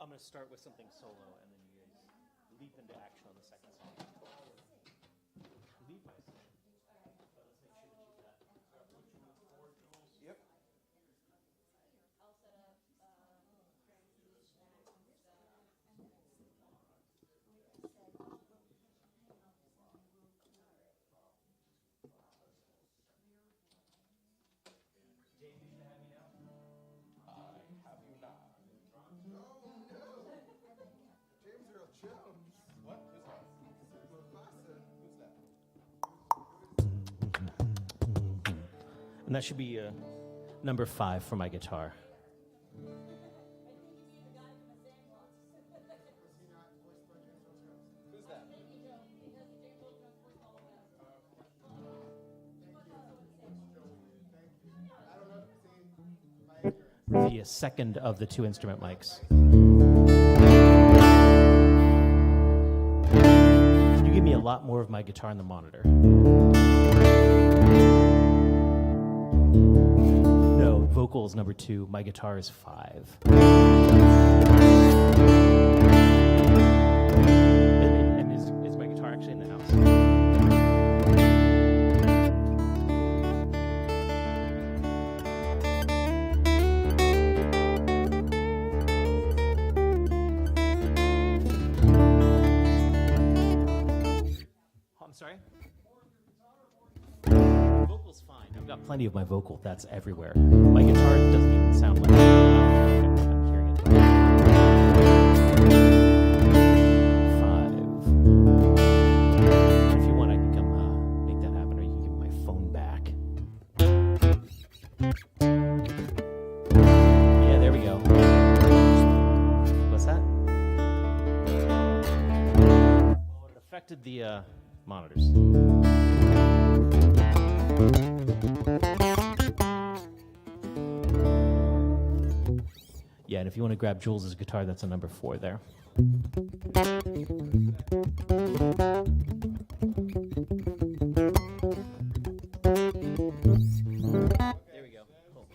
I'm going to start with something solo, and then you guys leap into action on the second song. Leap, I say. But let's make sure that you got. Yep. I'll set up Dave, you have me now? I have you not. Oh, no. James Earl Jones. What? Who's that? Who's that? And that should be number 5 for my guitar. Who's that? The second of the 2 instrument mics. You give me a lot more of my guitar on the monitor. No, vocals number 2, my guitar is 5. And is my guitar actually in the house? Sorry? Vocal's fine. I've got plenty of my vocal. That's everywhere. My guitar doesn't even sound like it. I'm hearing it. 5. If you want, I can come make that happen, or you can give me my phone back. Yeah, there we go. What's that? Well, it affected the monitors. Yeah, and if you want to grab Jules' guitar, that's a number 4 there. There we go. Cool.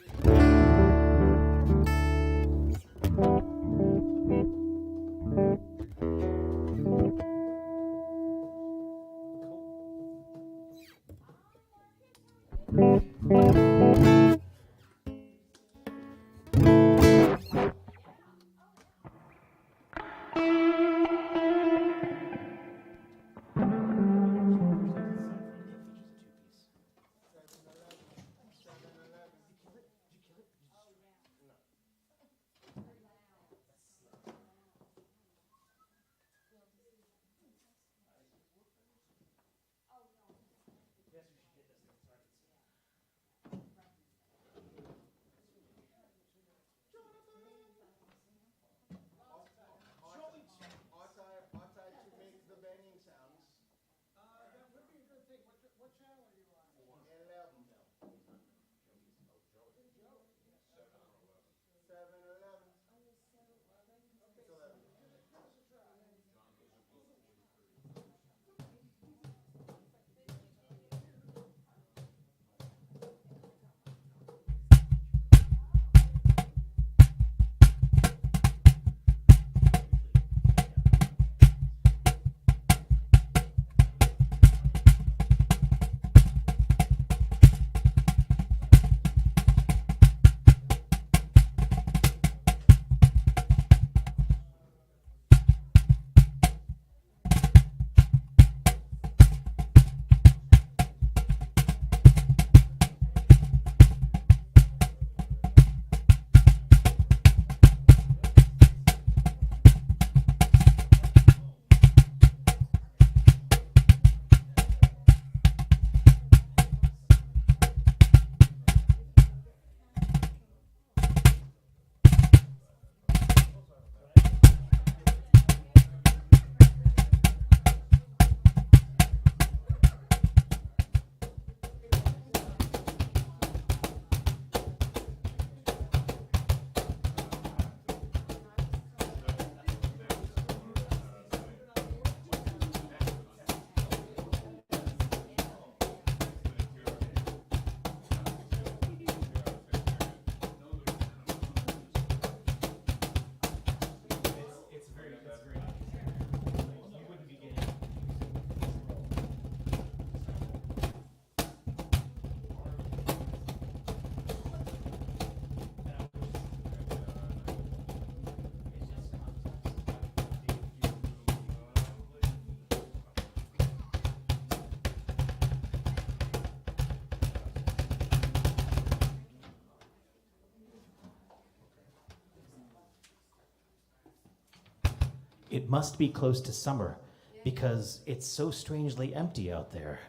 it must be close to summer because it's so strangely empty out there.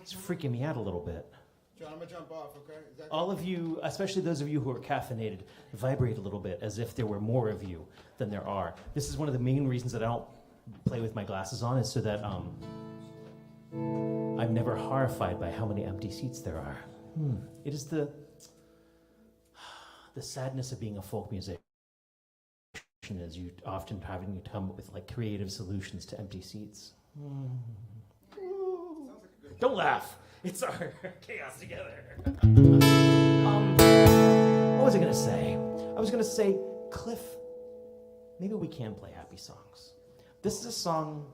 It's freaking me out a little bit. John, I'm gonna jump off, okay? Is that All of you, especially those of you who are caffeinated, vibrate a little bit as if there were more of you than there are. This is one of the main reasons that I don't play with my glasses on, is so that I'm never horrified by how many empty seats there are. It is the sadness of being a folk musician, is you often having to come up with like creative solutions to empty seats. Don't laugh. It's our chaos together. What was I going to say? I was going to say, Cliff, maybe we can play happy songs. This is a song...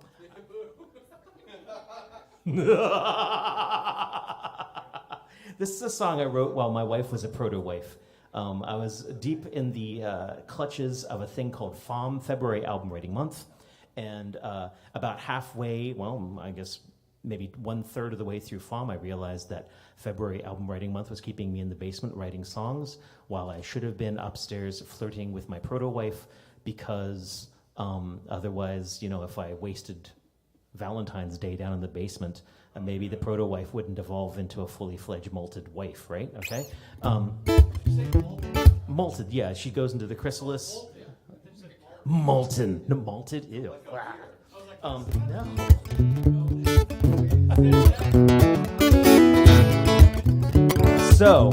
This is a song I wrote while my wife was a proto-wife. I was deep in the clutches of a thing called FOM, February Album Writing Month, and about halfway, well, I guess maybe 1/3 of the way through FOM, I realized that February Album Writing Month was keeping me in the basement writing songs while I should have been upstairs flirting with my proto-wife, because otherwise, if I wasted Valentine's Day down in the basement, maybe the proto-wife wouldn't evolve into a fully fledged malted wife, right? Okay? Malted, yeah. She goes into the chrysalis. Molten. No, malted? Ew. No. So,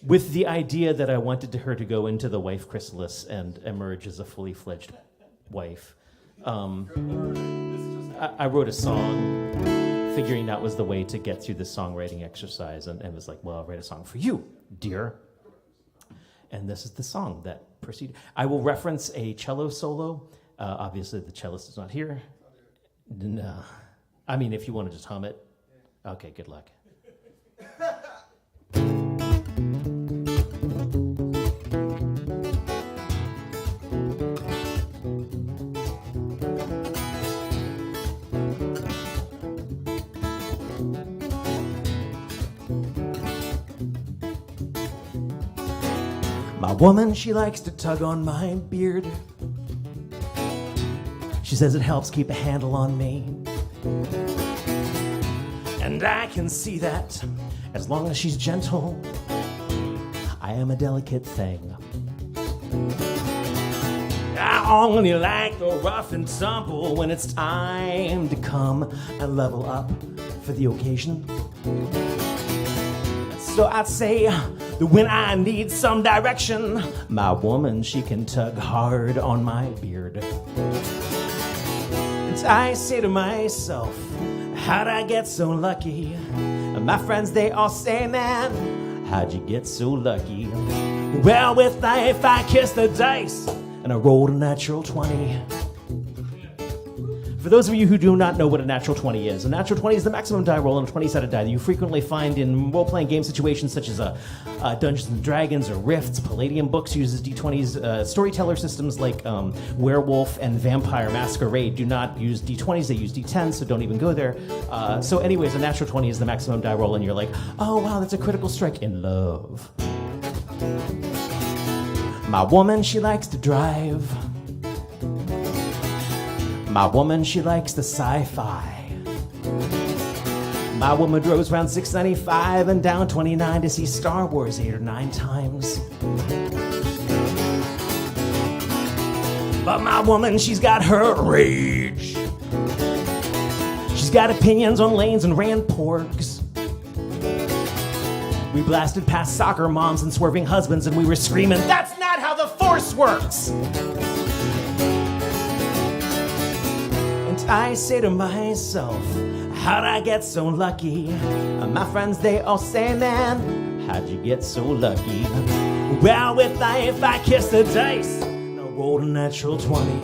with the idea that I wanted her to go into the wife chrysalis and emerge as a fully fledged wife, I wrote a song figuring that was the way to get through the songwriting exercise, and was like, well, I'll write a song for you, dear. And this is the song that proceeded. I will reference a cello solo. Obviously, the cellist is not here. No. I mean, if you want to just hum it. Okay, good luck. My woman, she likes to tug on my beard. She says it helps keep a handle on me. And I can see that as long as she's gentle, I am a delicate thing. I only like the rough and tumble when it's time to come and level up for the occasion. So I'd say that when I need some direction, my woman, she can tug hard on my beard. And I say to myself, how'd I get so lucky? And my friends, they all say, man, how'd you get so lucky? Well, with life, I kissed the dice, and I rolled a natural 20. For those of you who do not know what a natural 20 is, a natural 20 is the maximum die roll on a 20-sided die that you frequently find in role-playing game situations such as Dungeons & Dragons or Rifts. Palladium Books uses D20s. Storyteller systems like Werewolf and Vampire Masquerade do not use D20s, they use D10s, so don't even go there. So anyways, a natural 20 is the maximum die roll, and you're like, oh wow, that's a critical strike in love. My woman, she likes to drive. My woman, she likes the sci-fi. My woman drove around 695 and down 29 to see Star Wars 8 or 9 times. But my woman, she's got her rage. She's got opinions on lanes and ran porgs. We blasted past soccer moms and swerving husbands, and we were screaming, that's not how the Force works! I say to myself, how'd I get so lucky? And my friends, they all say, man, how'd you get so lucky? Well, with life, I kissed the dice, and I rolled a natural 20.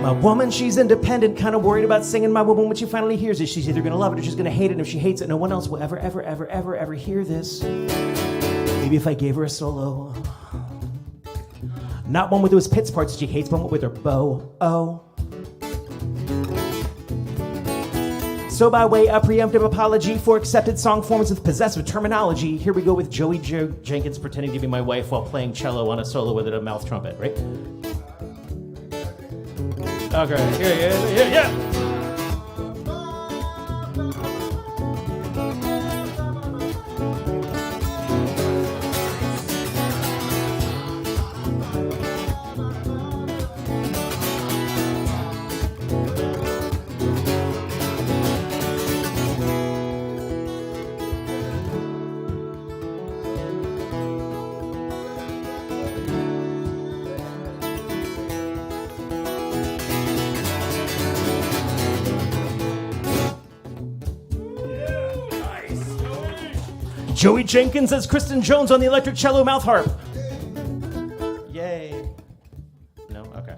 My woman, she's independent, kind of worried about singing. My woman, when she finally hears it, she's either going to love it or she's going to hate it. And if she hates it, no one else will ever hear this. Maybe if I gave her a solo. Not one with those pits parts that she hates, but one with her bow. Oh. So by way of preemptive apology for accepted song forms with possessive terminology, here we go with Joey Jenkins pretending to be my wife while playing cello on a solo with a mouth trumpet, right? Okay, yeah. Joey Jenkins as Kristen Jones on the electric cello mouth harp. Yay. No? Okay.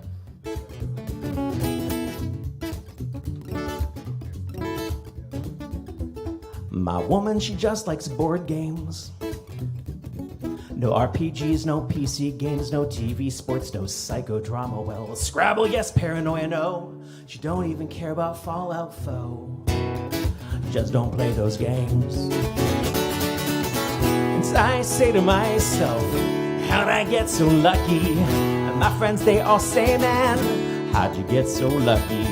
My woman, she just likes board games. No RPGs, no PC games, no TV sports, no psychodrama. Well, Scrabble, yes, paranoia, no. She don't even care about Fallout Foe. Just don't play those games. I say to myself, how'd I get so lucky? And my friends, they all say, man, how'd you get so lucky?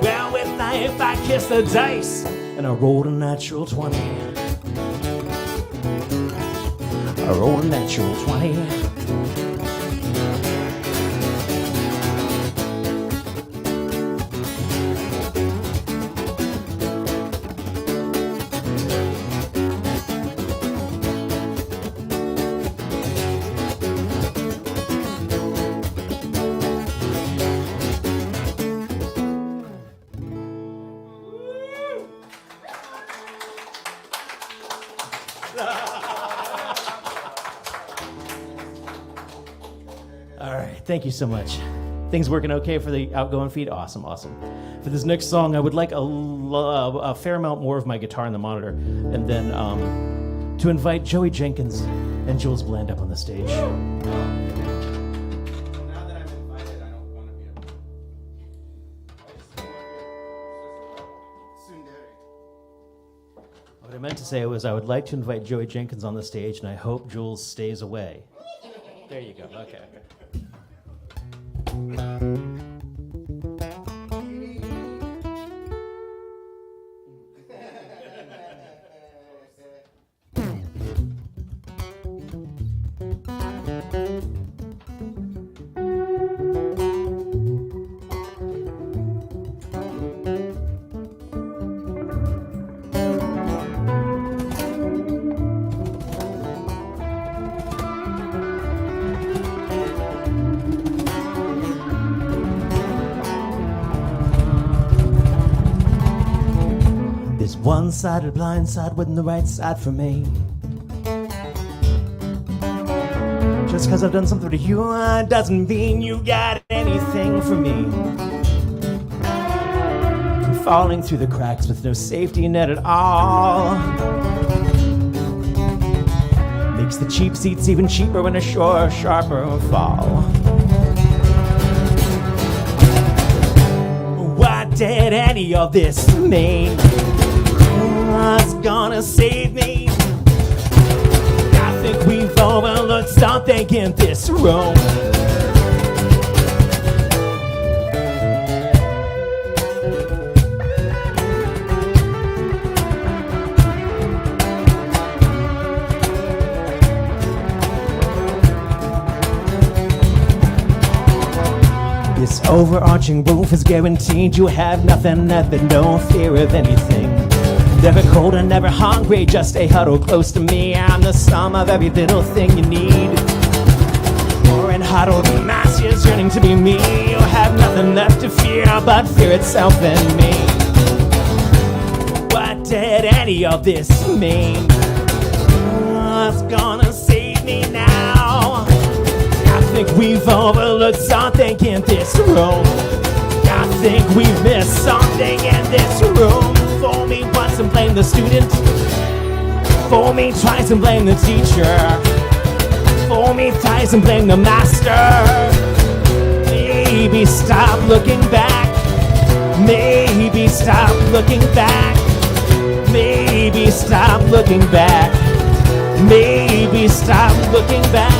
Well, with life, I kissed the dice, and I rolled a natural 20. I rolled a natural 20. Thank you so much. Things working okay for the outgoing feed? Awesome. For this next song, I would like a fair amount more of my guitar in the monitor, and then to invite Joey Jenkins and Jules Bland up on the stage. Now that I'm invited, I don't want to be up. What I meant to say was I would like to invite Joey Jenkins on the stage, and I hope Jules stays away. There you go. Okay. One-sided blind side wasn't the right side for me. Just cause I've done something to you doesn't mean you got anything for me. I'm falling through the cracks with no safety net at all. Makes the cheap seats even cheaper when a sharper fall. What did any of this mean? What's gonna save me? I think we've overlooked something in this room. This overarching roof is guaranteed you have nothing, no fear of anything. Never cold and never hungry, just stay huddled close to me. I'm the sum of every little thing you need. More and huddled masses yearning to be me. You have nothing left to fear but fear itself in me. What did any of this mean? What's gonna save me now? I think we've overlooked something in this room. I think we've missed something in this room. For me once and blame the student. For me twice and blame the teacher. For me thrice and blame the master. Maybe stop looking back. Maybe stop looking back. Maybe stop looking back. Maybe stop looking back.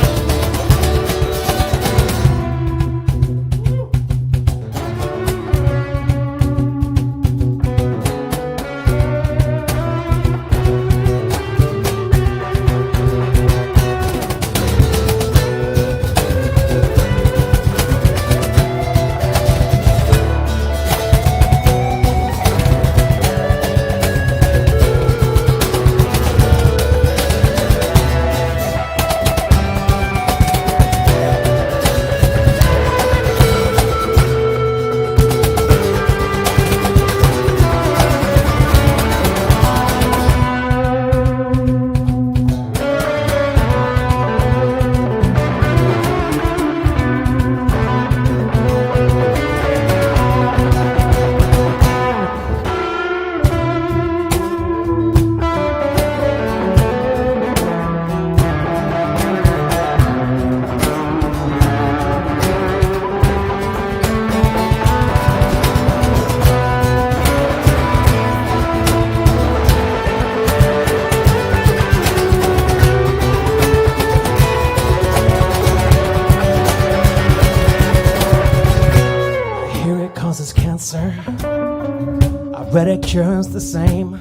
Cures the same.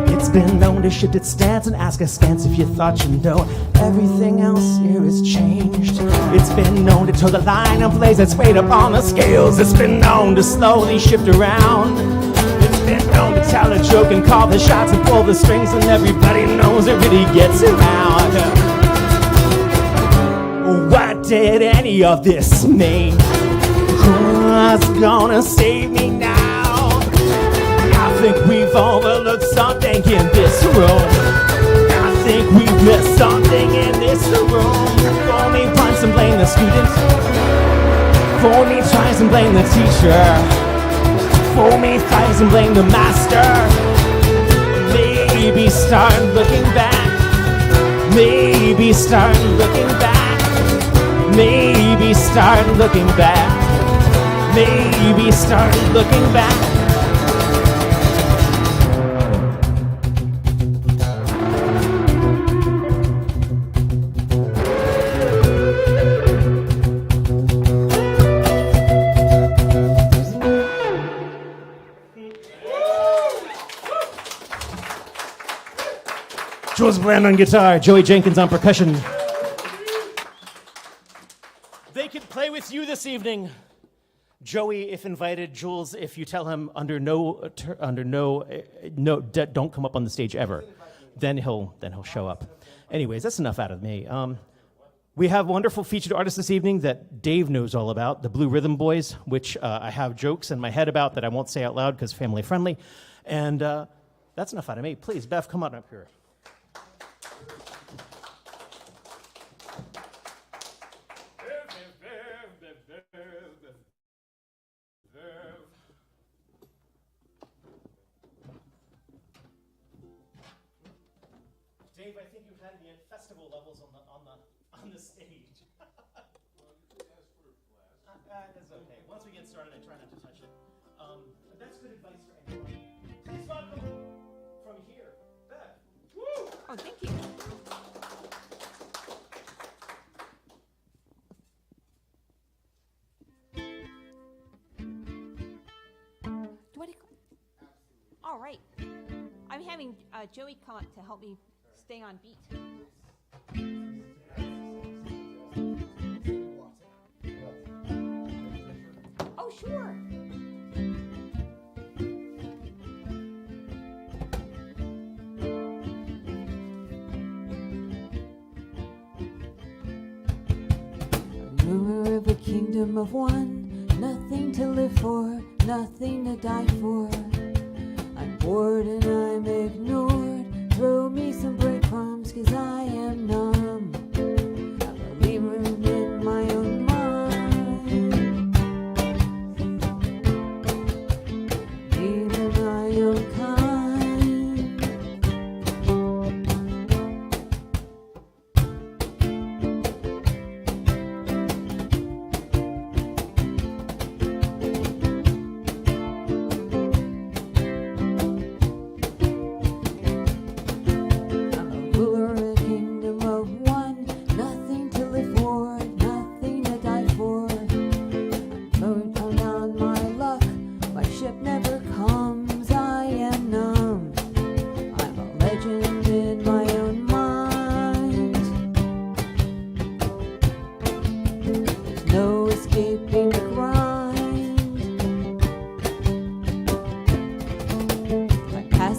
It's been known to shift its stance and ask askance if you thought you know. Everything else here has changed. It's been known to toe the line and place its weight up on the scales. It's been known to slowly shift around. It's been known to tell a joke and call the shots and pull the strings, and everybody knows it really gets around. What did any of this mean? Who's gonna save me now? I think we've overlooked something in this room. I think we've missed something in this room. For me, punch and blame the student. For me, tries and blame the teacher. For me, fights and blame the master. Maybe start looking back. Maybe start looking back. Maybe start looking back. Maybe start looking back. Jules Bland on guitar, Joey Jenkins on percussion. They could play with you this evening. Joey, if invited. Jules, if you tell him don't come up on the stage ever, then he'll show up. Anyways, that's enough out of me. We have wonderful featured artists this evening that Dave knows all about, the Blue Rhythm Boys, which I have jokes in my head about that I won't say out loud because family friendly. And that's enough out of me. Please, Beth, come on up here. Dave, I think you had the festival levels on the stage. Well, you could ask for a glass. That's okay. Once we get started, I try not to touch it. But that's good advice for anyone. Please welcome from here, Beth. Woo! Oh, thank you. Do I? All right. I'm having Joey come up to help me stay on beat. Oh, sure. Ruler of a kingdom of one, nothing to live for, nothing to die for. I'm bored and I'm ignored. Throw me some breadcrumbs, 'cause I am numb. I'm a believer in my own mind. Even my own kind.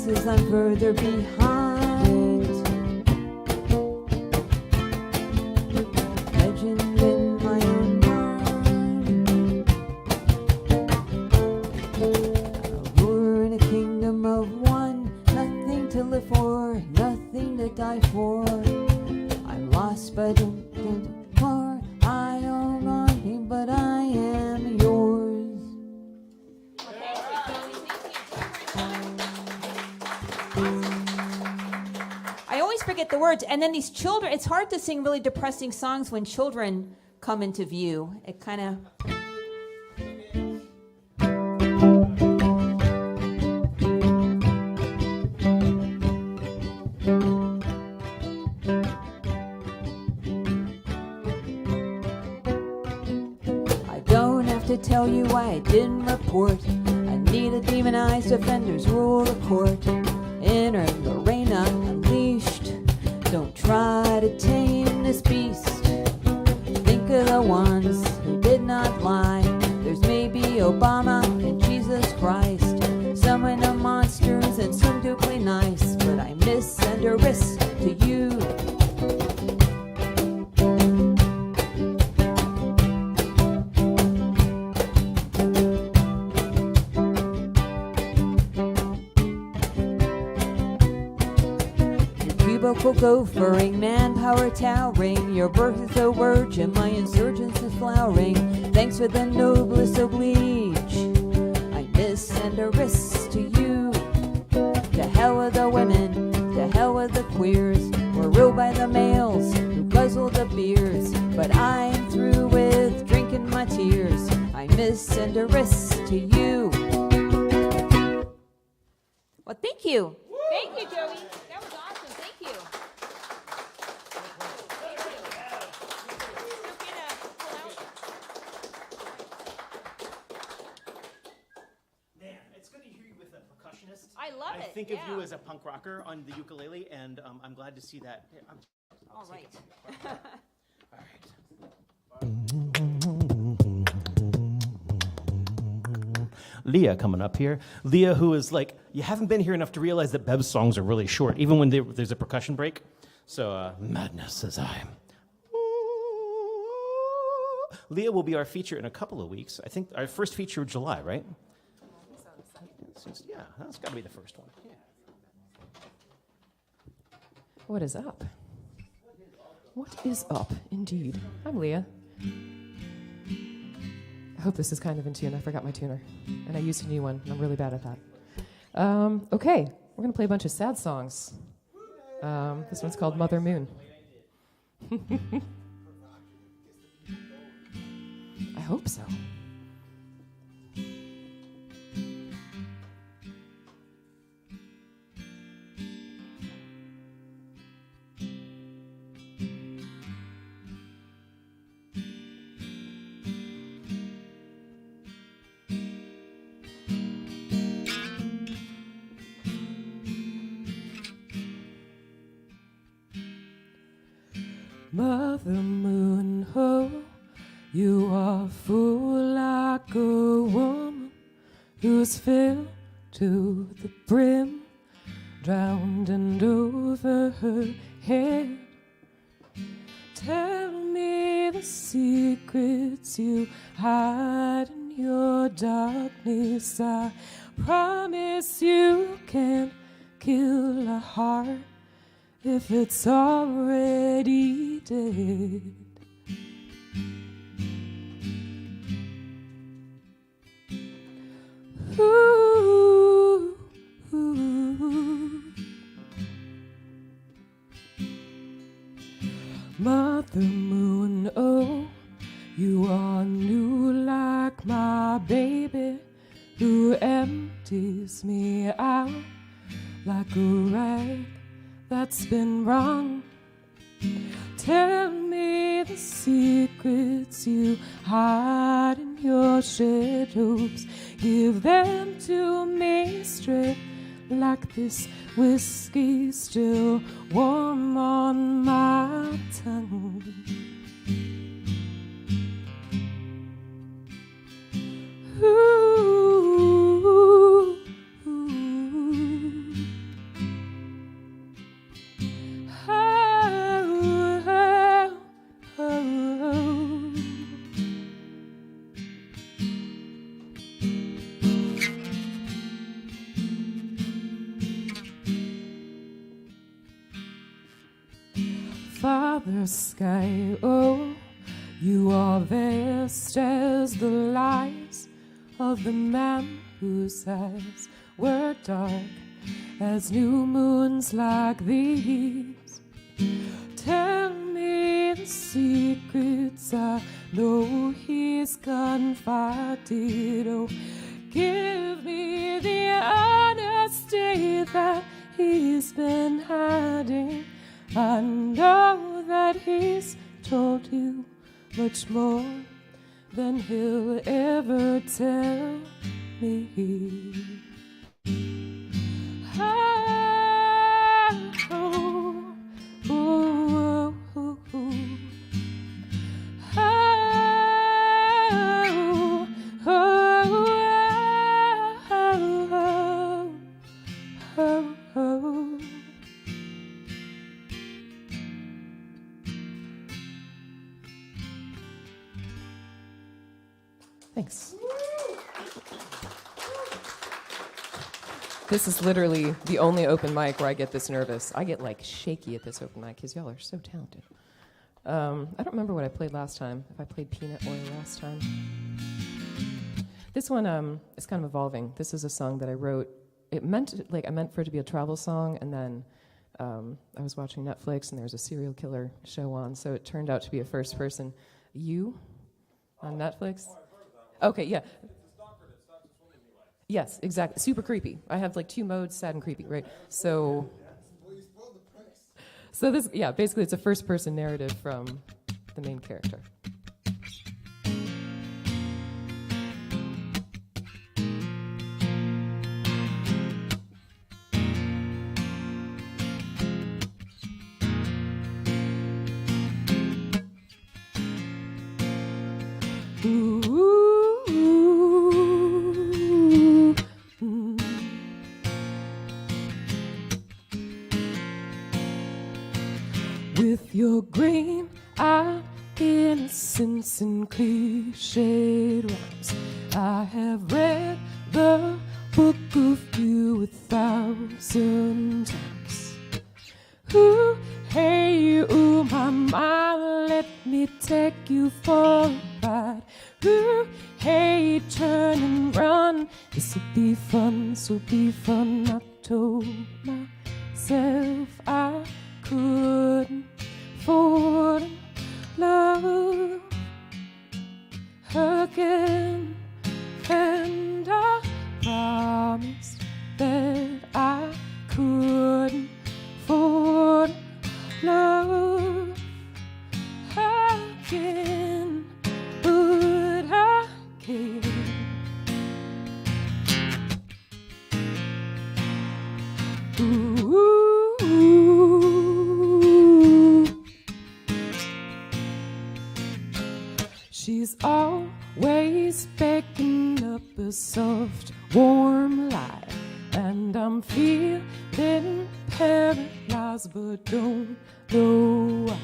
places I'm further behind. Legend in my own mind. We're in a kingdom of one, nothing to live for, nothing to die for. I'm lost but more. I am longing, but I am yours. I always forget the words. And then these children, it's hard to sing really depressing songs when children come into view. It kind of... I don't have to tell you why I didn't report. I need a demonized offenders rule the court. Inner Lorena unleashed. Don't try to tame this beast. Think of the ones who did not lie. There's maybe Obama and Jesus Christ. Some in are monsters and some do play nice. But I miss and a risk to you. Gophering, manpower towering, your birth is a virgin, my insurgence is flowering. Thanks for the noblest oblige. I miss and a risk to you. To hell with the women, to hell with the queers. We're ruled by the males who guzzle the beers. But I'm through with drinking my tears. I miss and a risk to you. Well, thank you. Thank you, Joey. That was awesome. Thank you. Man, it's good to hear you with a percussionist. I love it. I think of yeah. you as a punk rocker on the ukulele, and I'm glad to see that. Here, I'll All take right. it. All right. Leah coming up here. Leah, who is like, you haven't been here enough to realize that Bev's songs are really short, even when there's a percussion break. So, madness as I am. Leah will be our feature in a couple of weeks. I think our first feature of July, right? Yeah, that's got to be the first one. Yeah. What is up? What is up, indeed? I'm Leah. I hope this is kind of in tune. I forgot my tuner, and I used a new one, and I'm really bad at that. Okay, we're going to play a bunch of sad songs. This one's called Mother Moon. I hope so. Mother Moon, oh, you are full like a woman who's filled to the brim, drowned and over her head. Tell me the secrets you hide in your darkness. I promise you can't kill a heart if it's already dead. Ooh, ooh. Mother Moon, oh, you are new like my baby who empties me out like a rag that's been wrong. Tell me the secrets you hide in your shadows. Give them to me straight like this whiskey still warm on my tongue. Ooh, ooh. the sky. Oh, you are vast as the lies of the man whose eyes were dark as new moons like these. Tell me the secrets I know he's confided. Oh, give me the honesty that he's been hiding. I know that he's told you much more than he'll ever tell me. Thanks. This is literally the only open mic where I get this nervous. I get like shaky at this open mic because y'all are so talented. I don't remember what I played last time. If I played Peanut Oil last time. This one is kind of evolving. This is a song that I wrote. I meant for it to be a travel song, and then I was watching Netflix and there was a serial killer show on, so it turned out to be a first person. You on Netflix? Okay, yeah. Yes, exactly. Super creepy. I have like 2 modes, sad and creepy, right? So this, yeah, basically it's a first-person narrative from the main character. With your green-eyed innocence and cliched rhymes, I have read the book of you 1,000 times. Ooh, hey, ooh, mama, let me take you for a ride. Ooh, hey, turn and run. This'll be fun, this'll be fun. I told myself I couldn't fall in love again, and I promised that I couldn't fall in love again, but I can't. Ooh. She's always baking up a soft, warm lie, and I'm feeling paralyzed but don't know why.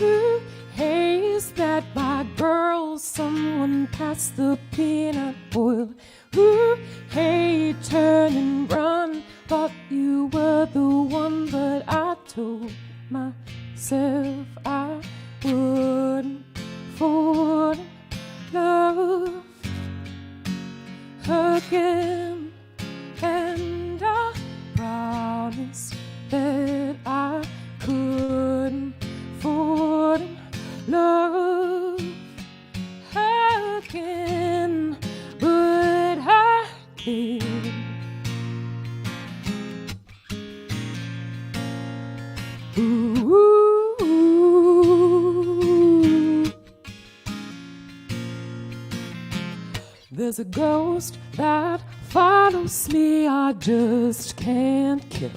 Ooh, hey, is that my girl? Someone pass the peanut oil. Ooh, hey, turn and run. Thought you were the one, but I told myself I wouldn't fall in love again, and I promised that I couldn't fall in love again, but I did. Ooh. There's a ghost that follows me, I just can't kill.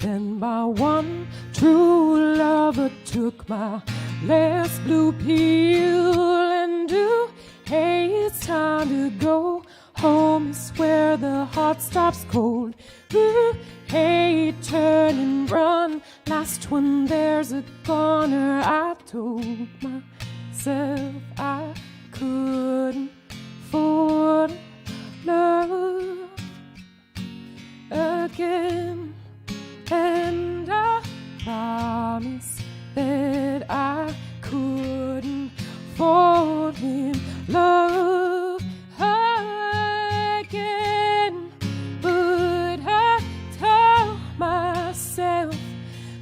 And my one true lover took my last blue pill. And ooh, hey, it's time to go home. It's where the heart stops cold. Ooh, hey, turn and run. Last one, there's a corner. I told myself I couldn't fall in love again, and I promise that I couldn't fall in love again. But I told myself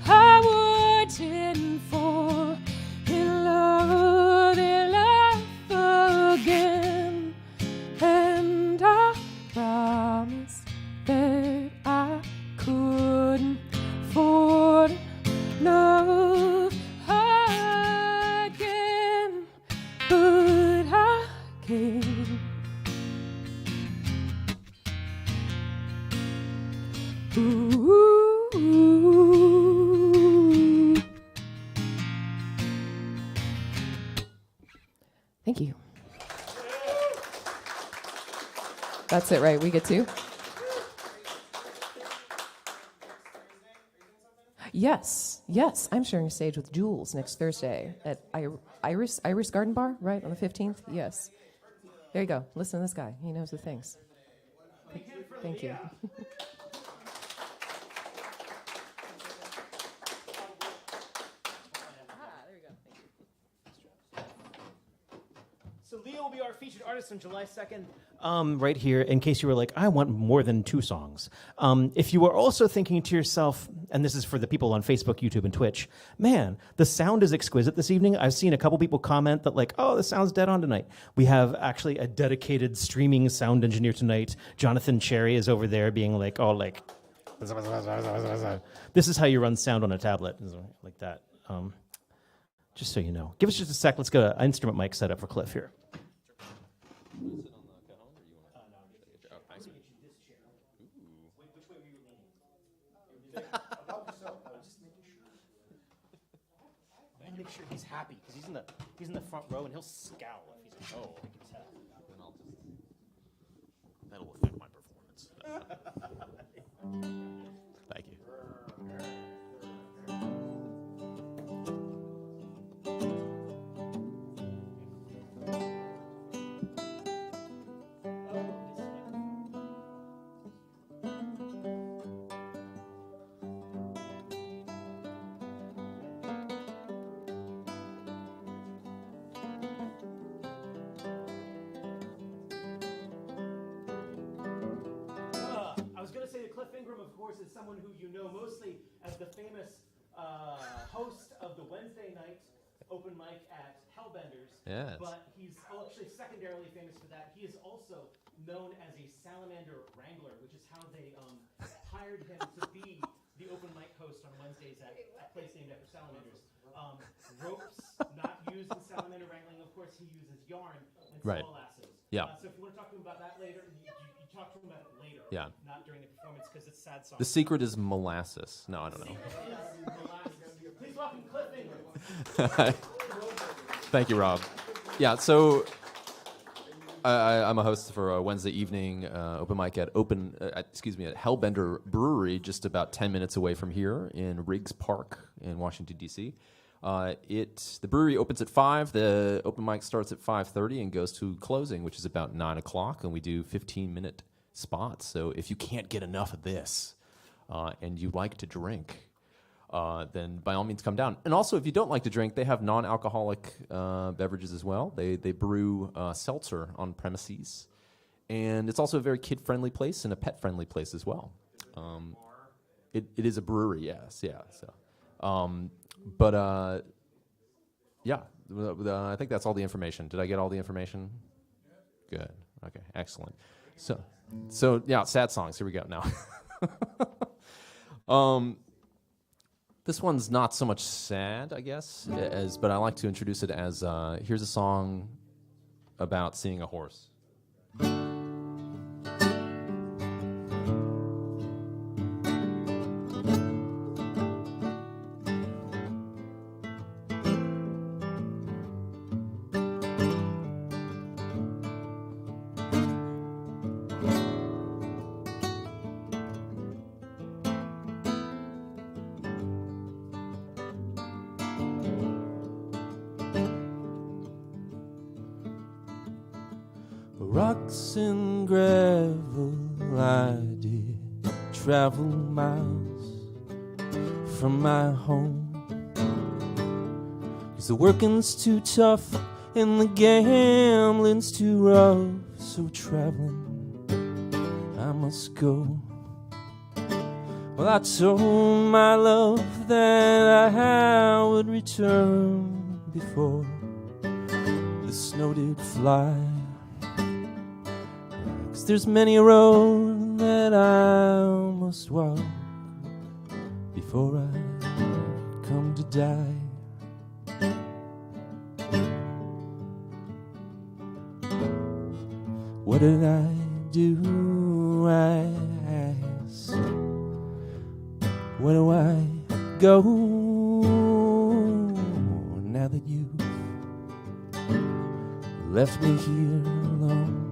I wouldn't fall in love again. And I promised that I couldn't fall in love again. But I can. Ooh. Thank you. That's it, right? We get to? Yes. I'm sharing a stage with Jules next Thursday at Iris Garden Bar, right, on the 15th? Yes. There you go. Listen to this guy. He knows the things. Thank you. So Leo will be our featured artist on July 2nd. Right here, in case you were like, I want more than 2 songs. If you are also thinking to yourself, and this is for the people on Facebook, YouTube, and Twitch, man, the sound is exquisite this evening. I've seen a couple people comment that like, oh, the sound's dead on tonight. We have actually a dedicated streaming sound engineer tonight. Jonathan Cherry is over there being like, oh, like, this is how you run sound on a tablet, like that. Just so you know. Give us just a sec. Let's get an instrument mic set up for Cliff here. Make sure he's happy because he's in the front row and he'll scowl if he's like, oh, I can tell. Then that'll affect my performance. Thank you. Is someone who you know mostly as the famous host of the Wednesday night open mic at Hellbenders. Yes. But he's actually secondarily famous for that. He is also known as a salamander wrangler, which is how they hired him to be the open mic host on Wednesdays at a place named after salamanders. Ropes not used in salamander wrangling. Of course, he uses yarn and Right. small lassos. Yeah. So if you want to talk to him about that later, you talk to him about it later. Yeah. Not during the performance because it's sad song. The secret is molasses. No, I don't know. Please welcome Cliff Ingram. Thank you, Rob. Yeah, so I'm a host for a Wednesday evening open mic at Hellbender Brewery, just about 10 minutes away from here in Riggs Park in Washington, D.C. The brewery opens at 5. The open mic starts at 5:30 and goes to closing, which is about 9 o'clock, and we do 15-minute spots. So if you can't get enough of this and you like to drink, then by all means come down. And also, if you don't like to drink, they have non-alcoholic beverages as well. They brew seltzer on premises. And it's also a very kid-friendly place and a pet-friendly place as well. It is a brewery, yes, yeah. So, I think that's all the information. Did I get all the information? Good. Okay, excellent. So yeah, sad songs. Here we go now. This one's not so much sad, I guess, but I like to introduce it as here's a song about seeing a horse. Rocks and gravel, I did travel miles from my home. 'cause the working's too tough and the gambling's too rough. So traveling, I must go. Well, I told my love that I would return before the snow did fly. 'Cause there's many a road that I must walk before I come to die. What did I do, I ask? Where do I go now that you've left me here alone?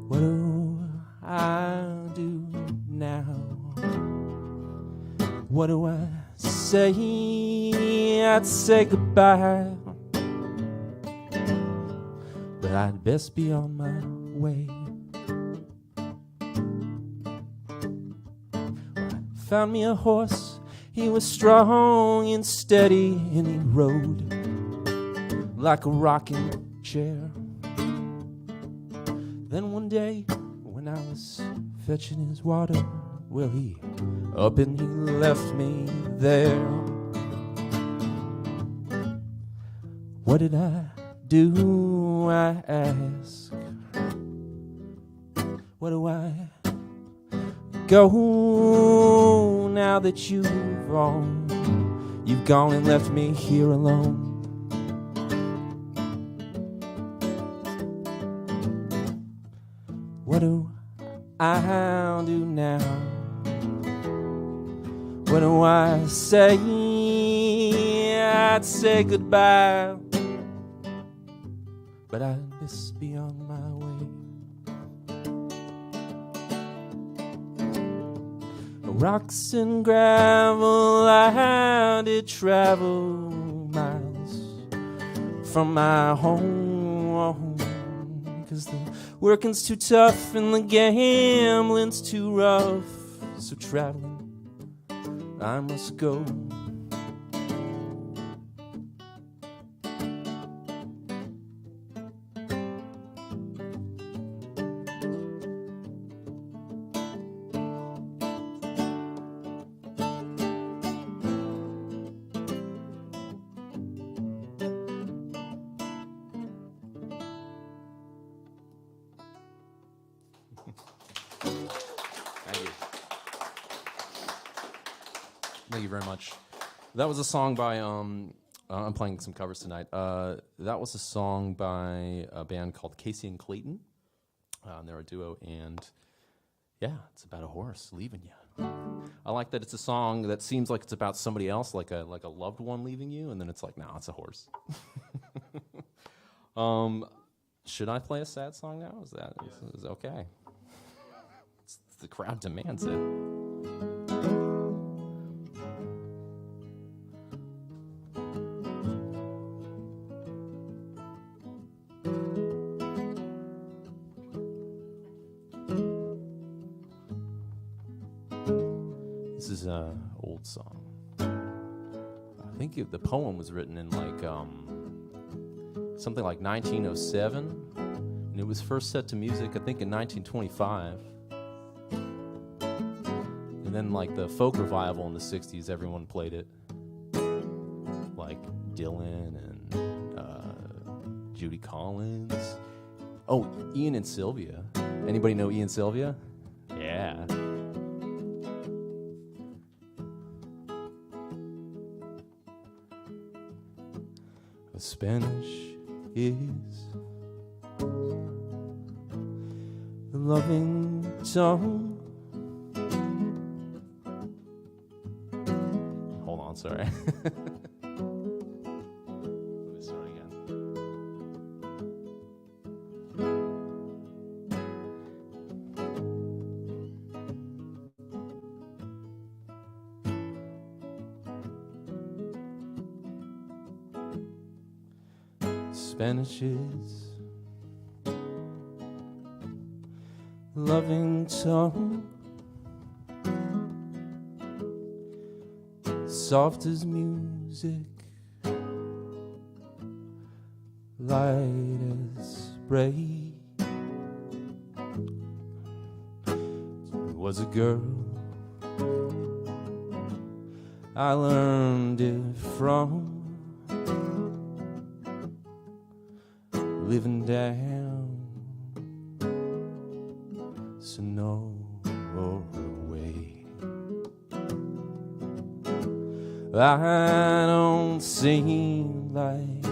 What do I do now? What do I say? I'd say goodbye, but I'd best be on my way. Found me a horse, he was strong and steady, and he rode like a rocking chair. Then one day, when I was fetching his water, well, he up and he left me there. What did I do, I ask? Where do I go now that you've gone and left me here alone? What do I do now? What do I say? I'd say goodbye, but I'd just be on my way. Rocks and gravel, I did travel miles from my home, 'cause the working's too tough and the gambling's too rough. So traveling, I must go. Thank you very much. That was a song by, I'm playing some covers tonight. That was a song by a band called Casey and Clayton. They're a duo, and yeah, it's about a horse leaving you. I like that it's a song that seems like it's about somebody else, like a loved one leaving you, and then it's like, no, it's a horse. Should I play a sad song now? Is okay? The crowd demands it. This is an old song. I think the poem was written in like something like 1907, and it was first set to music, I think, in 1925. And then, like, the folk revival in the 60s, everyone played it. Like Dylan and Judy Collins. Oh, Ian and Sylvia. Anybody know Ian Sylvia? Yeah. The Spanish is the loving tongue. Hold on, sorry. Let me start again. Spanish is loving tongue. soft as music, light as spray. It was a girl, I learned it from living down Sonora way. I don't seem like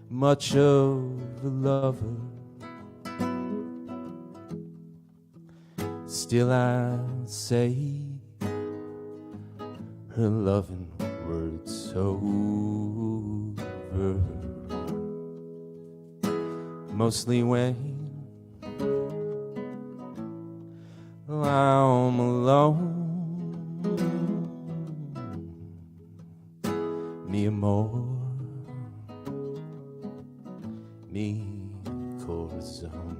much of a lover, still I say her loving words over. Mostly when I'm alone, mi amor, mi corazón.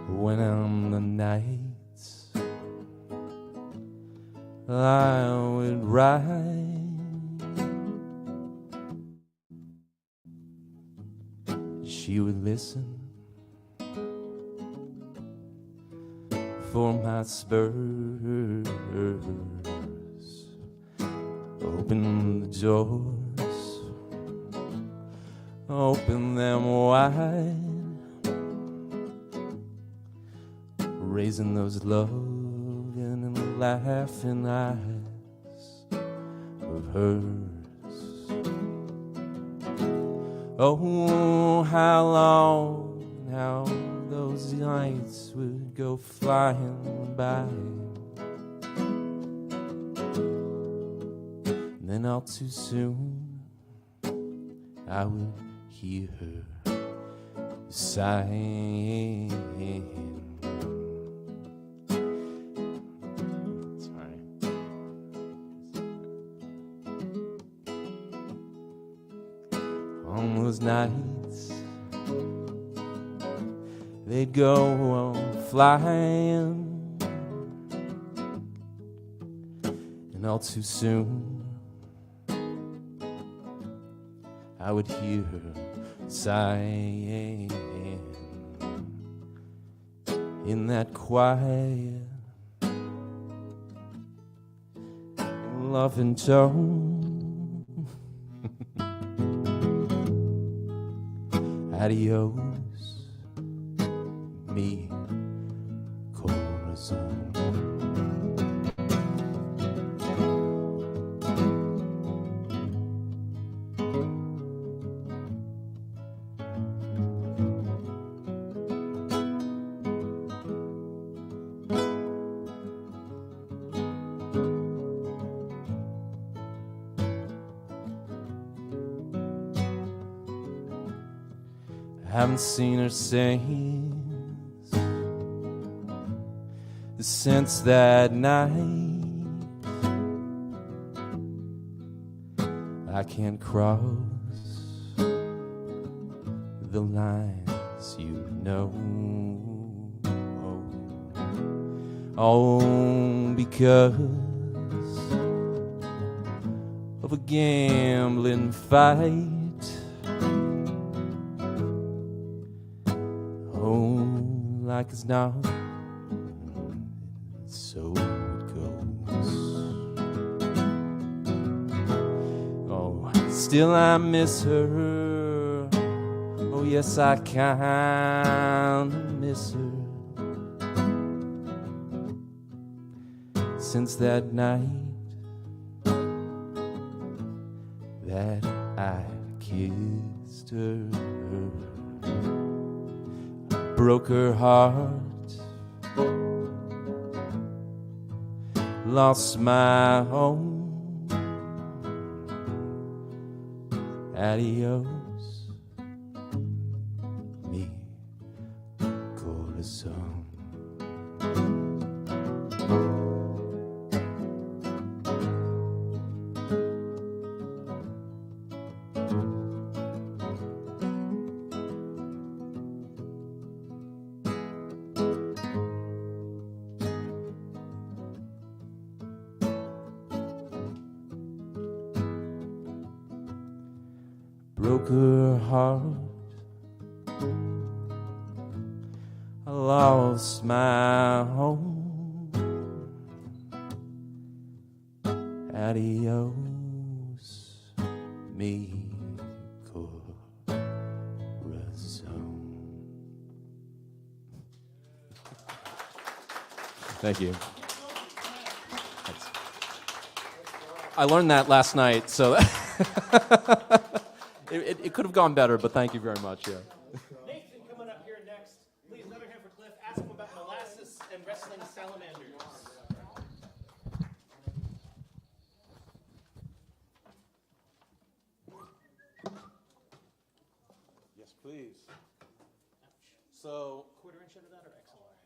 When on the nights I would ride, she would listen for my spurs, open the doors, open them wide, raising those loving and laughing eyes of hers. Oh, how long, how those nights would go flying by, and then all too soon I would hear her sighing. On those nights they'd go on flying, and all too soon I would hear her sighing in that quiet loving tone. Adios, mi corazón. Haven't seen her since that night. I can't cross the lines, you know. Oh, because of a gambling fight. Like it's not, so it goes. Oh, still I miss her. Oh, yes, I kinda miss her. Since that night that I kissed her, broke her heart, lost my home. Adios, Broke her heart. I lost my home. Adios, mi corazón. Thank you. Thanks. I learned that last night, so it could have gone better, but thank you very much. Yeah. Nathan coming up here next. Please, another hand for Cliff. Ask him about molasses and wrestling salamanders. Yes, please. So, Quarter inch under that or XLR?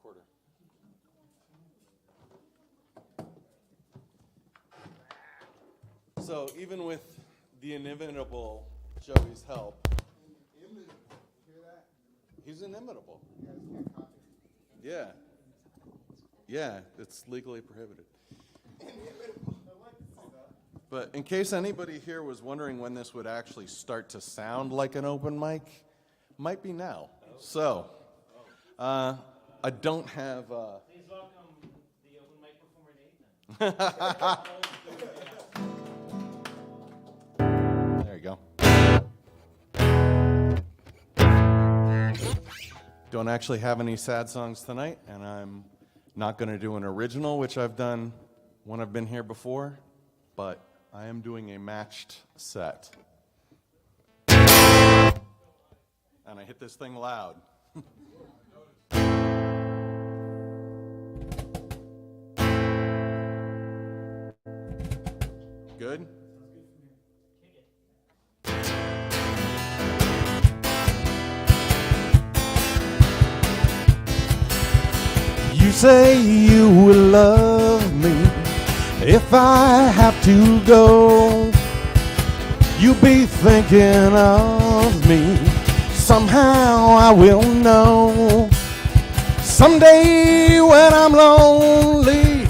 quarter. So, even with the inimitable Joey's help, he's inimitable. Yeah. Yeah, it's legally prohibited. But in case anybody here was wondering when this would actually start to sound like an open mic, might be now. So, I don't have... Please welcome the open mic performer, Nathan. There you go. Don't actually have any sad songs tonight, and I'm not going to do an original, which I've done when I've been here before, but I am doing a matched set. And I hit this thing loud. Good? You say you will love me if I have to go. You be thinking of me. Somehow I will know. Someday when I'm lonely,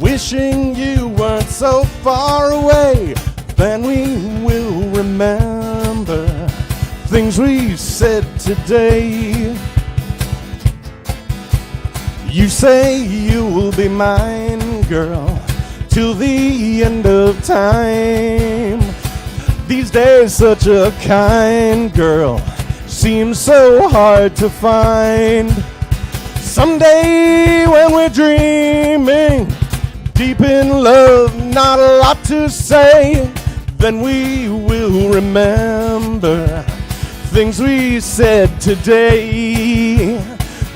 wishing you weren't so far away, then we will remember things we said today. You say you will be mine, girl, till the end of time. These days such a kind girl seems so hard to find. Someday when we're dreaming, deep in love, not a lot to say, then we will remember things we said today.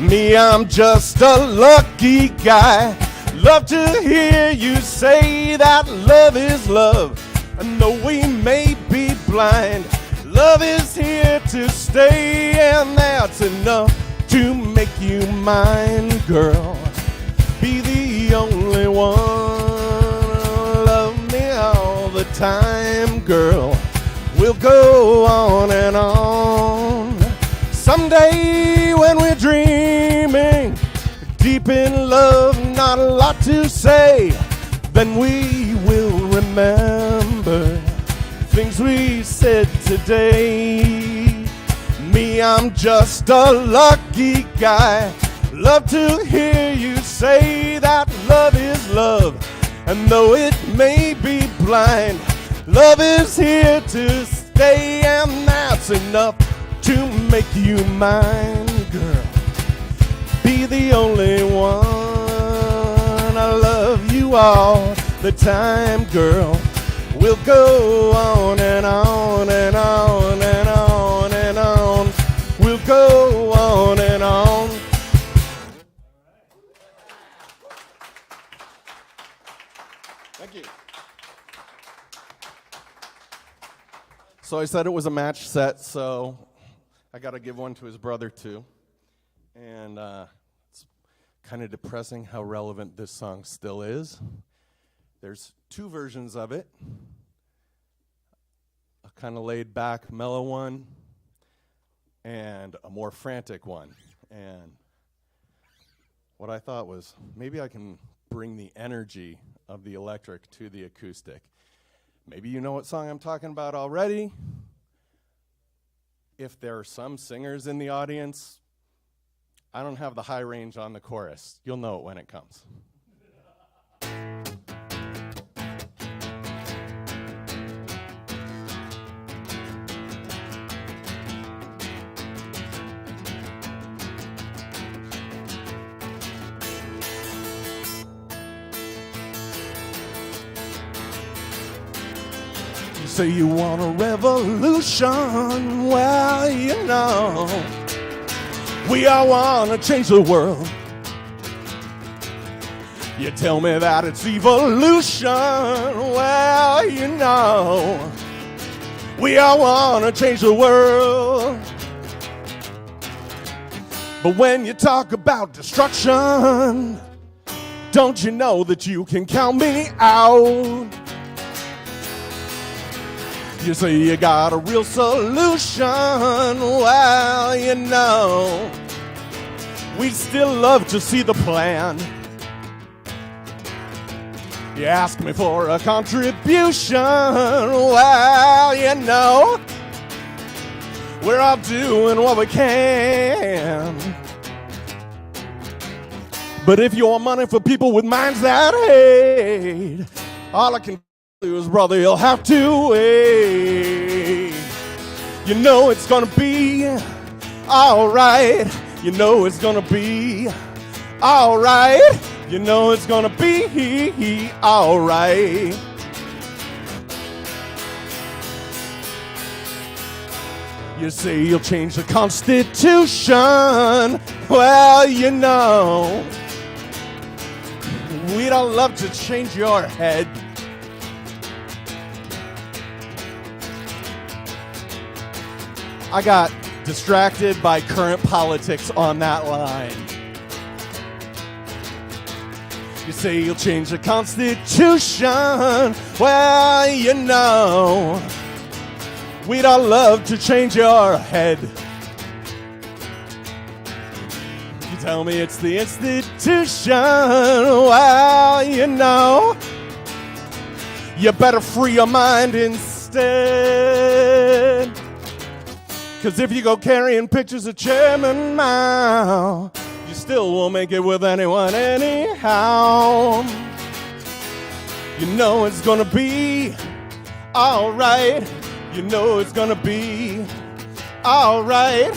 Me, I'm just a lucky guy. Love to hear you say that love is love. And though we may be blind, love is here to stay, and that's enough to make you mine, girl. Be the only one. Love me all the time, girl. We'll go on and on. Someday when we're dreaming, deep in love, not a lot to say, then we will remember things we said today. Me, I'm just a lucky guy. Love to hear you say that love is love. And though it may be blind, love is here to stay, and that's enough to make you mine, girl. Be the only one. I love you all the time, girl. We'll go on and on and on and on and on. We'll go on and on. Thank you. So I said it was a match set, so I got to give one to his brother too. And it's kind of depressing how relevant this song still is. There's two versions of it. A kind of laid back, mellow one, and a more frantic one. And what I thought was, maybe I can bring the energy of the electric to the acoustic. Maybe you know what song I'm talking about already. If there are some singers in the audience, I don't have the high range on the chorus. You'll know it when it comes. You say you want a revolution, well, you know, we all want to change the world. You tell me that it's evolution, well, you know, we all want to change the world. But when you talk about destruction, don't you know that you can count me out? You say you got a real solution, well, you know, we'd still love to see the plan. You ask me for a contribution, well, you know, we're all doing what we can. But if you want money for people with minds that hate, all I can do is, brother, you'll have to wait. You know it's gonna be alright. You know it's gonna be alright. You know it's gonna be alright. You say you'll change the Constitution. Well, you know, we'd all love to change your head. I got distracted by current politics on that line. You say you'll change the Constitution. Well, you know, we'd all love to change your head. You tell me it's the institution. Well, you know, you better free your mind instead. 'Cause if you go carrying pictures of Chairman Mao, you still won't make it with anyone anyhow. You know it's gonna be alright. You know it's gonna be alright.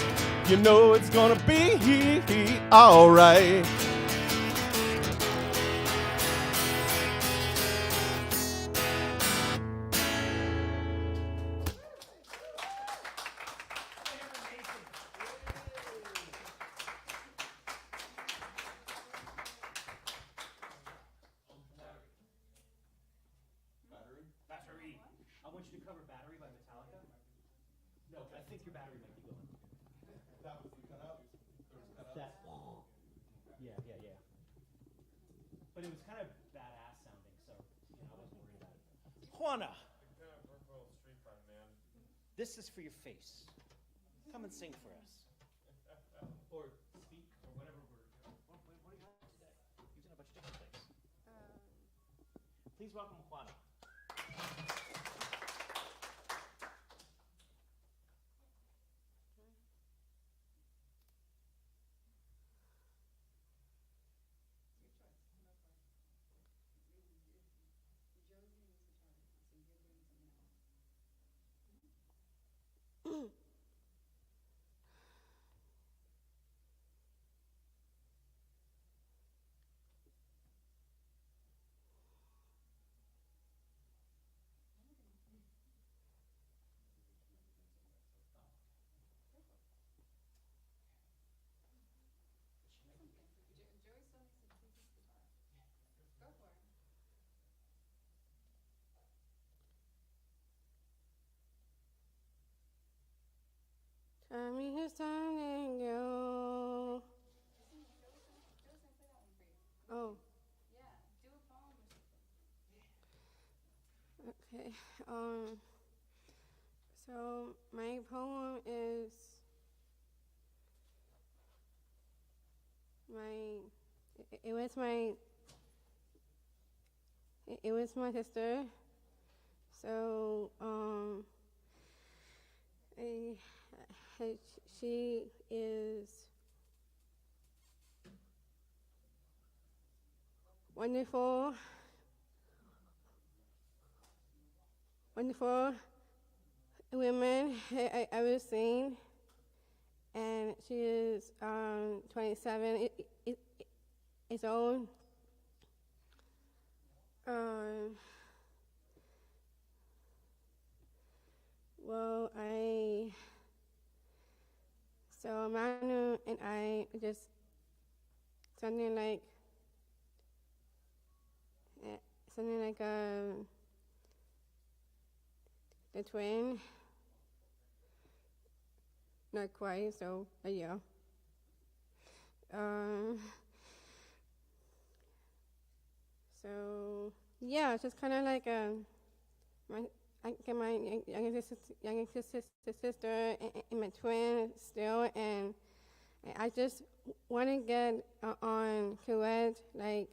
You know it's gonna be alright. But it was kind of badass sounding, so I wasn't worried about it. Juana, this is for your face. Come and sing for us. Or speak, or whatever we're doing. What do you have today? Using a bunch of different things. Please welcome Juana. Tell me who's turning you. Okay. So my poem is it was my sister. So she is wonderful women I ever seen, and she is 27 years old. Well, so Manu and I just something like the twin. Not quite, so yeah. So yeah, just kind of like my younger sister and my twin still, and I just want to get on Kuwait, like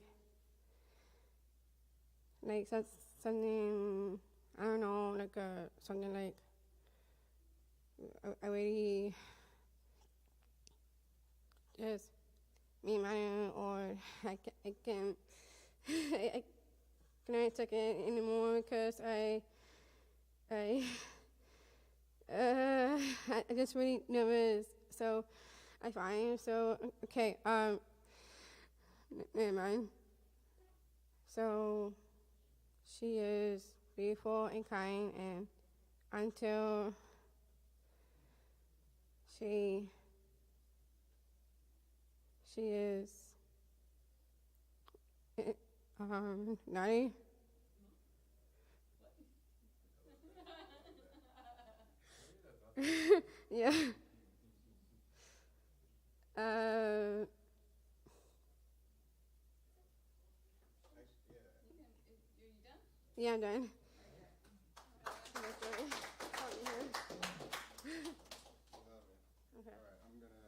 something, I don't know, like something like I really just me and Manu, or I can't take it anymore because I just really nervous. So I find okay. Never mind. So she is beautiful and kind, and until she is naughty. Yeah. Yeah, I'm done. Okay. All right, I'm gonna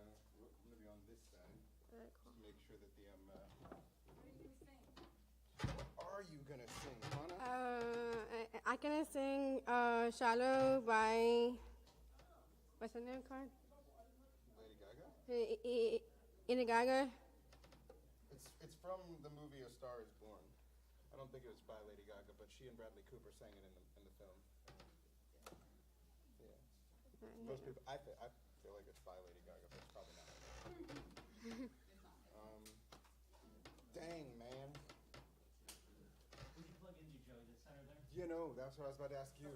be on this side just to make sure that the What are you gonna sing, Hannah? I can sing "Shallow" by what's the name called? Lady Gaga? Lady Gaga. It's from the movie A Star Is Born. I don't think it was by Lady Gaga, but she and Bradley Cooper sang it in the film. Yeah. Most people, I feel like it's by Lady Gaga, but it's probably not. Dang, man. Would you plug into Joey, the center there? You know, that's what I was about to ask you.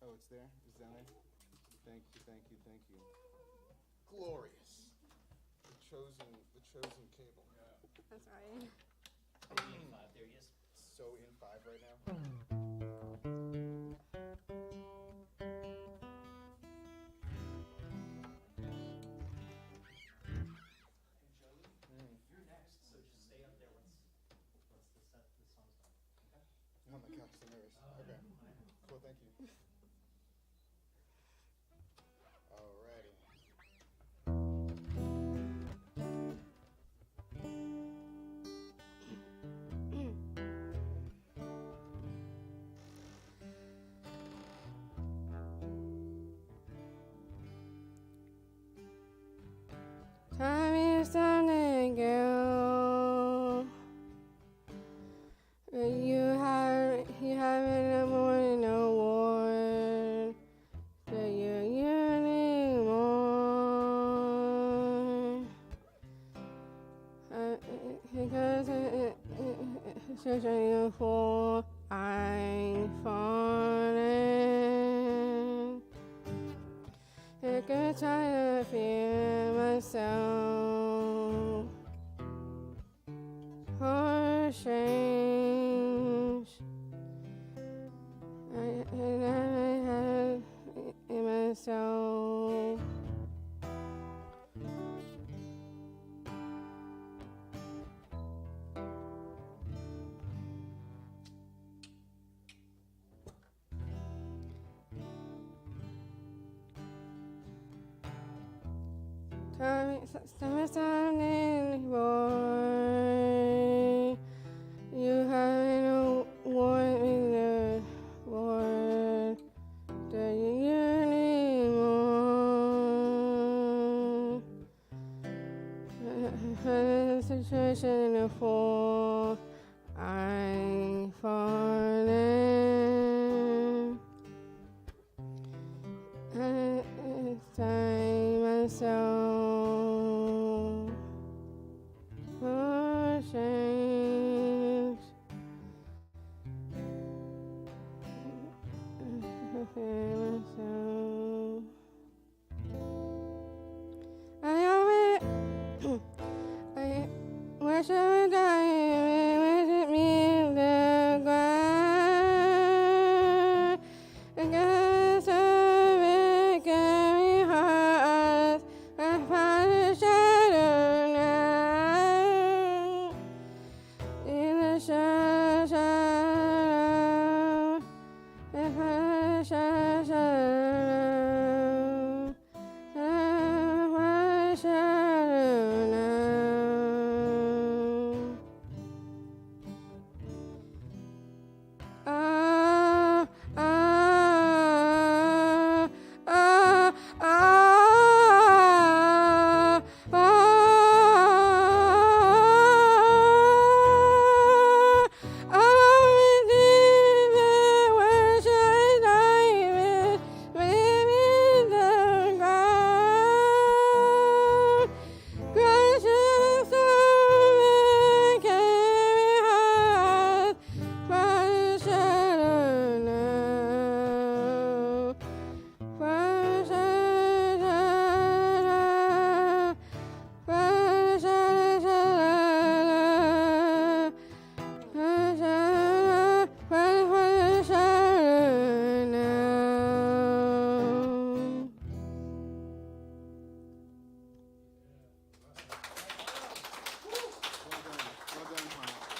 Oh, it's there? It's down there? Thank you. Glorious. The chosen cable. I'm sorry. There he is. So in 5 right now. You're next, so just stay up there once the song's done. Okay? Oh my gosh, so nervous. Okay. Cool, thank you. Alrighty. Time is standing girl. You haven't no more no war. Do you anymore? Because searching you for I'm falling. You're good trying to feel myself. For change. I have in myself. Something boy, you haven't warned me the Lord that you anymore. The situation in the fall, I'm falling. It's time myself for change. Myself. I wish I would die with me the ground. Because of it gave me heart. I found a shadow now. In the shadow. I found a shadow. I found a shadow now.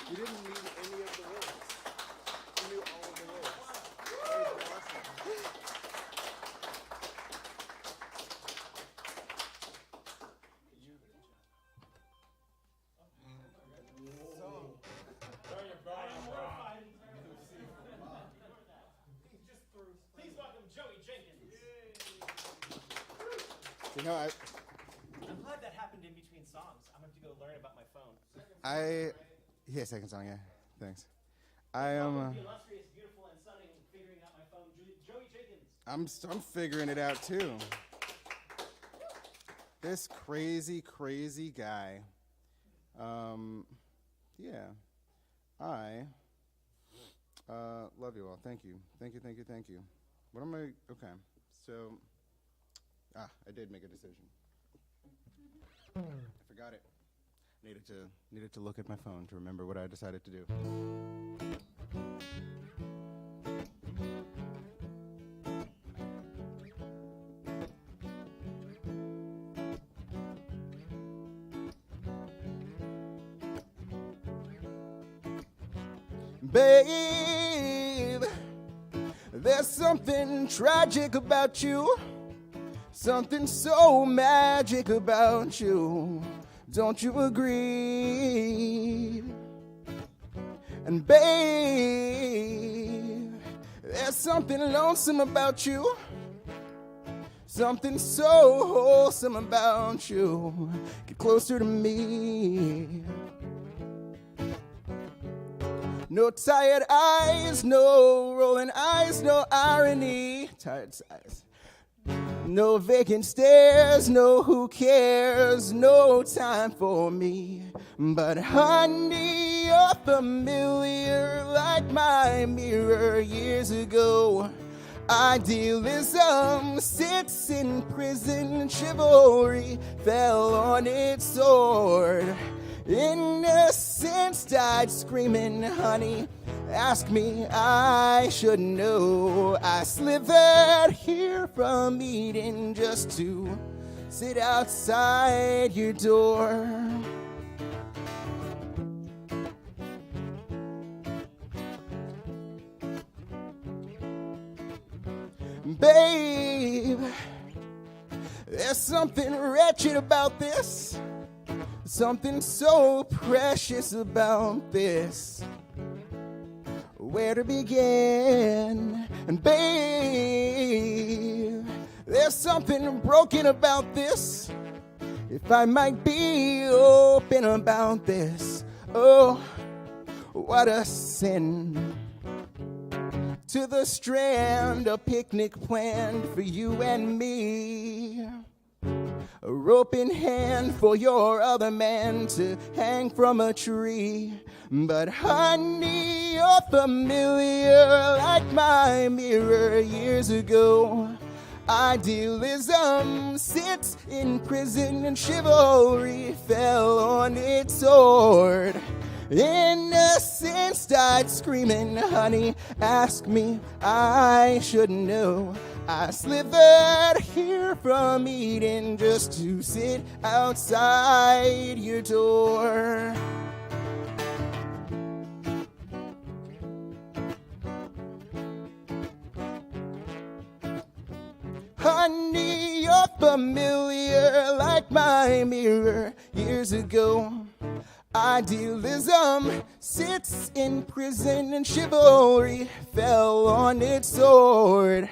You didn't need any of the words. You knew all of the words. That was awesome. Please welcome Joey Jenkins. You know, I'm glad that happened in between songs. I'm going to go learn about my phone. yeah, second song, yeah. Thanks. I am. The illustrious, beautiful, and stunning figuring out my phone, Joey Jenkins. I'm figuring it out too. This crazy guy. Yeah. I love you all. Thank you. What am I? Okay. So, I did make a decision. I forgot it. Needed to look at my phone to remember what I decided to do. Babe, there's something tragic about you, something so magic about you. Don't you agree? And babe, there's something lonesome about you, something so wholesome about you. Get closer to me. No tired eyes, no rolling eyes, no irony. Tired eyes. No vacant stares, no who cares, no time for me. But honey, you're familiar like my mirror years ago. Idealism sits in prison, chivalry fell on its sword. Innocence died screaming, honey, ask me, I should know. I slithered here from Eden just to sit outside your door. Babe, There's something wretched about this, something so precious about this. Where to begin? And babe, there's something broken about this. If I might be open about this, oh, what a sin. To the Strand, a picnic planned for you and me. A rope in hand for your other man to hang from a tree. But honey, you're familiar like my mirror years ago. Idealism sits in prison and chivalry fell on its sword. Innocence died screaming, honey, ask me, I should know. I slithered here from Eden just to sit outside your door. Honey, you're familiar like my mirror years ago. Idealism sits in prison and chivalry fell on its sword.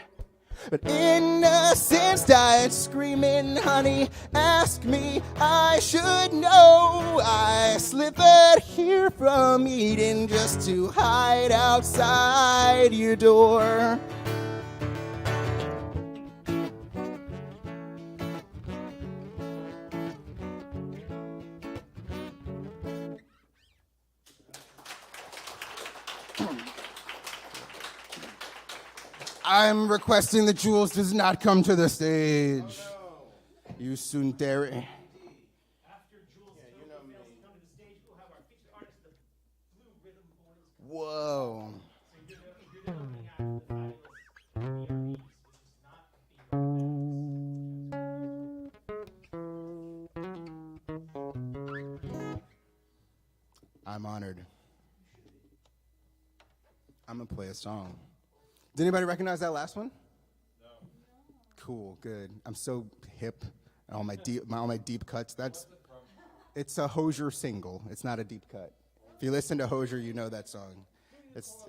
But innocence died screaming, honey, ask me, I should know. I slithered here from Eden just to hide outside your door. I'm requesting that Jules does not come to the stage. Oh, no. You tsundere. After Jules fails to come to the stage, we'll have our featured artist, the Blue Rhythm Boys. Whoa. So you're looking at the fabulous which is not I'm honored. I'm gonna play a song. Did anybody recognize that last one? No. Cool, good. I'm so hip. And all my deep cuts. It's a Hozier single. It's not a deep cut. If you listen to Hozier, you know that song. It's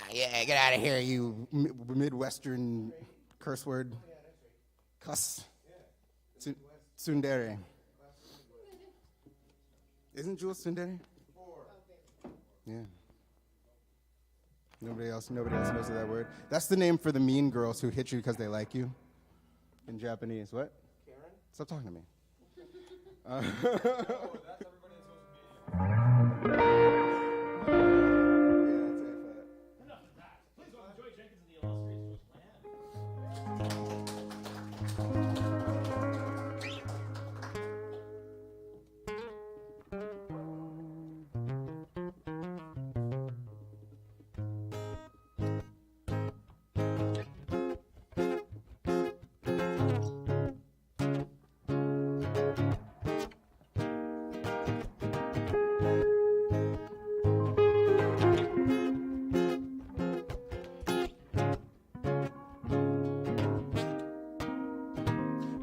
yeah, get out of here, you Midwestern curse word. Cuss. Tsundere. Isn't Jules tsundere? Yeah. Nobody else knows that word. That's the name for the mean girls who hit you because they like you. In Japanese, what? Karen? Stop talking to me. Oh, that's everybody on social media. enough of that. Please welcome Joy Jenkins and the illustrious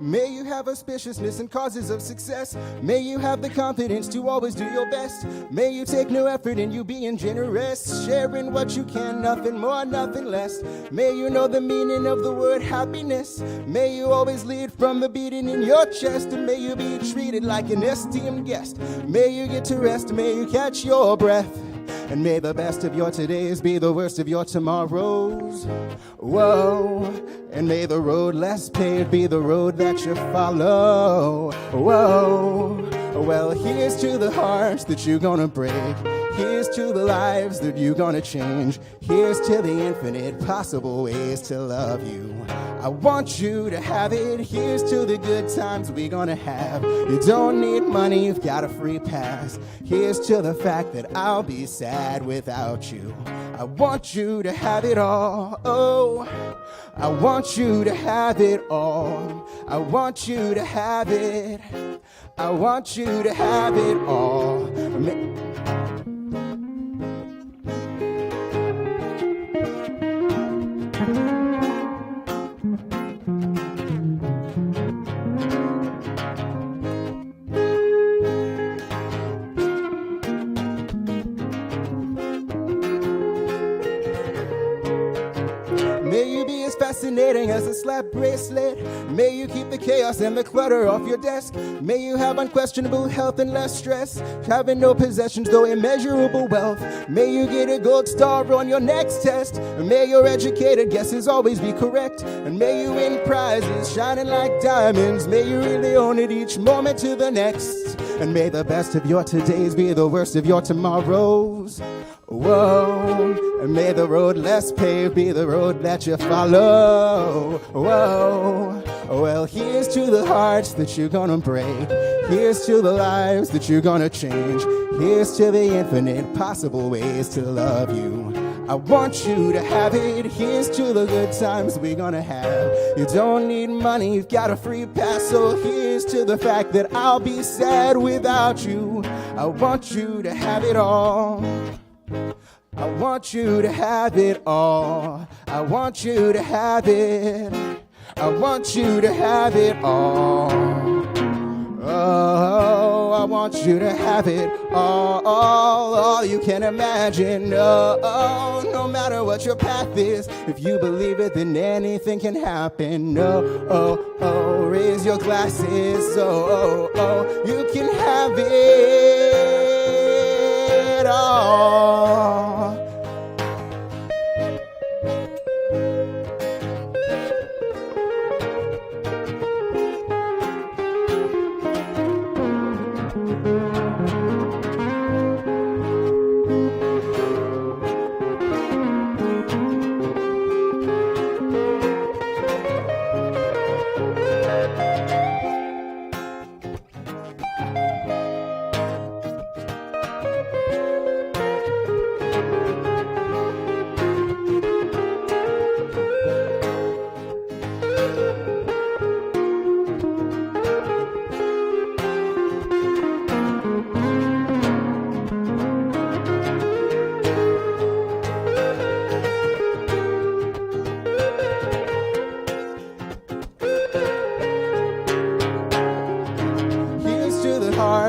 May you have auspiciousness and causes of success. May you have the confidence to always do your best. May you take no effort in you being generous, sharing what you can, nothing more, nothing less. May you know the meaning of the word happiness. May you always lead from the beating in your chest. And may you be treated like an esteemed guest. May you get to rest, may you catch your breath. And may the best of your todays be the worst of your tomorrows. Whoa. And may the road less paved be the road that you follow. Whoa. Well, here's to the hearts that you're gonna break. Here's to the lives that you're gonna change. Here's to the infinite possible ways to love you. I want you to have it. Here's to the good times we're gonna have. You don't need money, you've got a free pass. Here's to the fact that I'll be sad without you. I want you to have it all. Oh, I want you to have it all. I want you to have it. I want you to have it all. fascinating as a slap bracelet. May you keep the chaos and the clutter off your desk. May you have unquestionable health and less stress. Having no possessions, though immeasurable wealth. May you get a gold star on your next test. May your educated guesses always be correct. And may you win prizes shining like diamonds. May you really own it each moment to the next. And may the best of your todays be the worst of your tomorrows. Whoa, and may the road less paved be the road that you follow. Whoa, well, here's to the hearts that you're gonna break. Here's to the lives that you're gonna change. Here's to the infinite possible ways to love you. I want you to have it. Here's to the good times we're gonna have. You don't need money, you've got a free pass. So here's to the fact that I'll be sad without you. I want you to have it all. I want you to have it all. I want you to have it. I want you to have it all. Oh, I want you to have it all you can imagine. Oh, no matter what your path is, if you believe it, then anything can happen. Oh, raise your glasses. Oh, you can have it all.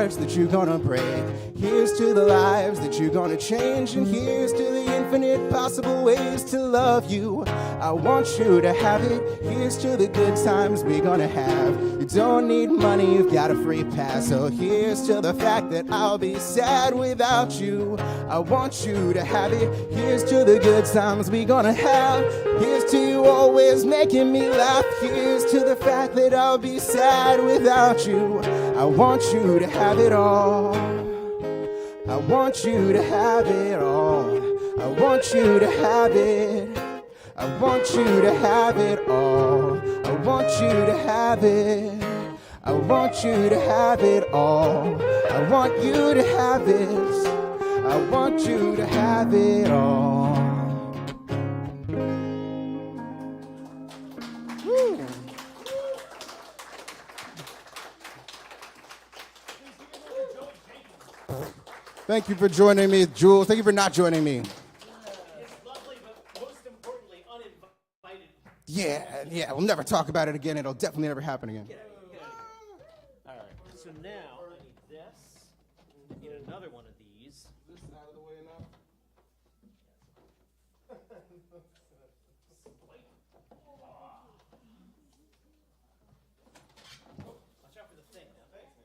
That you're gonna break. Here's to the lives that you're gonna change. And here's to the infinite possible ways to love you. I want you to have it. Here's to the good times we're gonna have. You don't need money, you've got a free pass. So here's to the fact that I'll be sad without you. I want you to have it. Here's to the good times we're gonna have. Here's to you always making me laugh. Here's to the fact that I'll be sad without you. I want you to have it all. I want you to have it all. I want you to have it. I want you to have it all. I want you to have it. I want you to have it all. I want you to have it. I want you to have it all. Thank you for joining me, Jules. Thank you for not joining me. It's lovely, but most importantly, uninvited. Yeah, we'll never talk about it again. It'll definitely never happen again. Get out of here. All right, so now I need this. I need another one of these. This is out of the way enough. Watch out for the thing now. Thanks, man.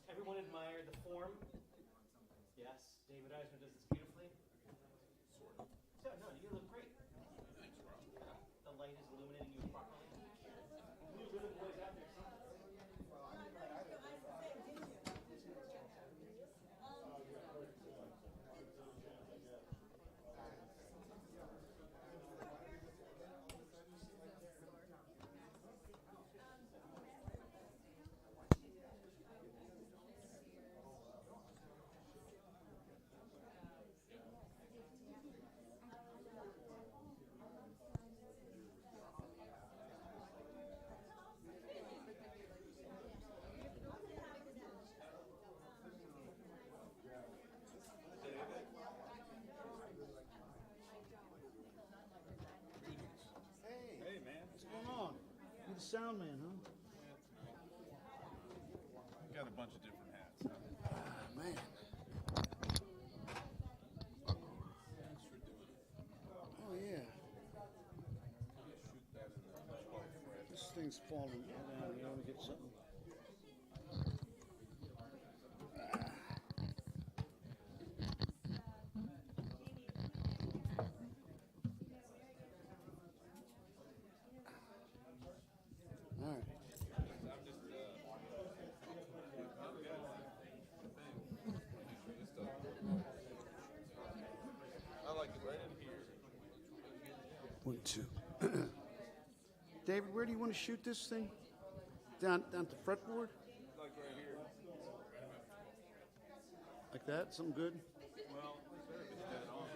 everyone admire the form? Yes, David Eisner does this beautifully. Sort of. So, no, you look great. Thanks, Rob. The light is illuminating you properly. Blue Rhythm Boys out there. Hey, man, what's going on? You're the sound man, huh? Got a bunch of different hats. Man. Oh, yeah. This thing's falling down. You want to get something? All right. I like it right in here. 1, 2. David, where do you want to shoot this thing? Down at the fretboard? Like right here. Like that? Something good? Well, sir, if it's dead on.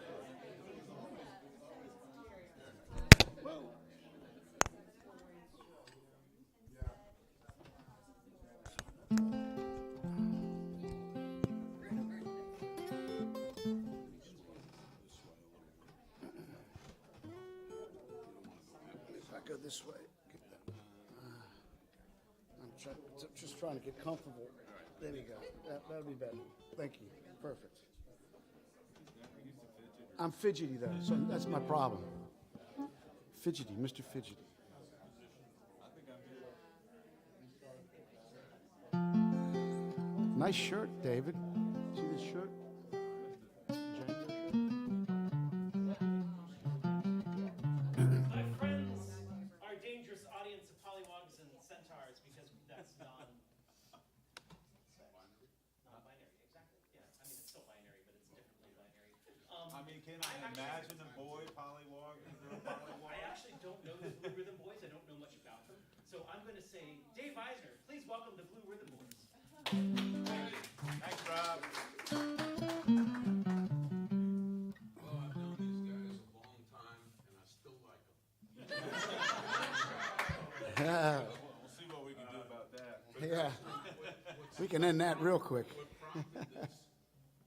Whoa. If I go this way, get that. I'm just trying to get comfortable. There you go. That'll be better. Thank you. Perfect. I'm fidgety though, so that's my problem. Fidgety, Mr. Fidgety. Nice shirt, David. See this shirt? Django shirt? My friends are a dangerous audience of pollywogs and centaurs because that's non-binary, exactly. Yeah, I mean, it's still binary, but it's differently binary. I mean, can I imagine a boy pollywog and a girl pollywog? I actually don't know the Blue Rhythm Boys. I don't know much about them. So I'm going to say, Dave Eisner, please welcome the Blue Rhythm Boys. Thanks, Rob. Well, I've known these guys a long time, and I still like them. We'll see what we can do about that. Yeah. We can end that real quick. What prompted this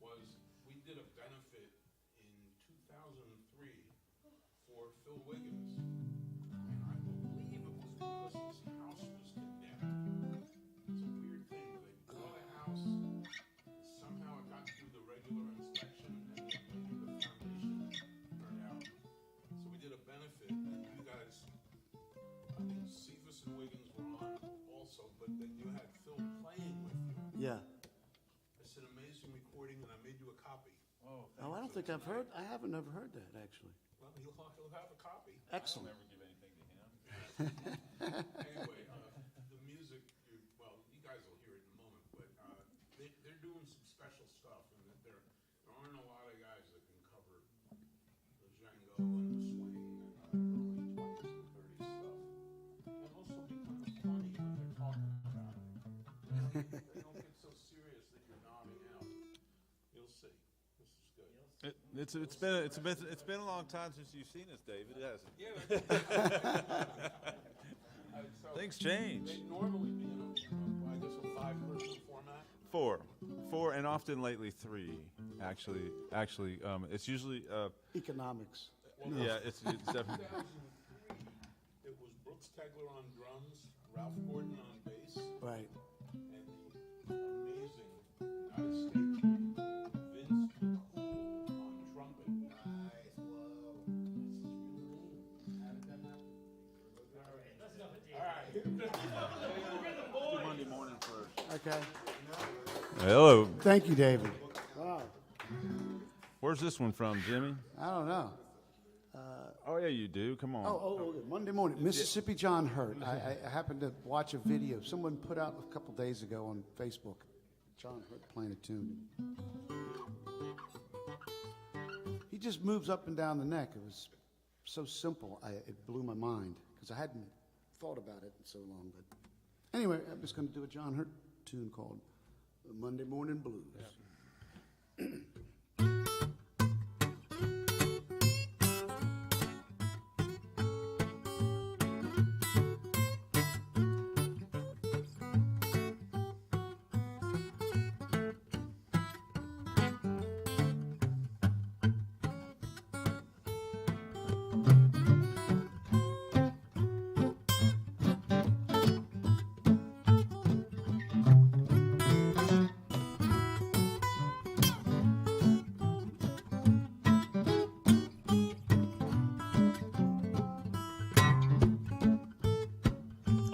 was we did a benefit in 2003 for Phil Wiggins, and I believe it was because his house was condemned. It's a weird thing. They bought a house, somehow it got through the regular inspection, and the foundation turned out. So we did a benefit, and you guys, I think Cephas and Wiggins were on also, but then you had Phil playing with you. Yeah. It's an amazing recording, and I made you a copy. Oh, Oh, I don't think I've heard. I haven't ever heard that actually. Well, he'll have a copy. Excellent. never give anything to him. Anyway, the music, you guys will hear it in a moment, but they're doing some special stuff, and that there aren't a lot of guys that can cover the Django and the swing and early 20s and 30s stuff. And also be kind of funny when they're talking about it. They don't get so serious that you're nodding out. You'll see. This is good. It's been a long time since you've seen us, David, hasn't it? Yeah. Things change. They normally be in I guess a 5-person format. Four, and often lately 3. Actually, it's usually Economics. yeah, it's definitely. 2003, it was Brooks Tegler on drums, Ralph Gordon on bass, Right. and the amazing United States Vince McCool on trumpet. Nice, whoa. All right. Blue Rhythm Boys. Monday morning first. Okay. Hello. Thank you, David. Wow. Where's this one from, Jimmy? I don't know. Oh, yeah, you do. Come on. Oh, Monday morning, Mississippi John Hurt. I happened to watch a video someone put out a couple days ago on Facebook. John Hurt playing a tune. He just moves up and down the neck. It was so simple. It blew my mind because I hadn't thought about it in so long. But anyway, I'm just going to do a John Hurt tune called Monday Morning Blues. Yeah.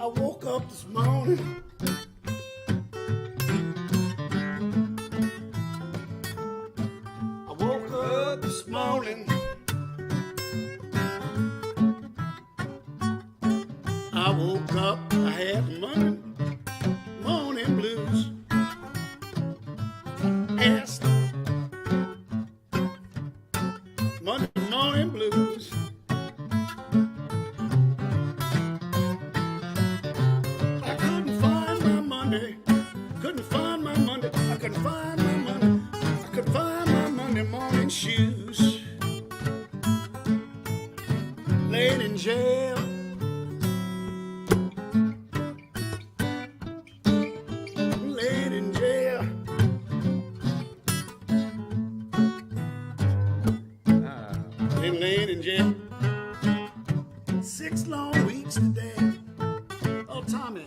I woke up this morning. I woke up this morning. I woke up, I had the morning blues. Asked Monday morning blues. Couldn't find my Monday. I couldn't find my Monday. I couldn't find my Monday morning shoes. Laid in jail. Laid in jail. Been laid in jail 6 long weeks today. Oh, Tommy.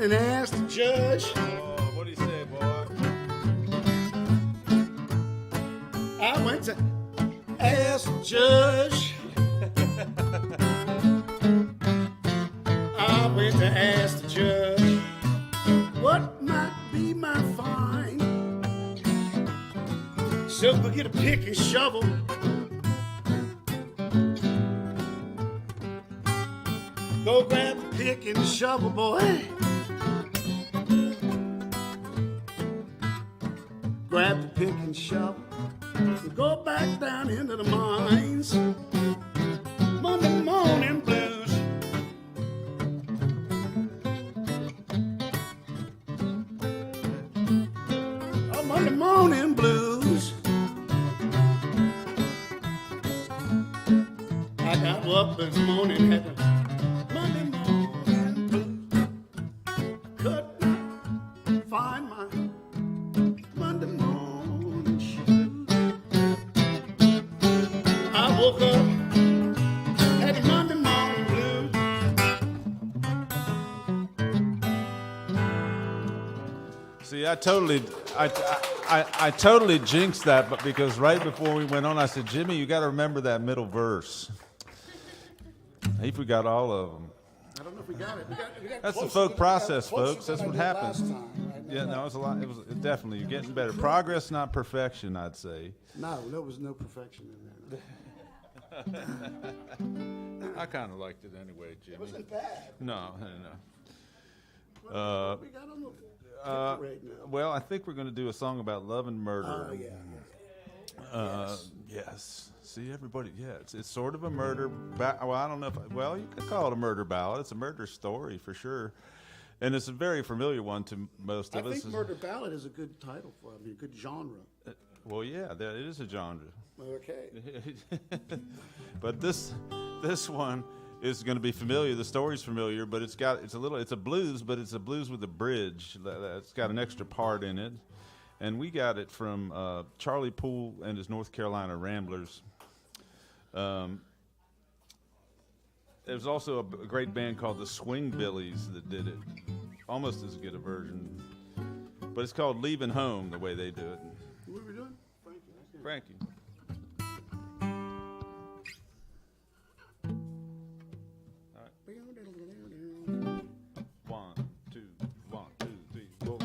And asked the judge. Oh, what do you say, boy? I went to ask the judge. I went to ask the judge what might be my fine. So go get a pick and shovel. Go grab the pick and the shovel, boy. Grab the pick and shovel and go back down into the mines. Monday morning blues. Oh, Monday morning blues. I got up this morning, had a Monday morning blues. Could not find my Monday morning shoes. I woke up, had a Monday morning blues. See, I totally jinxed that, but because right before we went on, I said, Jimmy, you got to remember that middle verse. He forgot all of them. I don't know if we got it. We got That's the closer folk than- process, closer folks. than That's I what did happens. last time. Yeah, no, it was a lot. It was definitely, you're getting better. Progress, not perfection, I'd say. No, there was no perfection in there. I kind of liked it anyway, Jimmy. It wasn't bad. No. We got on the kick right now. Well, I think we're going to do a song about love and murder. Oh, yeah. Yes. See, everybody, yeah, it's sort of a murder. Well, I don't know if, you could call it a murder ballad. It's a murder story for sure. And it's a very familiar one to most of I us. think murder ballad is a good title for it. I mean, a good genre. Well, yeah, it is a genre. Okay. But this one is going to be familiar. The story's familiar, but it's a blues, but it's a blues with a bridge. It's got an extra part in it. And we got it from Charlie Poole and his North Carolina Ramblers. There was also a great band called the Swing Billies that did it. Almost as good a version. But it's called Leaving Home, the way they do it. What are we doing? Frankie. One, two, 3, 4.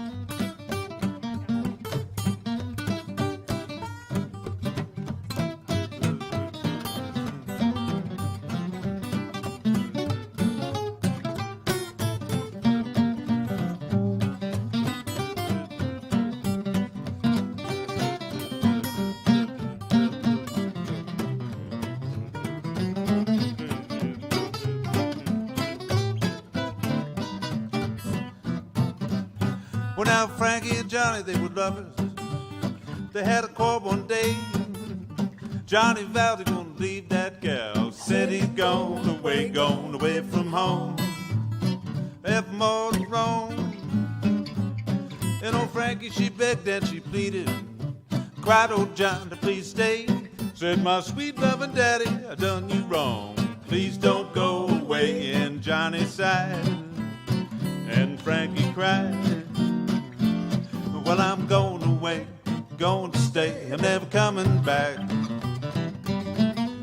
Well, now Frankie and Johnny, they were lovers. They had a quarrel one day. Johnny vowed he gonna leave that gal. Said he's gone away from home. Left more to roam. And old Frankie, she begged and she pleaded. Cried old John to please stay. Said, my sweet loving daddy, I done you wrong. Please don't go away. And Johnny sighed. And Frankie cried. Well, I'm going away, going to stay, I'm never coming back.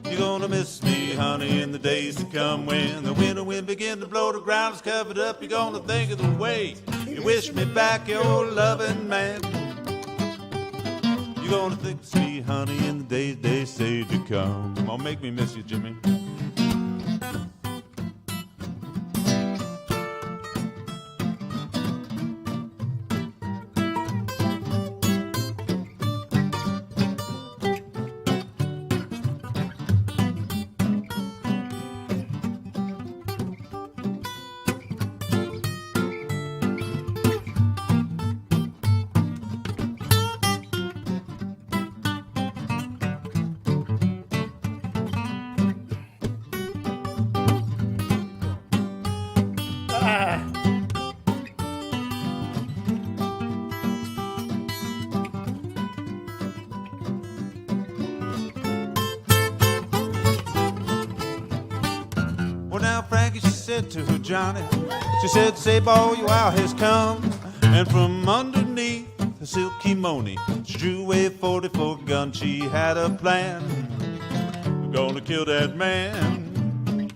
You're gonna miss me, honey, in the days to come. When the winter wind begin to blow, the ground is covered up. You're gonna think of the way you wish me back, your loving man. You're gonna think of me, honey, in the days they say to come. Come on, make me miss you, Jimmy. To her Johnny, she said, say, boy, your hour has come. And from underneath the silky money, she drew away a 44 gun. She had a plan, we're gonna kill that man.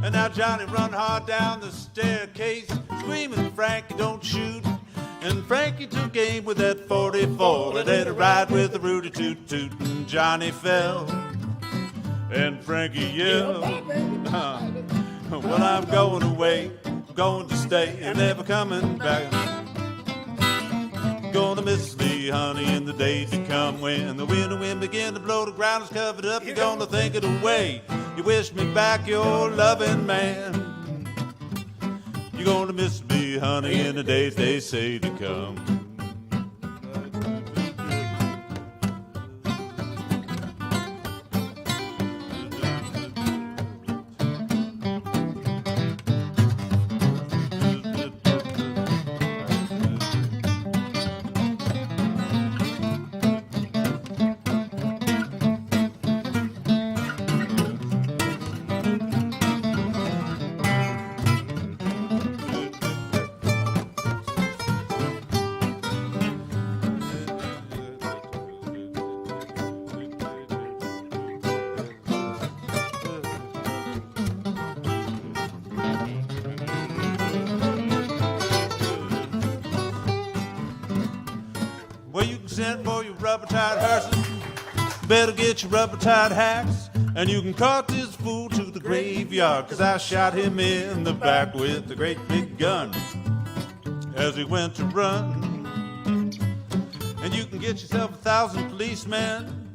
And now Johnny run hard down the staircase, screaming, Frankie, don't shoot. And Frankie took aim with that 44 and let her ride with the Rudy toot toot. And Johnny fell, and Frankie yelled, well, I'm going away, going to stay, and never coming back. Gonna miss me, honey, in the days to come. When the winter wind begin to blow, the ground is covered up. You're gonna think of the way you wish me back, your loving man. You're gonna miss me, honey, in the days they say to come. Well, you can send for your rubber-tied hearses. Better get your rubber-tied hacks. And you can cart this fool to the graveyard, 'cause I shot him in the back with a great big gun as he went to run. And you can get yourself 1,000 policemen,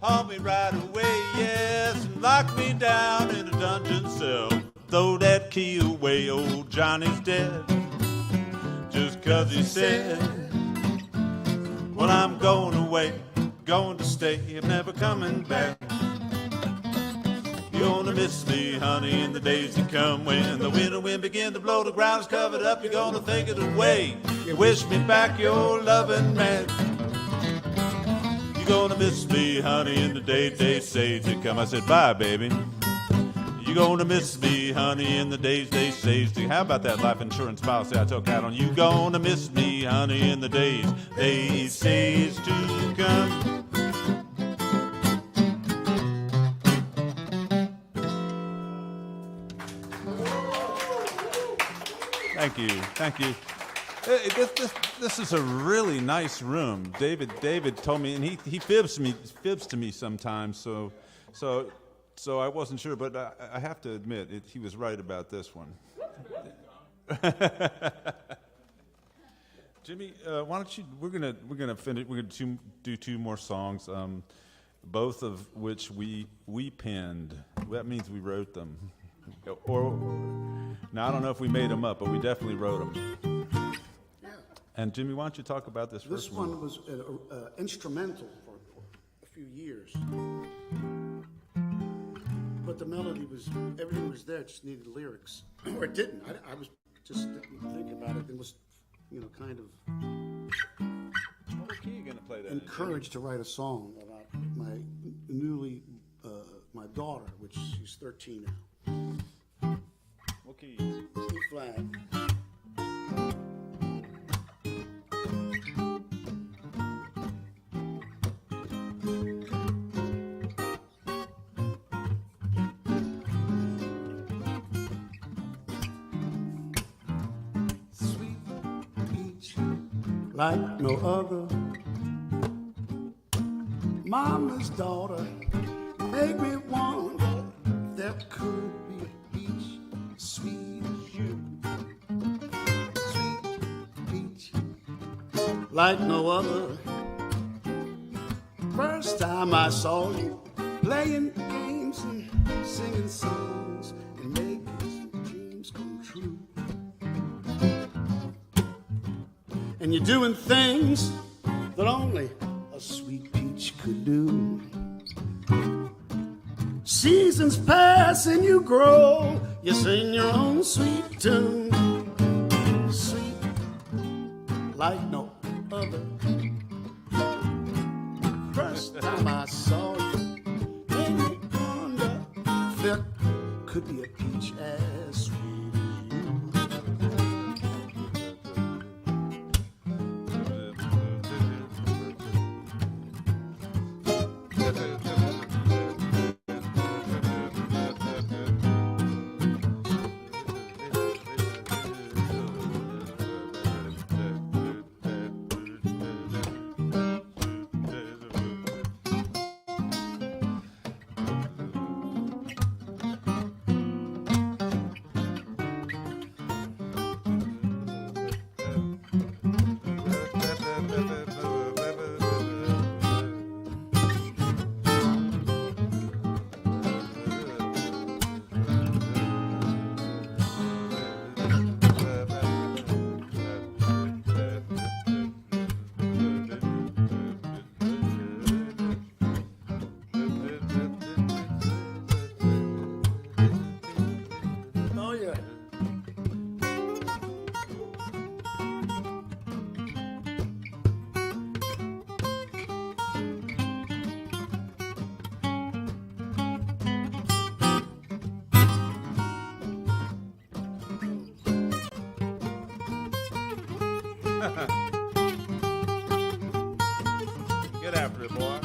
haul me right away, yes, and lock me down in a dungeon cell. Throw that key away, old Johnny's dead, just 'cause he said, well, I'm going away, going to stay, I'm never coming back. You're gonna miss me, honey, in the days to come, when the winter wind begin to blow, the ground is covered up, you're gonna think it away. You wish me back your loving man. You're gonna miss me, honey, in the days to come. I said, bye, baby. You're gonna miss me, honey, in the days to. How about that life insurance policy I took out on you? Gonna miss me, honey, in the days to come. Thank you. This is a really nice room. David told me, and he fibs to me sometimes. So I wasn't sure, but I have to admit he was right about this one. Jimmy, why don't you? We're gonna finish. We're gonna do two more songs, both of which we penned. That means we wrote them. Or now I don't know if we made them up, but we definitely wrote them. Yeah. And Jimmy, why don't you talk about this first? This one was instrumental for a few years, but the melody was, everything was there, it just needed lyrics, or it didn't. I was just didn't think about it. It was, kind of What key are you gonna play that? encouraged to write a song about my my daughter, which she's 13 now. What key? E flat. Sweet peach like no other. Mama's daughter make me wonder if there could be a peach sweet as you. Sweet peach like no other. First time I saw you playing games and singing songs and making dreams come true. And you're doing things that only a sweet peach could do. Seasons pass and you grow, you sing your own sweet tune. Sweet like no other. First time I saw you, made me wonder if there could be a peach as sweet Get after it, boy.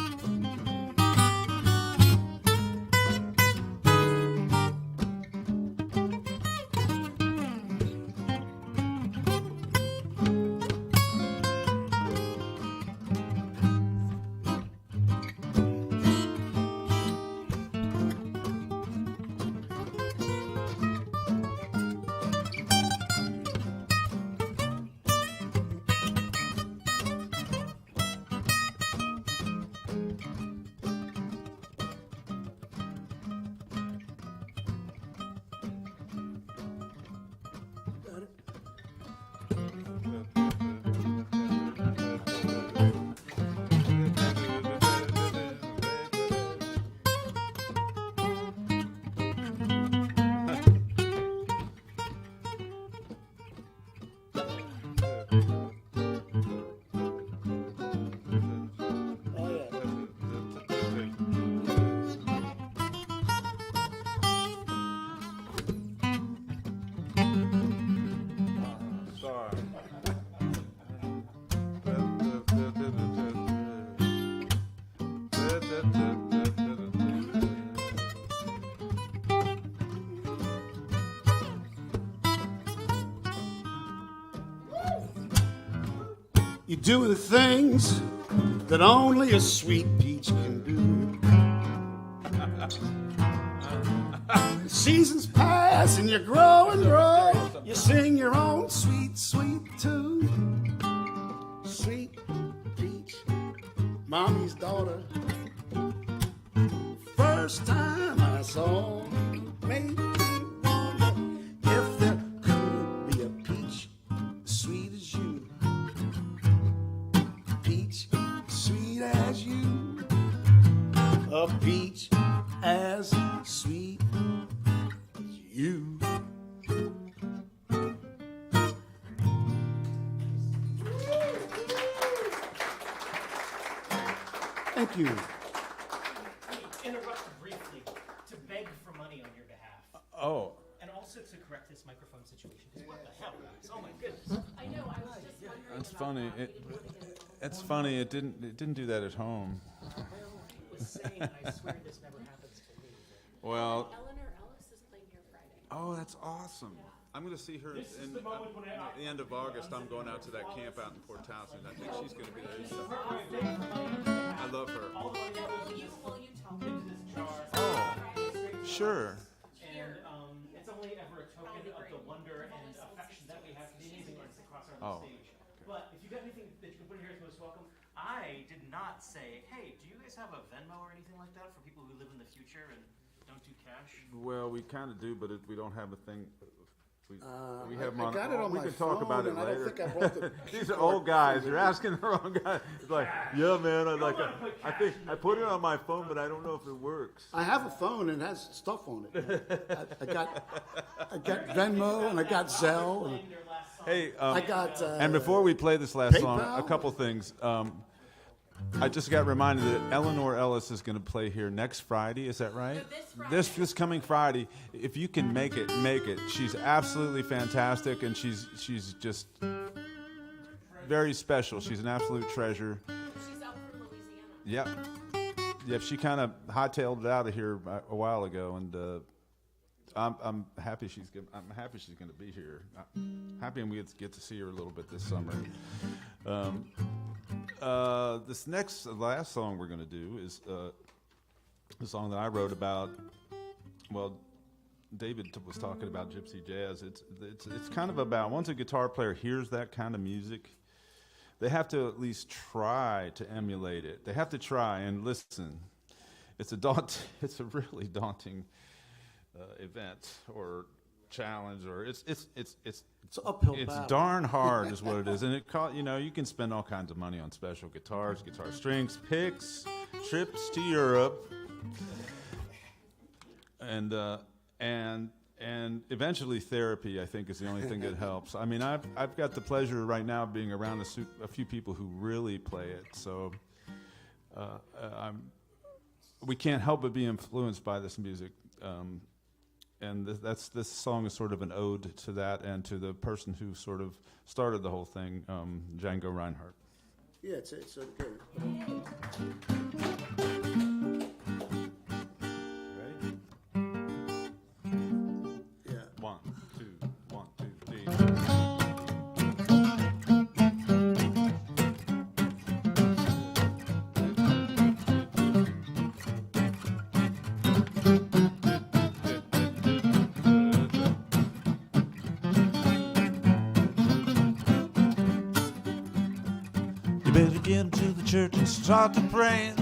You do the things that only a sweet peach can do. Seasons pass and you grow and grow. You sing your own sweet, sweet tune. Sweet peach, mommy's daughter. First time I saw, made me wonder if there could be a peach as sweet as you. Peach sweet as you. A peach as sweet as you. Thank you. Interrupt briefly to beg for money on your behalf. Oh. And also to correct this microphone situation. What the hell, guys? Oh my goodness. I know. I was just wondering. That's funny. It's funny. It didn't do that at home. I was saying, I swear this never happens to me. Well. Eleanor Ellis is playing here Friday. Oh, that's awesome. I'm going to see her at the end of August. I'm going out to that camp out in Port Townsend. I think she's going to be there. I love her. Will you tell me? Oh, sure. And it's only ever a token of the wonder and affection that we have for the amazing artists across our stage. But if you got anything that you can put in here, it's most welcome. I did not say, hey, do you guys have a Venmo or anything like that for people who live in the future and don't do cash? Well, we kind of do, but we don't have a thing. We have I got it on we my can talk about it phone, and I don't later. think I brought the These are old guys. You're asking the wrong guy. It's like, yeah, man. I think I put it on my phone, but I don't know if it works. I have a phone and it has stuff on it. I got Venmo and I got Zelle. And Hey, I got. and before we play this last song, a PayPal? couple things. I just got reminded that Eleanor Ellis is going to play here next Friday. Is that right? No, This coming Friday. If you can make it, make it. She's absolutely fantastic, and she's just very special. She's an absolute treasure. She's out from Louisiana. Yep. She kind of hightailed it out of here a while ago, and I'm happy she's going to be here. I'm happy we get to see her a little bit this summer. This last song we're going to do is the song that I wrote about. Well, David was talking about gypsy jazz. It's kind of about, once a guitar player hears that kind of music, they have to at least try to emulate it. They have to try and listen. It's a really daunting event or challenge, or it's uphill it's battle. darn hard is what it is. And you can spend all kinds of money on special guitars, guitar strings, picks, trips to Europe, and eventually therapy, I think, is the only thing that helps. I mean, I've got the pleasure right now of being around a few people who really play it, so we can't help but be influenced by this music. And this song is sort of an ode to that and to the person who sort of started the whole thing, Django Reinhardt. Yeah, it's good. Ready? Yeah. 1, 2, 1, 2, 3. You better get him to the church and start to praying.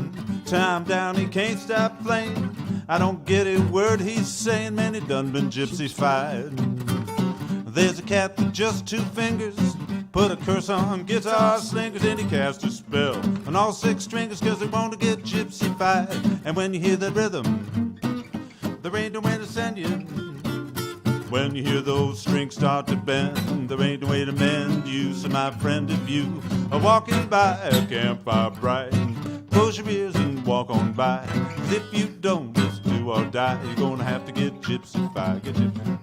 Time down, he can't stop playing. I don't get a word he's saying, man, he done been gypsy-fied. There's a cat with just 2 fingers, put a curse on guitar slingers, and he cast a spell on all 6 stringers, cause they want to get gypsy-fied. And when you hear that rhythm, there ain't no way to send you. When you hear those strings start to bend, there ain't no way to mend you. So my friend, if you are walking by a campfire bright, close your ears and walk on by. 'Cause if you don't, it's do or die. You're gonna have to get gypsy-fied, get gypsy.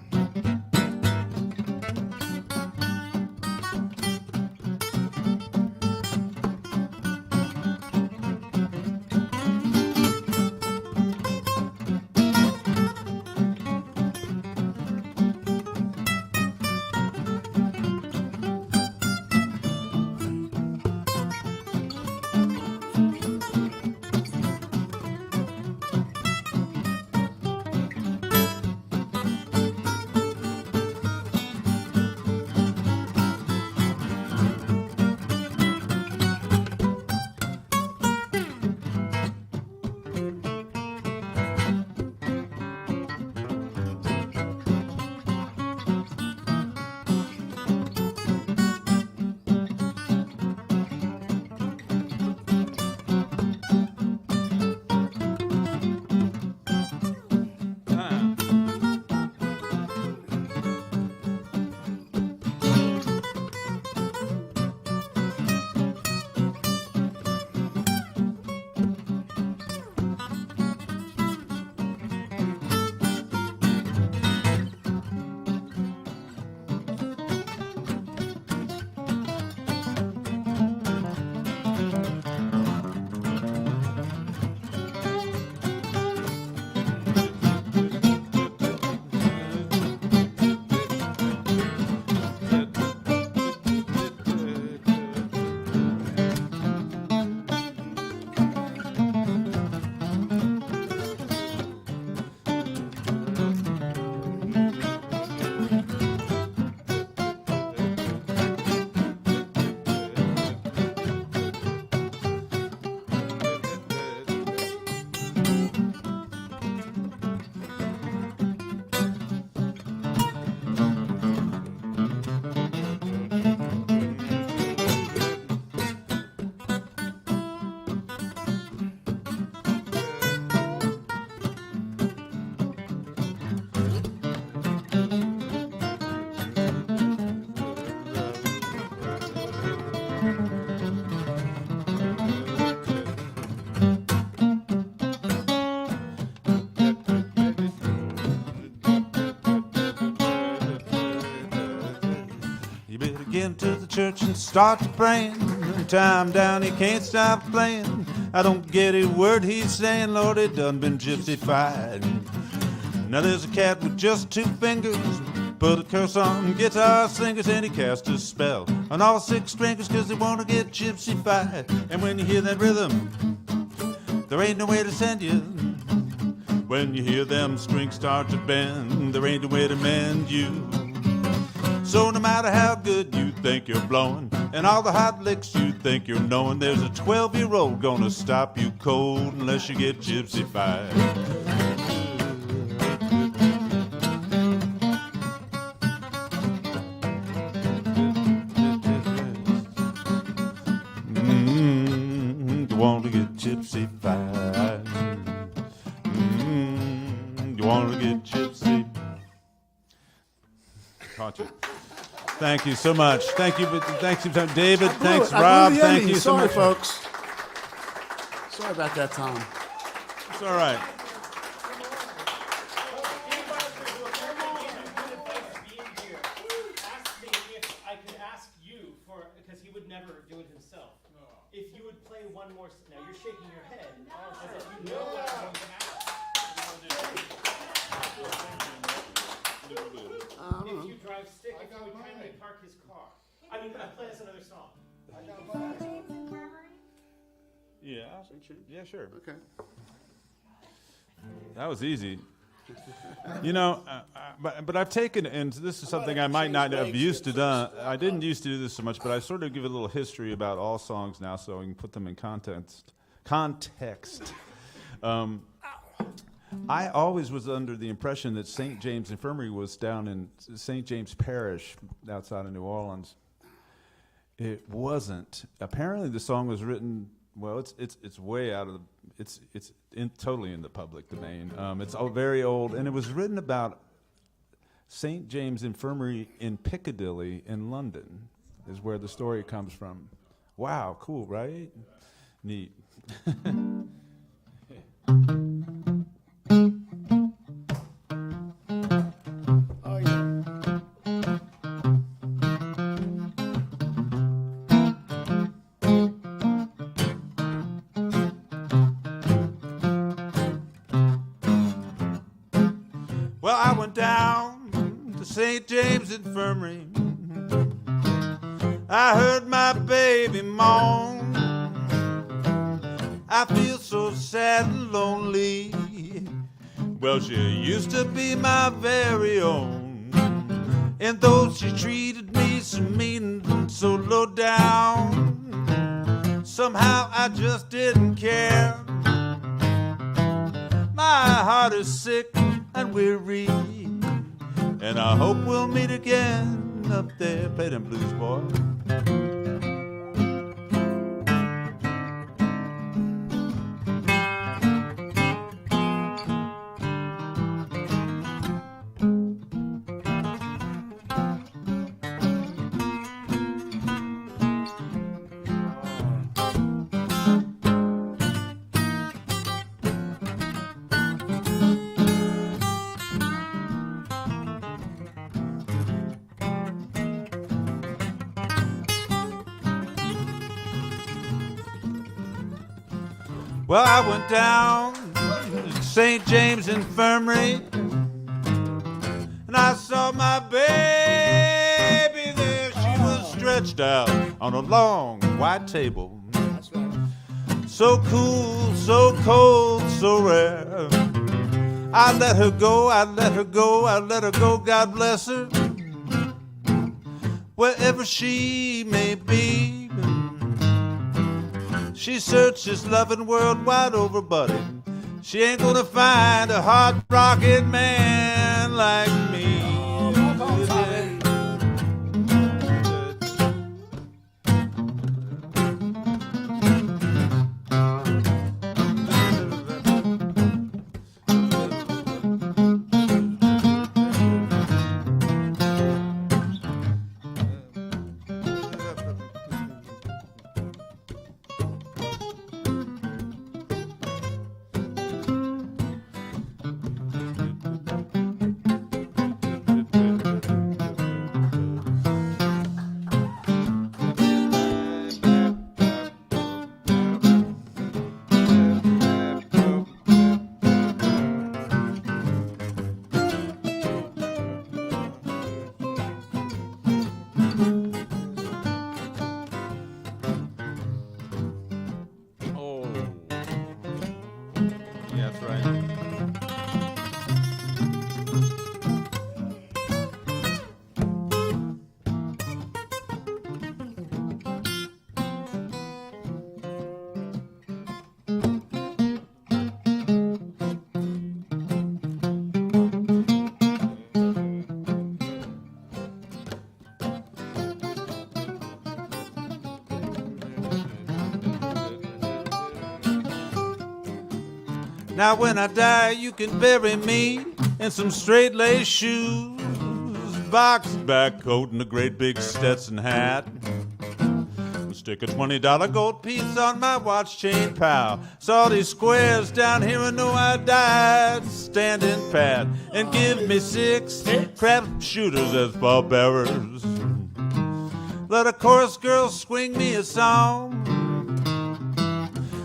church and starts praying. Time down, he can't stop playing. I don't get a word he's saying, Lord, it done been gypsified. Now there's a cat with just 2 fingers, put a curse on guitar singers, and he cast a spell on all 6 stringers, 'cause they want to get gypsified. And when you hear that rhythm, there ain't no way to send you. When you hear them strings start to bend, there ain't no way to mend you. So no matter how good you think you're blowing, and all the hot licks you think you're knowing, there's a 12-year-old gonna stop you cold unless you get gypsified. You want to get gypsified. You want to get gypsy. Caught you. Thank you so much. Thank you, David. Thanks, Rob. Thank you so much, folks. Sorry about that, Tom. It's all right. I could ask you for, because he would never do it himself. If you would play one more. Now you're shaking your head. As if you know what I'm going to ask. If you drive stick, if you would kindly park his car. I mean, play us another song. Yeah, sure. Okay. That was easy. You know, but I've taken, and this is something I might not have used to do. I didn't used to do this so much, but I sort of give a little history about all songs now, so we can put them in context. I always was under the impression that St. James Infirmary was down in St. James Parish outside of New Orleans. It wasn't. Apparently, the song was written. Well, it's way out of the. It's totally in the public domain. It's very old, and it was written about St. James Infirmary in Piccadilly in London, is where the story comes from. Wow, cool, right? Neat. Oh, yeah. Well, I went down to St. James Infirmary. I heard my baby moan. I feel so sad and lonely. Well, she used to be my very own. And though she treated me so mean and so low down, somehow I just didn't care. My heart is sick and weary, and I hope we'll meet again up there. Play them blues, boy. Well, I went down to St. James Infirmary, and I saw my baby there. She was stretched out on a long white table. That's right. So cool, so cold, so rare. I let her go, I let her go, I let her go, God bless her. Wherever she may be, she searched this loving world wide over, buddy. She ain't gonna find a hard-rocking man like me. right. Now when I die, you can bury me in some straight lace shoes, box back coat, and a great big Stetson hat. Stick a $20 gold piece on my watch chain, pal. Saw these squares down here and know I died standing pat. And give me 6 crap shooters as pallbearers. Let a chorus girl swing me a song.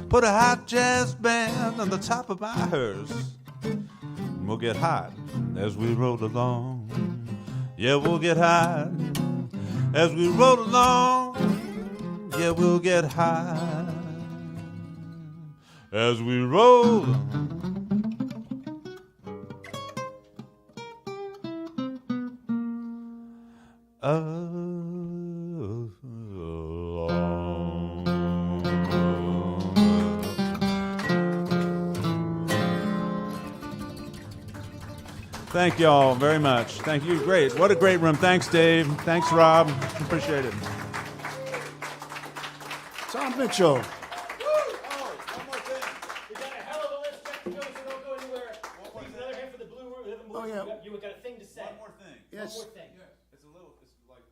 Put a hot jazz band on the top of my hearse. And we'll get hot as we roll along. Yeah, we'll get hot as we roll along. Yeah, we'll get high as we roll. Thank you all very much. Thank you. Great. What a great room. Thanks, Dave. Thanks, Rob. Appreciate it. Tom Mitchell. One more thing. We got a hell of a list. Check the notes so don't go anywhere. Please, another hand for the blue room. Oh, yeah. You got a thing to say. One more thing. Yes. One more thing. Yeah, it's like a little thing. That's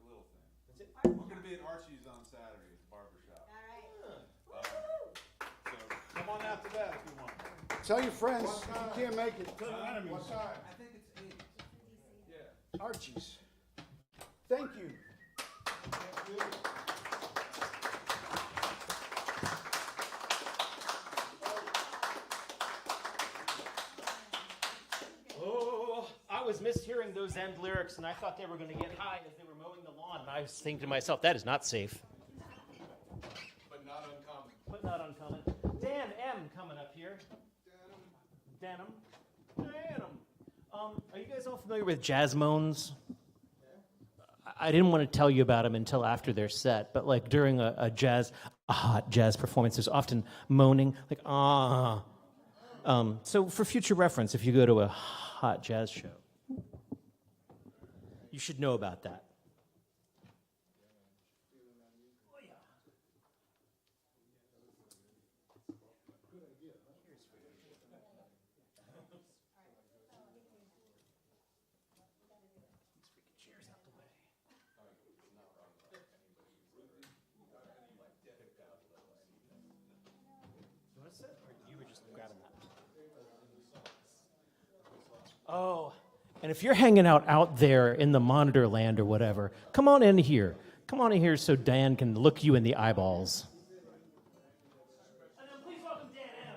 it. We're going to be at Archie's on Saturday at the barbershop. All right. So come on out to that if you want. Tell your friends if you can't make it. What time? I think it's 8. Yeah. Archie's. Thank you. Oh, I was mishearing those end lyrics, and I thought they were going to get high as they were mowing the lawn. And I was thinking to myself, that is not safe. But not uncommon. But not uncommon. Dan M. coming up here. Denim. Are you guys all familiar with jazz moans? I didn't want to tell you about them until after their set, but like during a hot jazz performance, there's often moaning, like ah. So for future reference, if you go to a hot jazz show, you should know about that. Oh, and if you're hanging out there in the monitor land or whatever, come on in here. Come on in here so Dan can look you in the eyeballs. And then please welcome Dan M.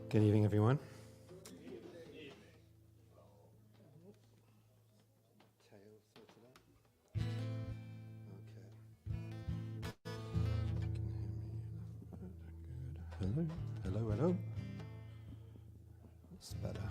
Good evening, everyone. Hello, hello, hello. That's better. Okay.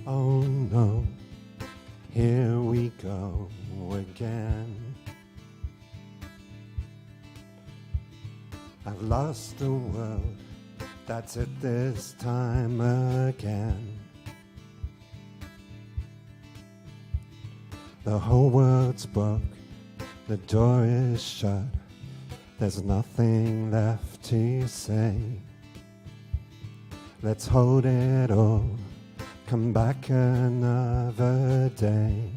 Oh no, here we go again. I've lost the world, that's it this time again. The whole world's broke, the door is shut, there's nothing left to say. Let's hold it all, come back another day.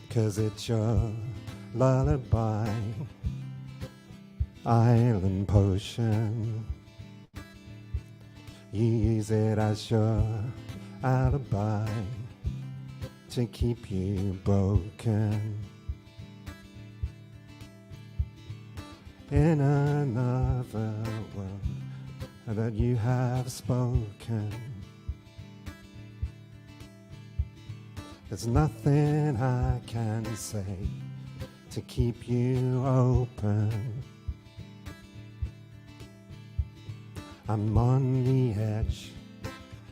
'Cause it's your lullaby, island potion. You use it as your alibi to keep you broken. In another world that you have spoken, there's nothing I can say to keep you open. I'm on the edge,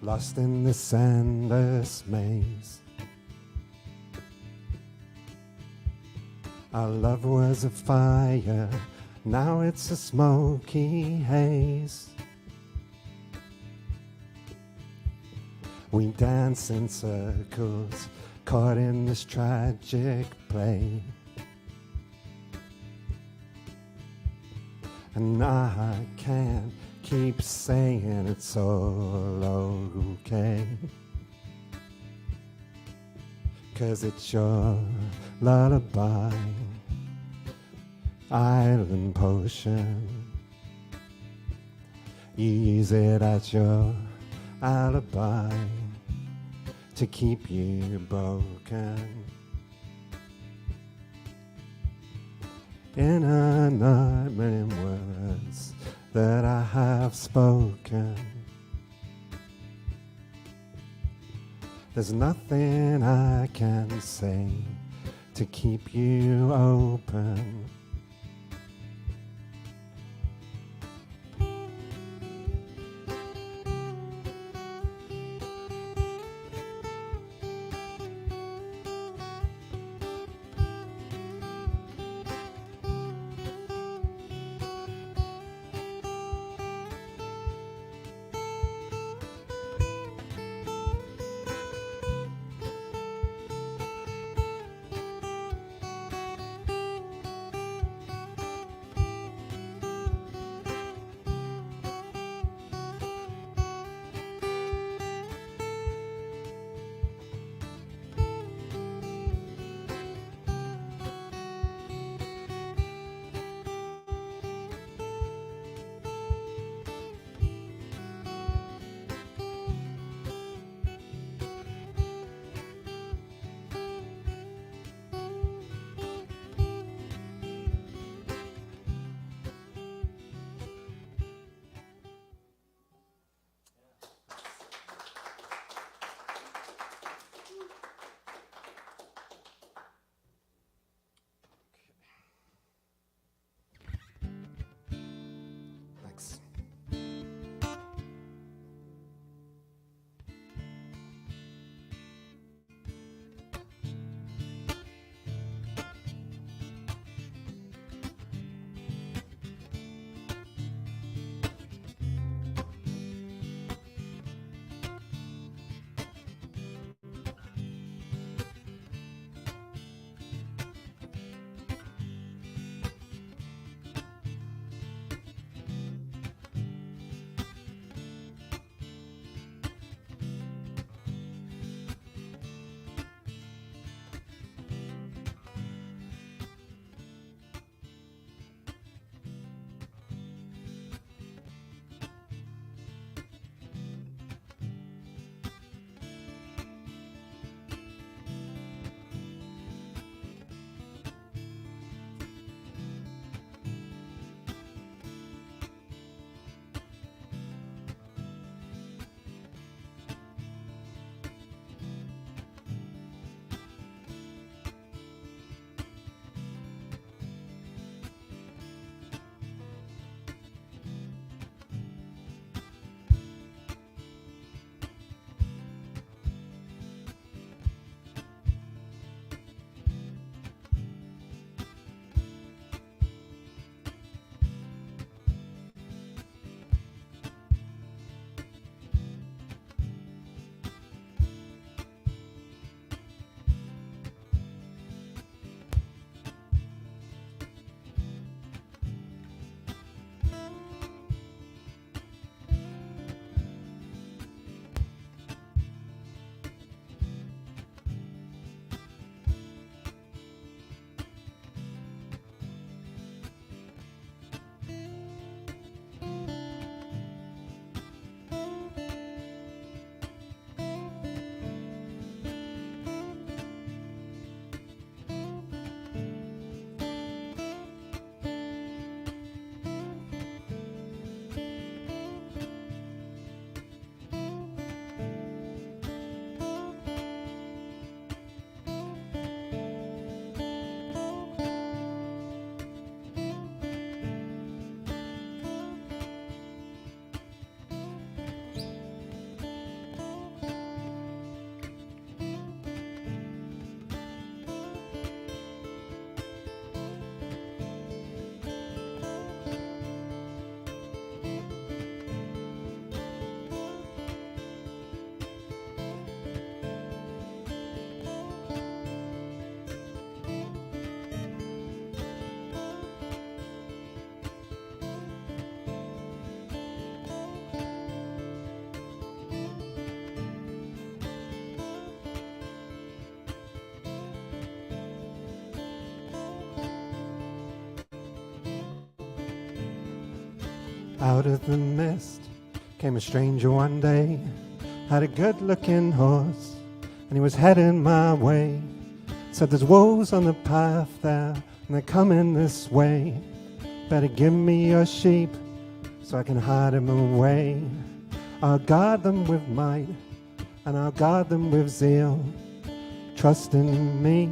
lost in this endless maze. Our love was a fire, now it's a smoky haze. We dance in circles, caught in this tragic play. And I can't keep saying it's all okay, 'cause it's your lullaby, island potion. You use it as your alibi to keep you broken. In a million words that I have spoken, there's nothing I can say to keep you open. Out of the mist came a stranger one day, had a good-looking horse, and he was heading my way. Said there's wolves on the path there, and they're coming this way. Better give me your sheep, so I can hide them away. I'll guard them with might, and I'll guard them with zeal. Trust in me,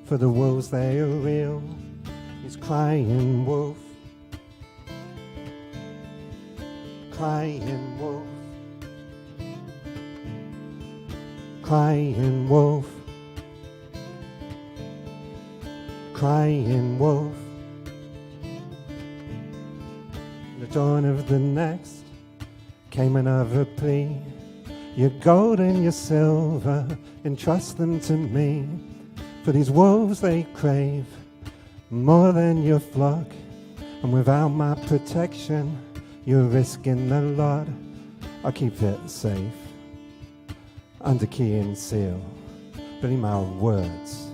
for the wolves they are real. He's crying wolf, crying wolf, crying wolf, crying wolf. The dawn of the next came another plea. Your gold and your silver, entrust them to me. For these wolves they crave more than your flock, and without my protection you're risking a lot. I'll keep it safe under key and seal. Believe my words,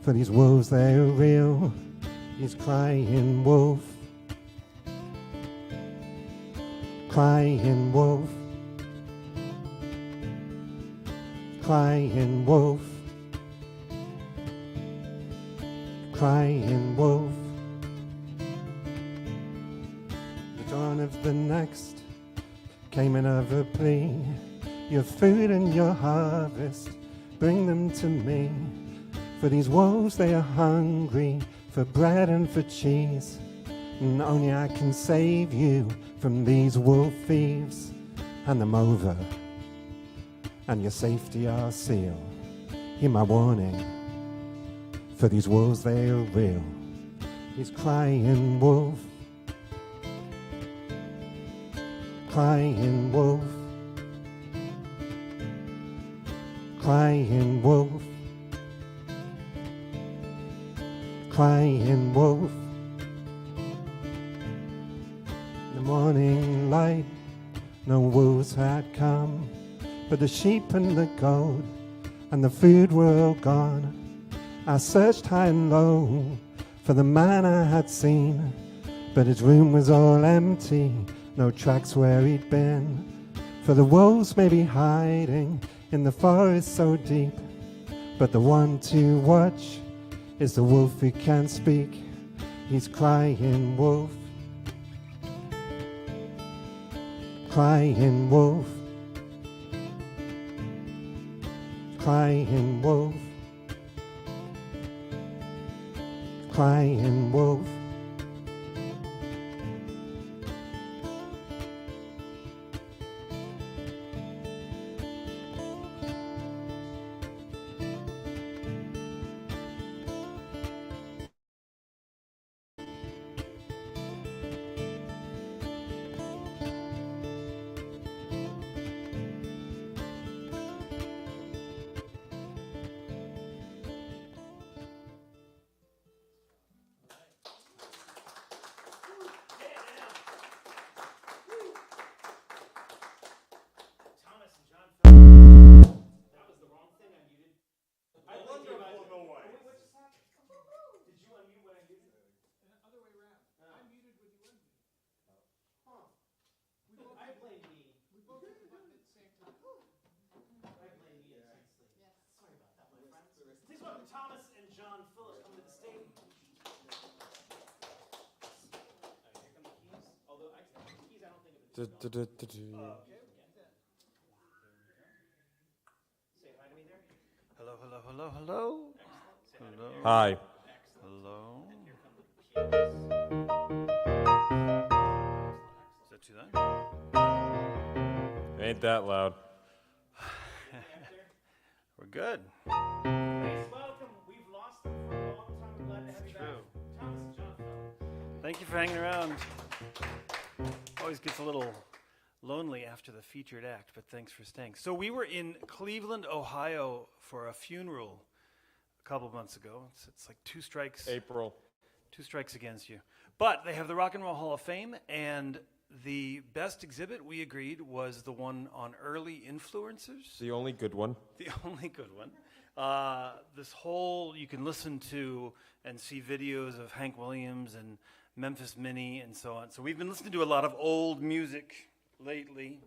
for these wolves they are real. He's crying wolf, crying wolf, crying wolf, crying wolf. The dawn of the next came another plea. Your food and your harvest, bring them to me. For these wolves they are hungry for bread and for cheese, and only I can save you from these wolf thieves. Hand them over, and your safety I'll seal. Hear my warning, for these wolves they are real. He's crying wolf, crying wolf, crying wolf, crying wolf. The morning light, no wolves had come, but the sheep and the gold and the food were all gone. I searched high and low for the man I had seen, but his room was all empty, no tracks where he'd been. For the wolves may be hiding in the forest so deep, but the one to watch is the wolf who can't speak. He's crying wolf, crying wolf, crying wolf, crying wolf. Please welcome Thomas and John Phillips coming to the stage. Here come the keys. Although the keys, I don't think of it. Say hi to me there. Hello, hello, hello, hello. Hello. Hi. Hello. Is that too loud? Ain't that loud. We're good. Please welcome. We've lost them for a long time. We're glad to have you back. Thomas and John Phillips. Thank you for hanging around. Always gets a little lonely after the featured act, but thanks for staying. So we were in Cleveland, Ohio for a funeral a couple of months ago. It's like two strikes. April. Two strikes against you. But they have the Rock and Roll Hall of Fame, and the best exhibit, we agreed, was the one on early influencers. The only good one. The only good one. This whole, you can listen to and see videos of Hank Williams and Memphis Minnie and so on. So we've been listening to a lot of old music lately.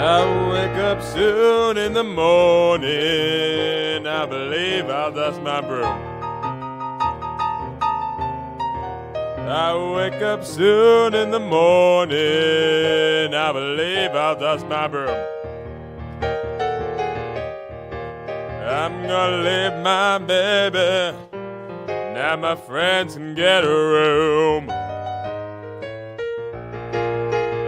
I wake up soon in the morning. I believe I'll dust my broom. I wake up soon in the morning. I believe I'll dust my broom. I'm gonna leave my baby. Now my friends can get a room.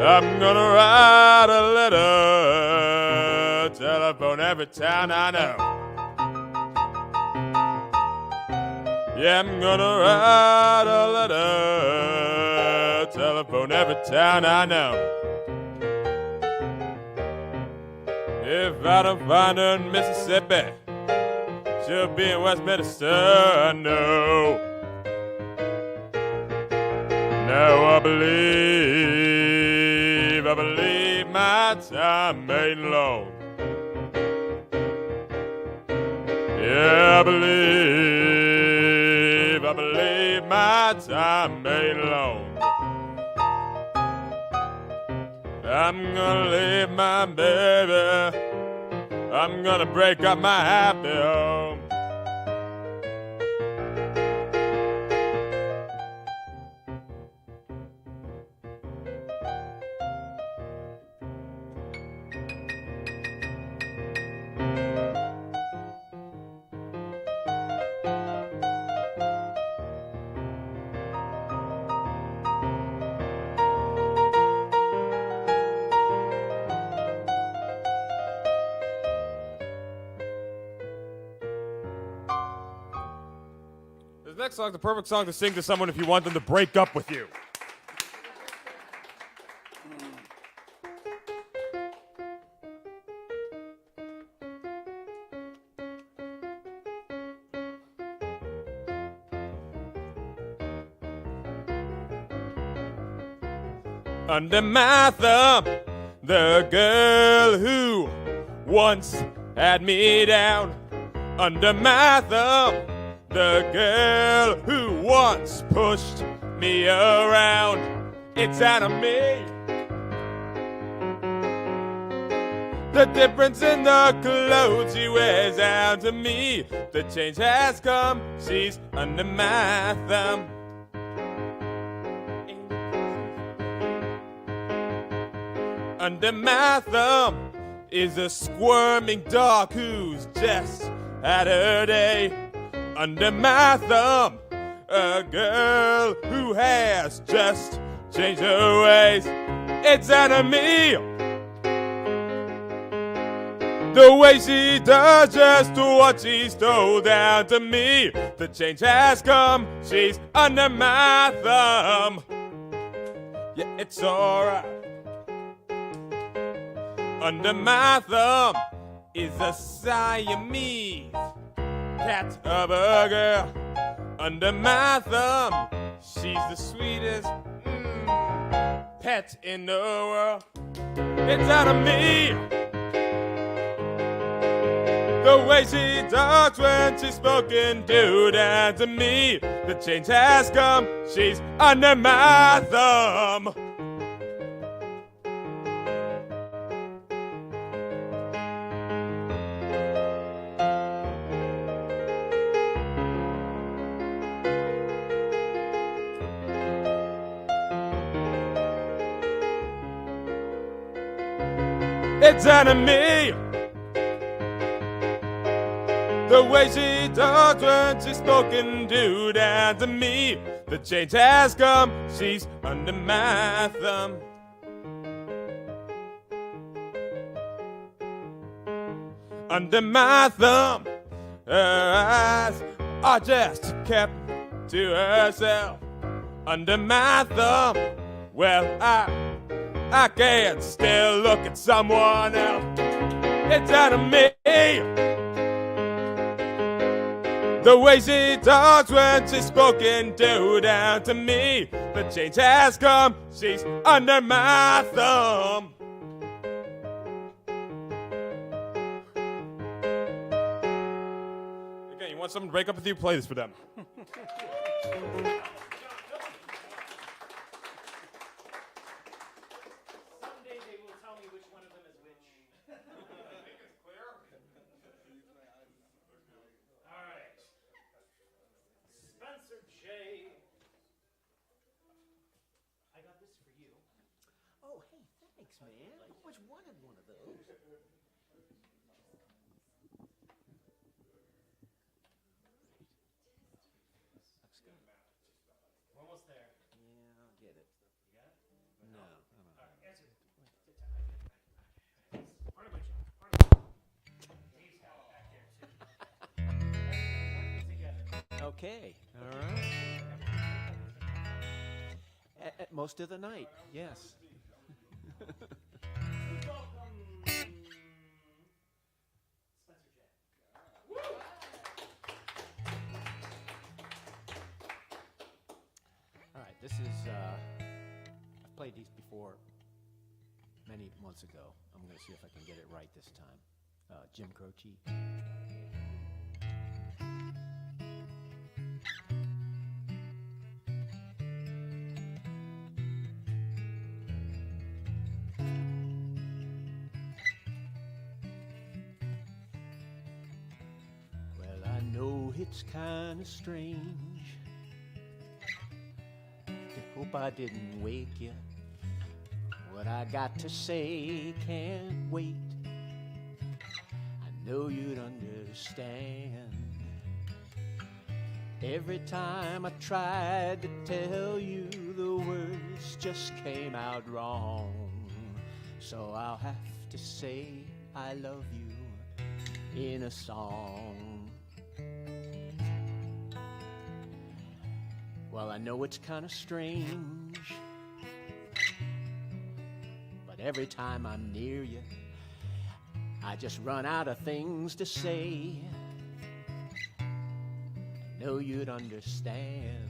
I'm gonna write a letter, telephone every town I know. Yeah, I'm gonna write a letter, telephone every town I know. If I don't find her in Mississippi, she'll be in Westminster, no. Now I believe my time ain't long. Yeah, I believe my time ain't long. I'm gonna leave my baby. I'm gonna break up my happy home. This next song's the perfect song to sing to someone if you want them to break up with you. Under my thumb, the girl who once had me down. Under my thumb, the girl who once pushed me around. It's out of me. The difference in the clothes she wears out to me. The change has come, she's under my thumb. Under my thumb is a squirming dog who's just had her day. Under my thumb, a girl who has just changed her ways. It's out of me. The way she does just what she's told down to me. The change has come, she's under my thumb. Yeah, it's alright. Under my thumb is a Siamese cat of a girl. Under my thumb, she's the sweetest pet in the world. It's out of me. The way she talks when she's spoken to down to me. The change has come, she's under my thumb. It's out of me. The way she talks when she's spoken to down to me. The change has come, she's under my thumb. under my thumb. Her eyes are just kept to herself under my thumb. Well, I can't still look at someone else. It's out of me. The way she talks when she's spoken to down to me. The change has come, she's under my thumb. Okay, you want someone to break up with you? Play this for them. Someday they will tell me which one of them is which. I think it's clear. All right. Spencer J. I got this for you. Oh, hey, thanks, man. I always wanted one of those. We're almost there. Yeah, I'll get it. You got it? No, I don't know. All right, answer. Part of my job. Part of my job. Dave's got it back there, too. Everything working together. Okay, all right. At most of the night, yes. Welcome, Spencer J. Woo! All right, this is, I've played these before many months ago. I'm going to see if I can get it right this time. Jim Croce. Well, I know it's kind of strange. I hope I didn't wake you. What I got to say can't wait. I know you'd understand. Every time I tried to tell you, the words just came out wrong. So I'll have to say I love you in a song. Well, I know it's kind of strange, but every time I'm near you, I just run out of things to say. I know you'd understand.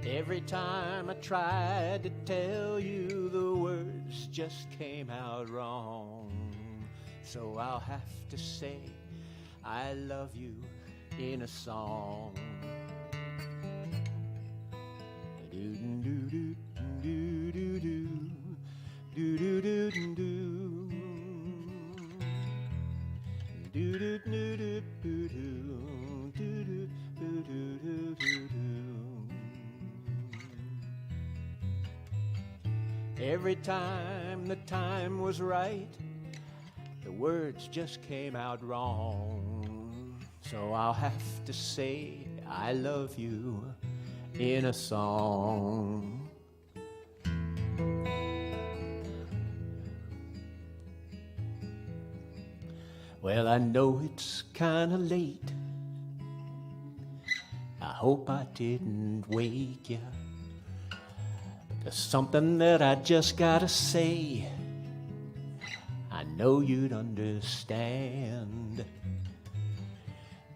Every time I tried to tell you, the words just came out wrong. So I'll have to say I love you in a song. Every time the time was right, the words just came out wrong. So I'll have to say I love you in a song. Well, I know it's kinda late. I hope I didn't wake you. There's something that I just gotta say. I know you'd understand.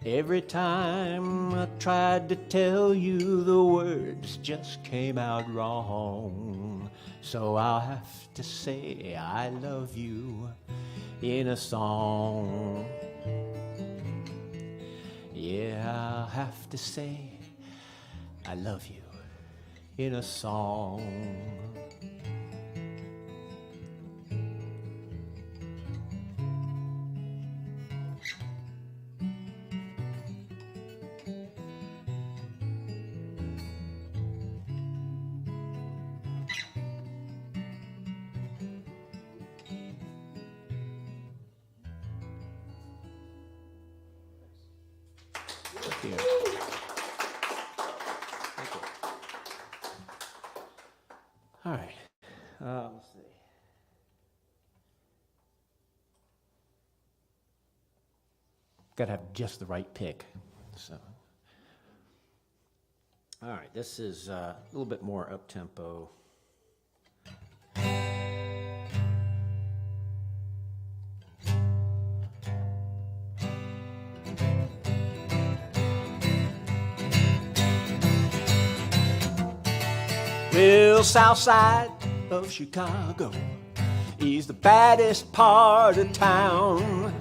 Every time I tried to tell you, the words just came out wrong. So I'll have to say I love you in a song. Yeah, I'll have to say I love you in a song. All right. Let's see. got to have just the right pick. So, all right, this is a little bit more up tempo. Well, south side of Chicago is the baddest part of town.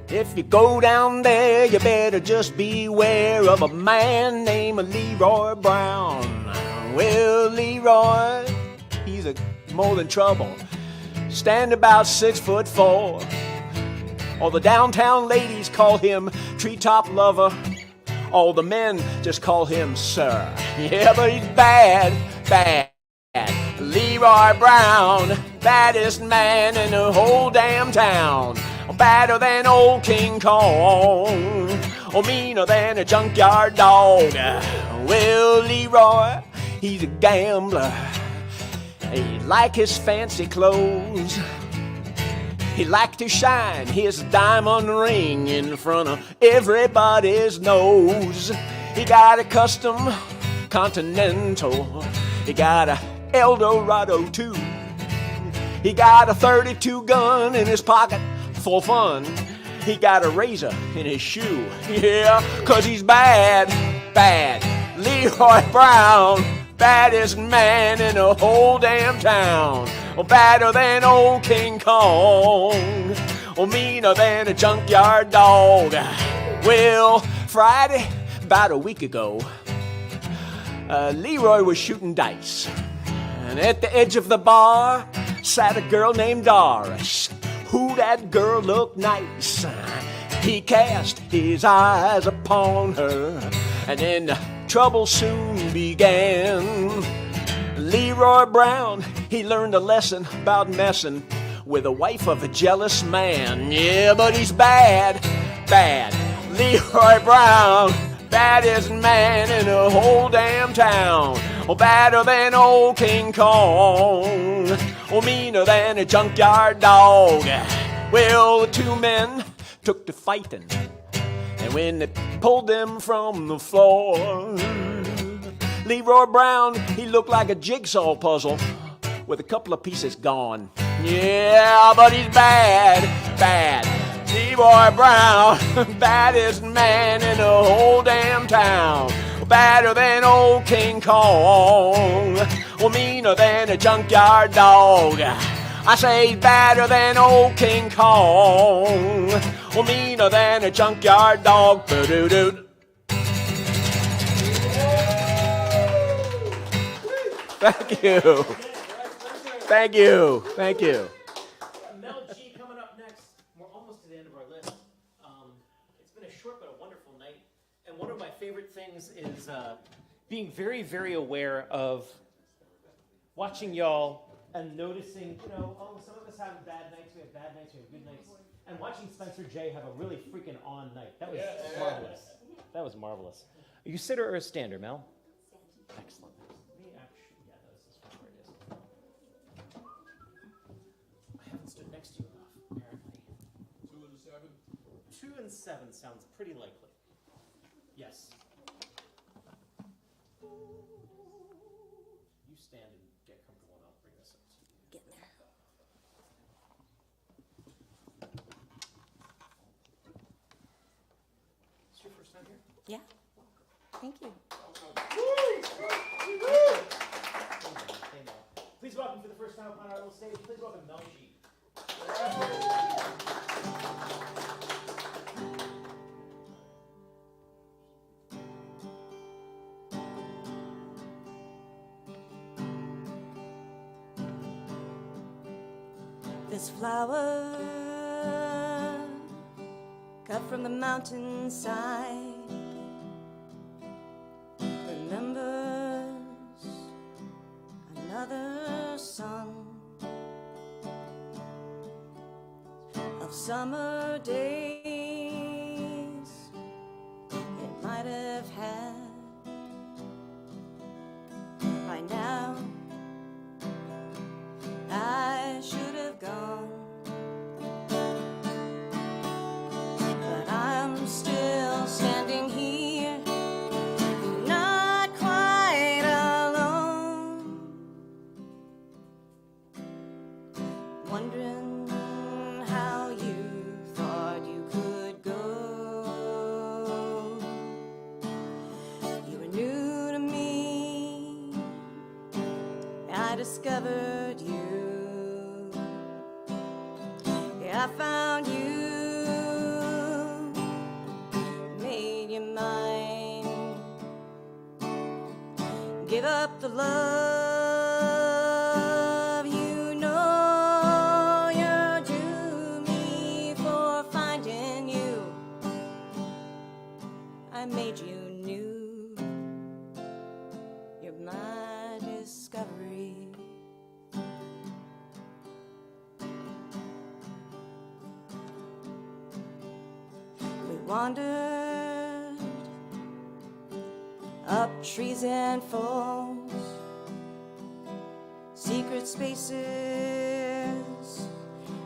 If you go down there, you better just beware of a man named Leroy Brown. Well, Leroy, he's more than trouble. Stand about 6'4". All the downtown ladies call him treetop lover. All the men just call him sir. Yeah, but he's bad, bad. Leroy Brown, baddest man in the whole damn town. Badder than old King Kong, or meaner than a junkyard dog. Well, Leroy, he's a gambler. He like his fancy clothes. He like to shine his diamond ring in front of everybody's nose. He got a custom Continental. He got a Eldorado too. He got a 32 gun in his pocket for fun. He got a razor in his shoe. Yeah, 'cause he's bad, bad. Leroy Brown, baddest man in the whole damn town. Badder than old King Kong, or meaner than a junkyard dog. Well, Friday, about a week ago, Leroy was shooting dice. And at the edge of the bar sat a girl named Doris. Who that girl looked nice. He cast his eyes upon her, and then the trouble soon began. Leroy Brown, he learned a lesson about messing with the wife of a jealous man. Yeah, but he's bad, bad. Leroy Brown, baddest man in the whole damn town. Oh, badder than old King Kong, or meaner than a junkyard dog. Well, the two men took to fighting, and when they pulled them from the floor, Leroy Brown, he looked like a jigsaw puzzle with a couple of pieces gone. Yeah, but he's bad, bad. Leroy Brown, baddest man in the whole damn town. Badder than old King Kong, or meaner than a junkyard dog. I say badder than old King Kong, or meaner than a junkyard dog. Ba-doo-doo. Thank you. Thank you. Thank you. Mel G coming up next. We're almost to the end of our list. It's been a short but a wonderful night. And one of my favorite things is being very, very aware of watching y'all and noticing, you know, oh, some of us have bad nights, we have bad nights, we have good nights. And watching Spencer J have a really freaking on night. That was marvelous. That was marvelous. Are you a sitter or a stander, Mel? Excellent. I haven't stood next to you enough, apparently. 2 and 7? 2 and 7 sounds pretty likely. Yes. You stand and get comfortable, and I'll bring this up to you. Get in there. Is this your first time here? Yeah. Thank you. Please welcome for the first time upon our little stage, please welcome Mel G. This flower cut from the mountainside remembers another song of summer days it might have had. By now I should have gone, but I'm still discovered you. Yeah, I found you, made you mine. Give up the love you know you're due me for finding you. I made you new. You're my discovery. We wandered up trees and falls, secret spaces.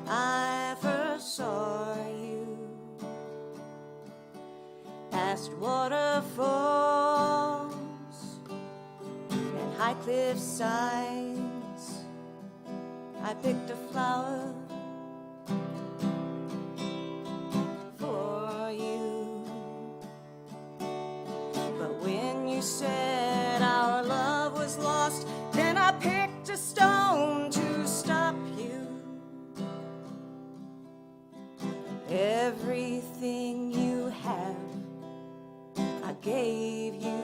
I first saw you, past waterfalls and high cliff sides. I picked a flower for you, but when you said our love was lost, then I picked a stone to stop you. Everything you have, I gave you.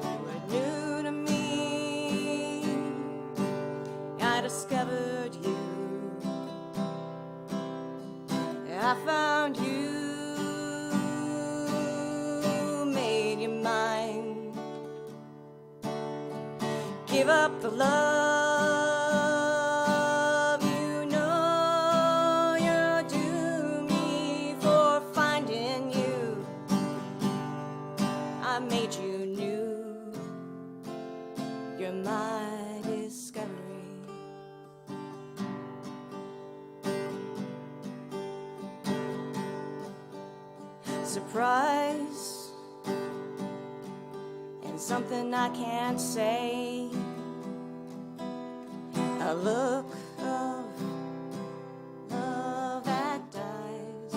You were new to me. I discovered you. I found you, made you mine. Give up the love you know you're due me for finding you. I made you new. You're my discovery. Surprise and something I can't say. A look of love that dies.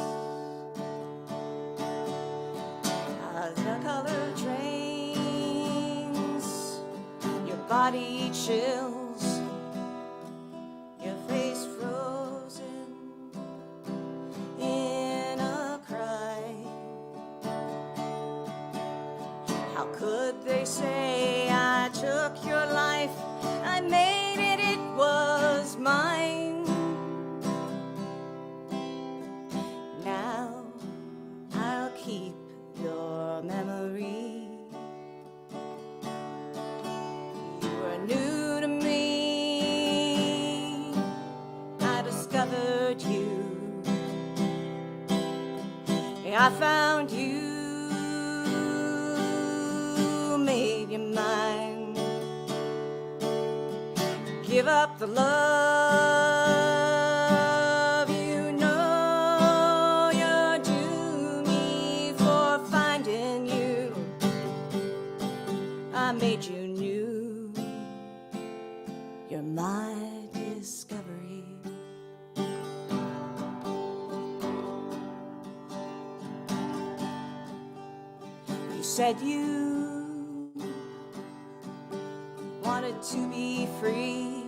The color drains, your body chills, your face frozen in a cry. How could they say I took your life? I made it, it was mine. Now I'll keep your memory. You were new to me. I discovered you. I found you, made you mine. Give up the love you know you're due me for finding you. I made you new. You're my discovery. You said you wanted to be free.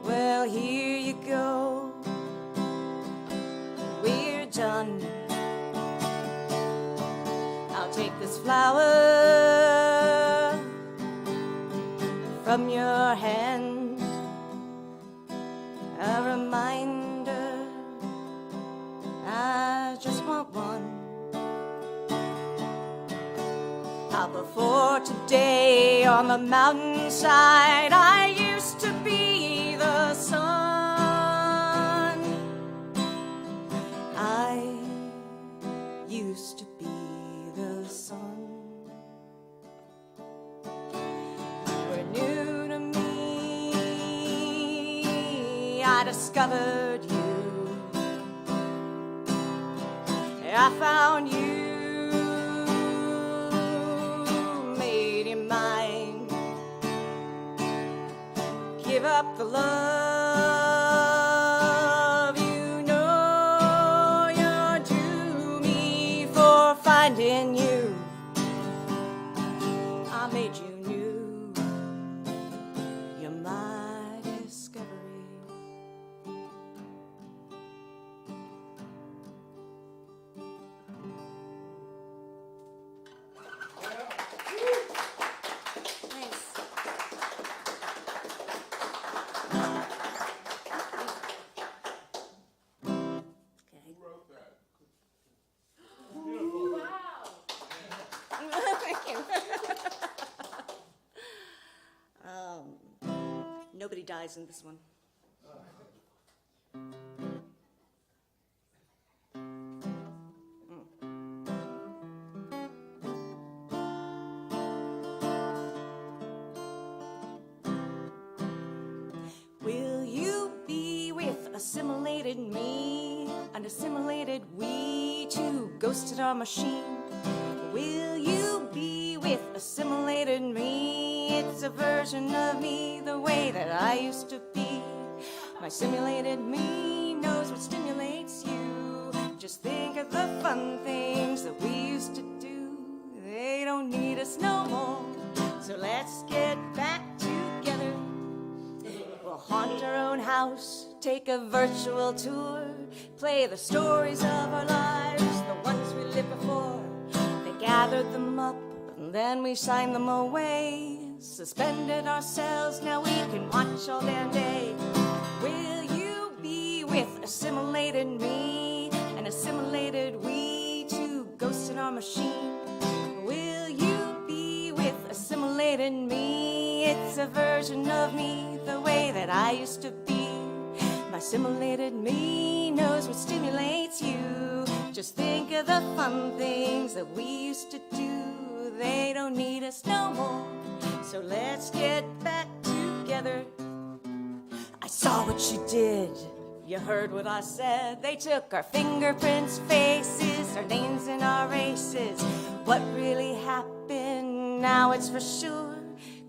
Well, here you go. We're done. I'll take this flower from your hand, a reminder. I just want one. How before today on the mountainside I used to be the sun. I used to be the sun. You were new to me. I discovered you. I found you. Give up the love you know you're due me for finding you. I made you Somebody dies in this one. Will you be with assimilated me, an assimilated we, two ghosted our machine? Will you be with assimilated me? It's a version of me, the way that I used to be. My simulated me knows what stimulates you. Just think of the fun things that we used to do. They don't need us no more, so let's get back together. We'll haunt our own house, take a virtual tour, play the stories of our lives, the ones we lived before. They gathered them up, and then we signed them away. Suspended ourselves, now we can watch all damn day. Will you be with assimilated me, an assimilated we, two ghosts in our machine? Will you be with assimilated me? It's a version of me, the way that I used to be. My assimilated me knows what stimulates you. Just think of the fun things that we used to do. They don't need us no more, so let's get back together. I saw what you did, you heard what I said. They took our fingerprints, faces, our names and our races. What really happened, now it's for sure,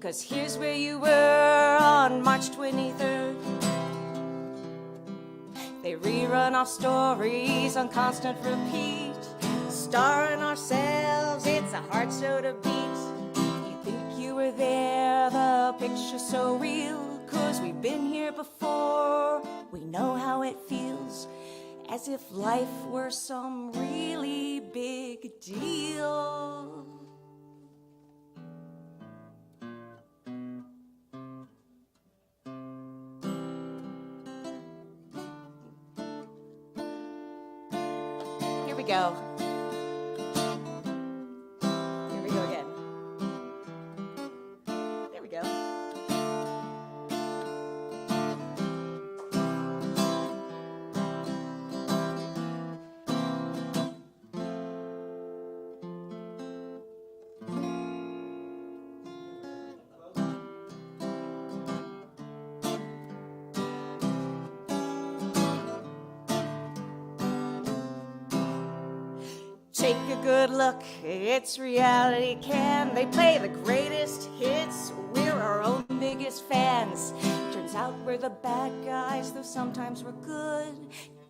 'cause here's where you were on March 23rd. They rerun our stories on constant repeat, starring ourselves, it's a hard show to beat. You think you were there, the picture's so real, 'cause we've been here before. We know how it feels, as if life were some really big deal. Here we go. Here we go again. There we go. Take a good look, it's reality. Can they play the greatest hits? We're our own biggest fans. Turns out we're the bad guys, though sometimes we're good.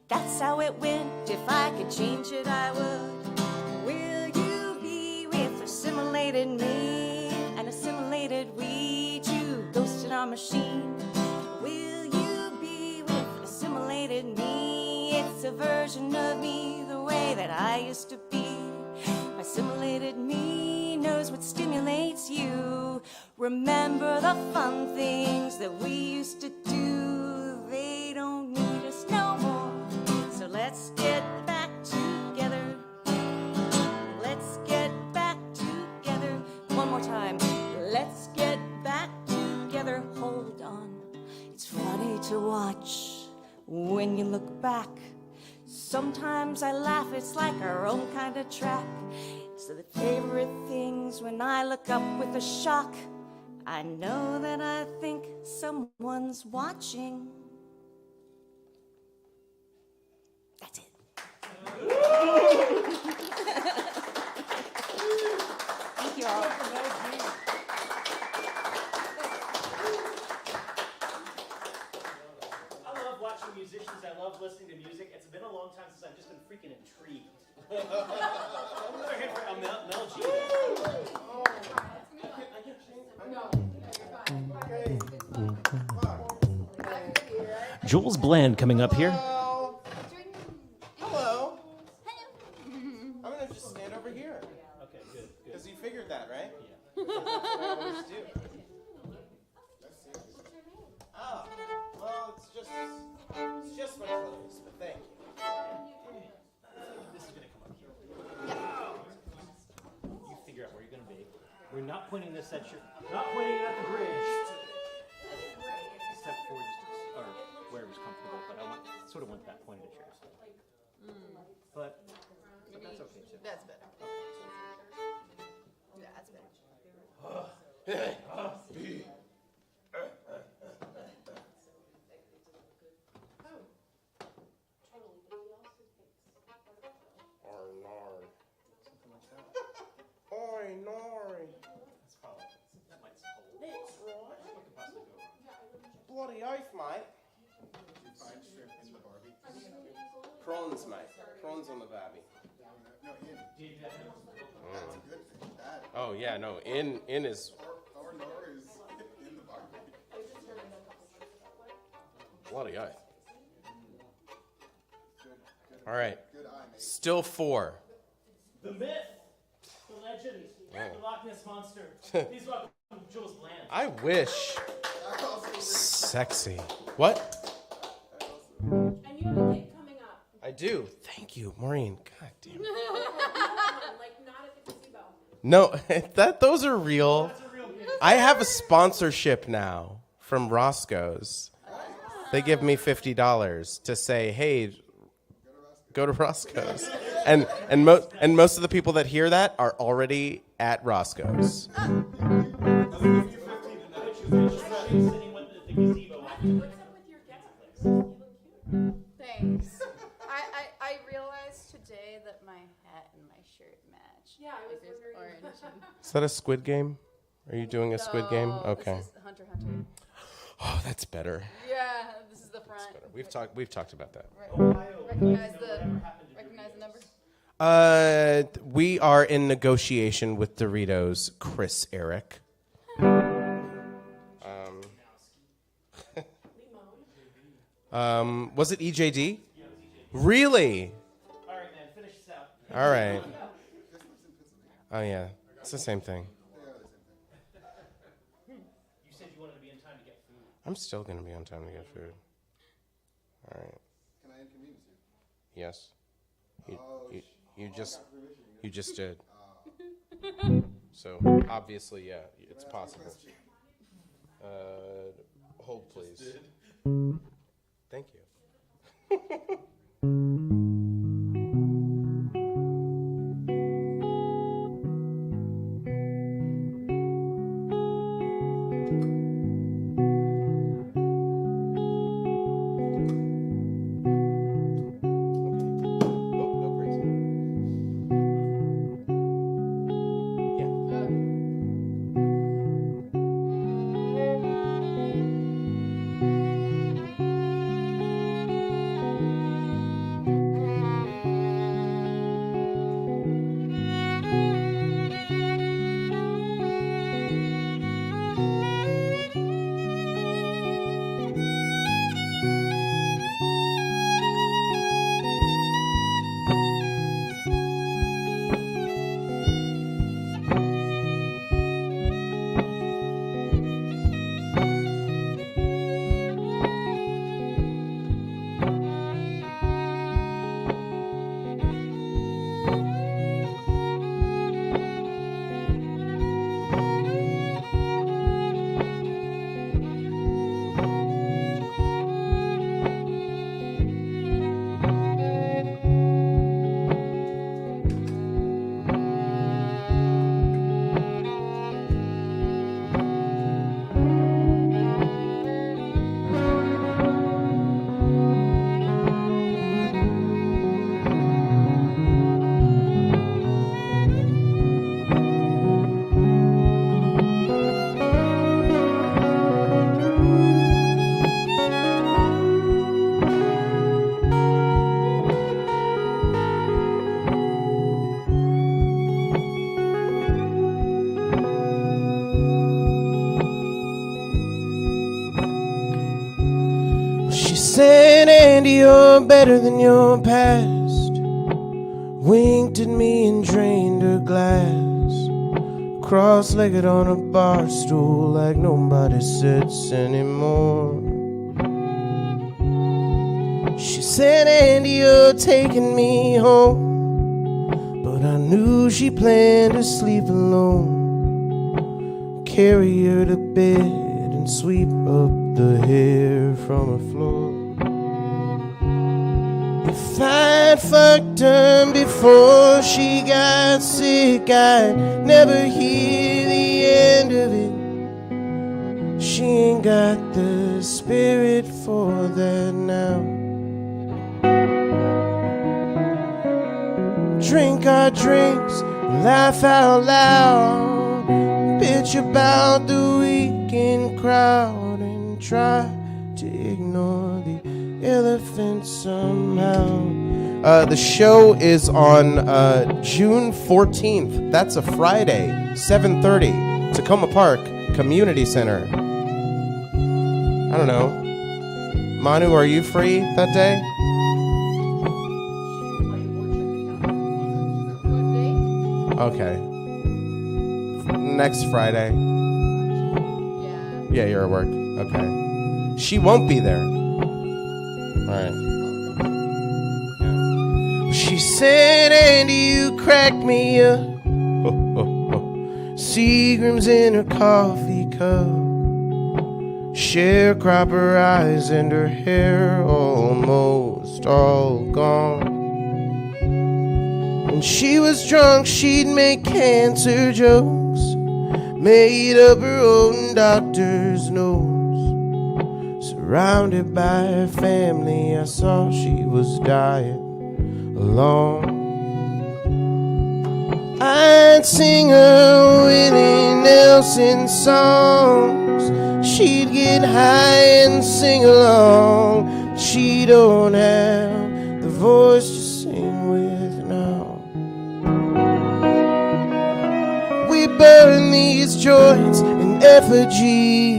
That's how it went. If I could change it, I would. Will you be with assimilated me, an assimilated we, two ghosts in our machine? Will you be with assimilated me? It's a version of me, the way that I used to be. My assimilated me knows what stimulates you. Remember the fun things that we used to do. They don't need us no more, so let's get back together. Let's get back together. One more time. Let's get back together. Hold on. It's funny to watch when you look back. Sometimes I laugh, it's like our own kind of track. So the favorite things when I look up with a shock, I know that I think someone's watching. That's it. Thank you all. I love watching musicians. I love listening to music. It's been a long time since I've just been freaking intrigued. Another hit for Mel G. Jules Bland coming up here. Hello. I'm gonna just stand over here. Okay, good. Because you figured that, right? Yeah. That's what I always do. Oh, well, it's just my clothes, but thank you. This is gonna come up here. You figure out where you're gonna be. We're not pointing this at your, not pointing it at the bridge. Step sort of went that point of the chair. So. But that's okay too. That's better. Yeah, that's better. Oi, Nori. That's probably that might hold. That's right. What could possibly go wrong? Bloody oath, mate. Prawns, mate. Prawns on the barbie. Oh yeah, no. In is. Bloody oath. All right. Still 4. The myth, the legend, the Loch Ness monster. These welcome Jules Bland. I wish. Sexy. What? And you have a gig coming up. I do. Thank you, Maureen. God damn it. Like not at the gazebo. No, those are real. That's a real gig. I have a sponsorship now from Roscoe's. They give me $50 to say, "Hey, go to Roscoe's," and most of the people that hear that are already at Roscoe's. Thanks. I realized today that my hat and my shirt match. Yeah, I was Like, there's wondering. orange. Is that a Squid Game? Are you doing a Squid Game? No, Okay. This is Hunter. Oh, that's better. Yeah, this is the front. We've talked about that. Recognize the number. We are in negotiation with Doritos, Chris Eric. Was it EJD? Really? All right, man, finish this out. All right. Oh yeah, it's the same thing. You said you wanted to be in time to get food. I'm still gonna be on time to get food. All right. Can I inconvenience you? Yes. You just did. So obviously, yeah, it's possible. Hold please. Thank you. Said, Andy, you're better than your past. Winked at me and drained her glass. Cross-legged on a bar stool like nobody sits anymore. She said, Andy, you're taking me home. But I knew she planned to sleep alone. Carry her to bed and sweep up the hair from her floor. If I'd fucked her before she got sick, I'd never hear the end of it. She ain't got the spirit for that now. Drink our drinks, laugh out loud, bitch about the weekend crowd, and try to ignore the elephant somehow. The show is on June 14th. That's a Friday, 7:30, Takoma Park Community Center. I don't know. Manu, are you free that day? Okay. Next Friday. Yeah, you're at work. Okay. She won't be there. Alright. She said, Andy, you cracked me up. Seagram's in her coffee cup. Sharecropper eyes and her hair almost all gone. When she was drunk, she'd make cancer jokes, made up her own doctor's nose. Surrounded by her family, I saw she was dying alone. I'd sing her Willie Nelson songs. She'd get high and sing along. She don't have the voice to sing with now. We burn these joints in effigy,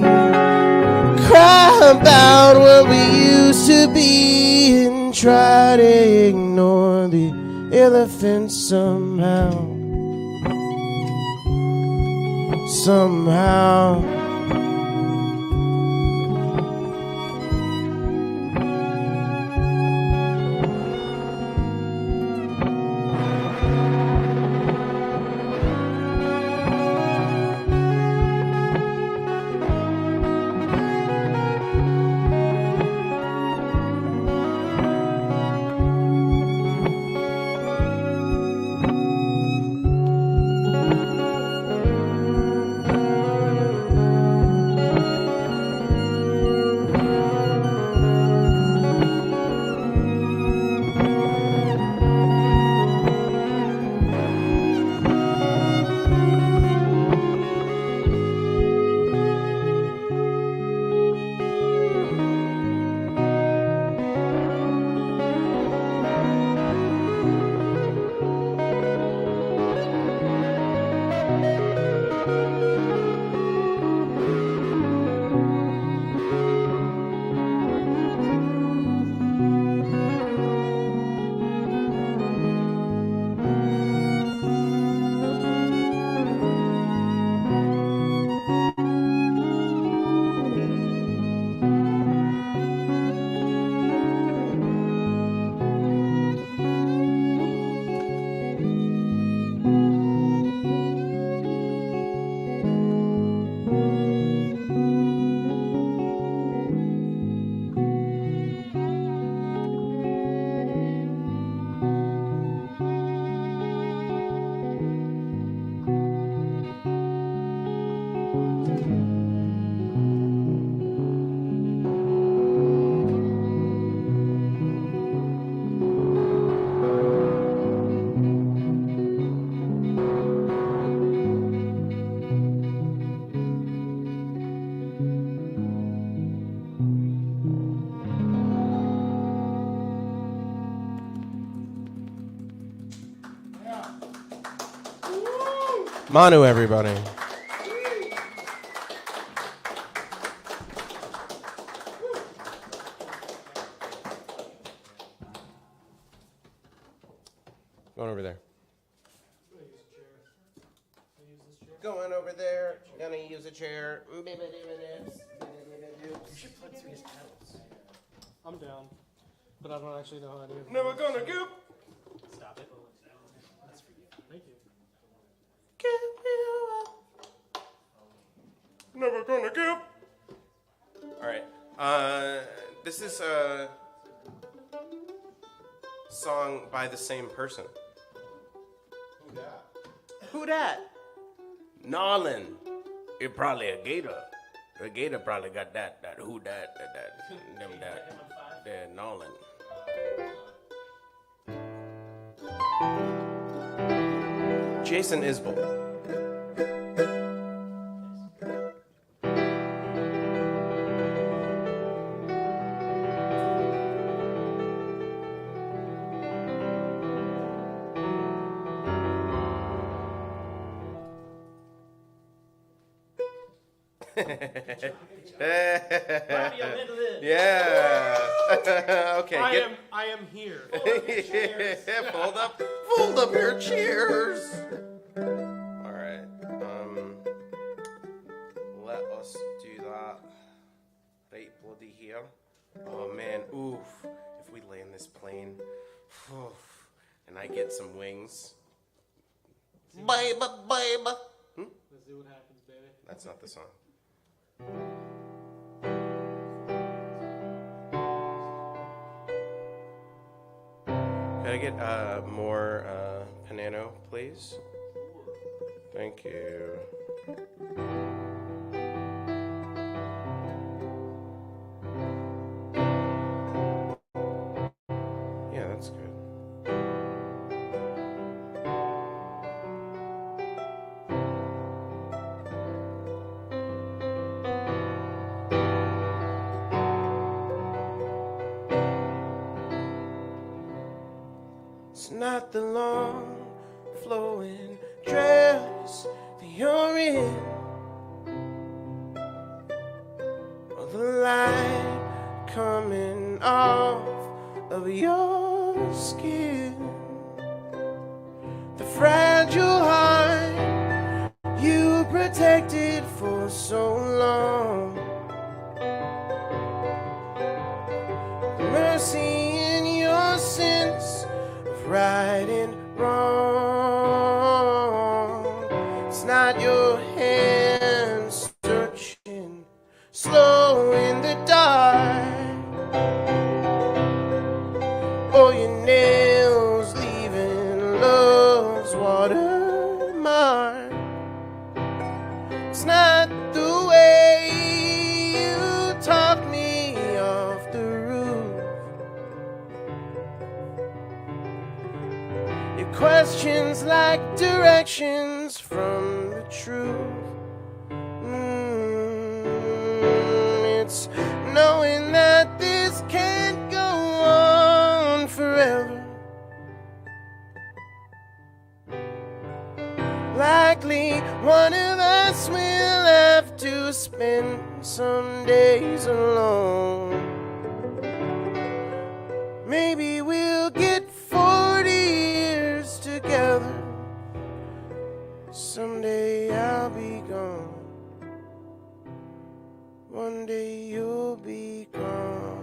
cry about what we used to be, and try to ignore the elephant somehow. Somehow. Manu, everybody. Going over there. Going over there. Gonna use a chair. You should plug through his pedals. I'm down, but I don't actually know how to do it. Never gonna goop. Stop it. That's for you. Thank you. Never gonna goop. All right. This is song by the same person. Who that? Who that? Nolan. It probably a gator. The gator probably got that who that, them that. Yeah, Nolan. Jason Isbell. Yeah. Okay. I am here. Fold up your chairs. All right. Let us do that. Right bloody here. Oh man, oof. If we land this plane, and I get some wings. Baby. Let's see what happens, baby. That's not the song. Can I get more Panano, please? Thank you. Yeah, that's good. It's not the long flowing dress that you're in, or the light coming off of your skin, the fragile heart you protected for so long, the mercy in your sense of right and wrong. It's not your hands searching slow in the dark, or your nails leaving love's watermark. It's not the way you talk me off the roof. Your questions like directions from the truth. It's knowing that this can't go on forever. Likely one of us will have to spend some days alone. Maybe we'll get 40 years together. Someday I'll be gone. One day you'll be gone.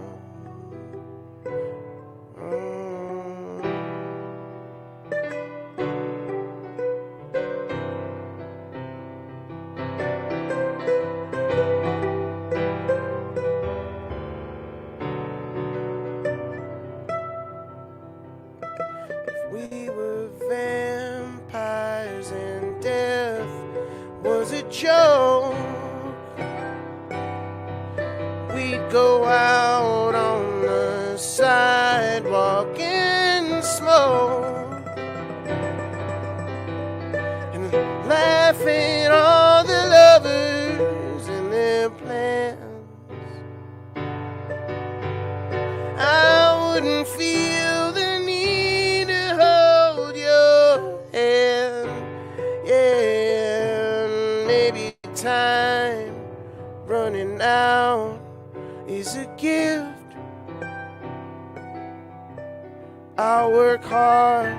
If we were vampires and death was a joke, we'd go out on the sidewalk and smoke and laugh at all the lovers and their plans. I wouldn't feel the need to hold your hand. Yeah, maybe time running out is a gift. I'll work hard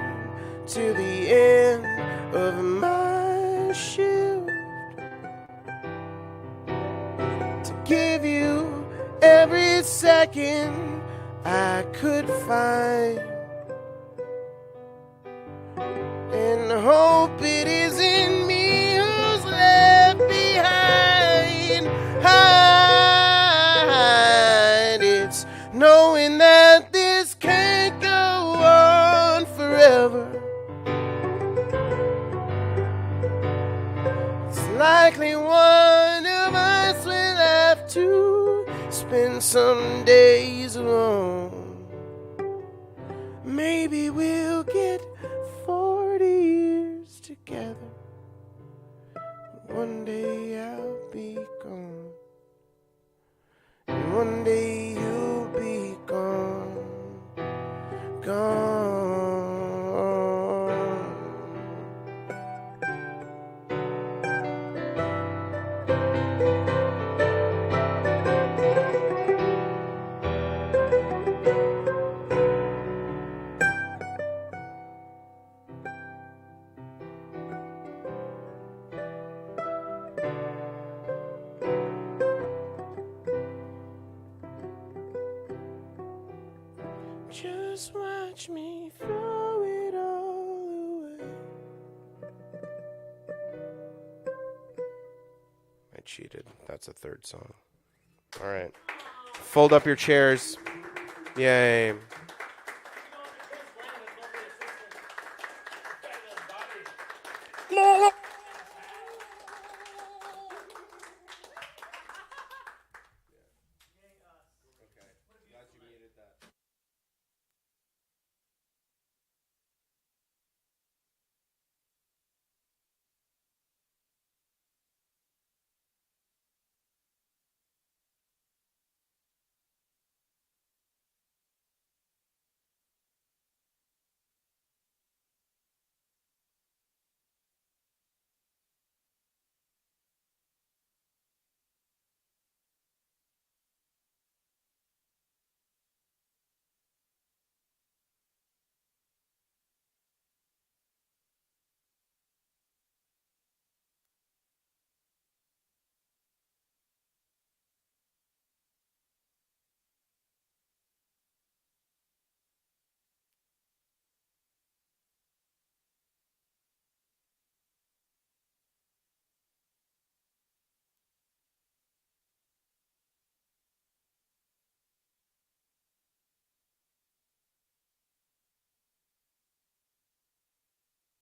to the end of my shift to give you every second I could find, and hope it isn't me who's left behind. It's knowing that this can't go on. Likely one of us will have to spend some days alone. Maybe we'll get 40 years together. One day I'll be gone, and one day you'll be gone, gone. Just watch me throw it all away. I cheated. That's a third song. All right. Fold up your chairs. Yay.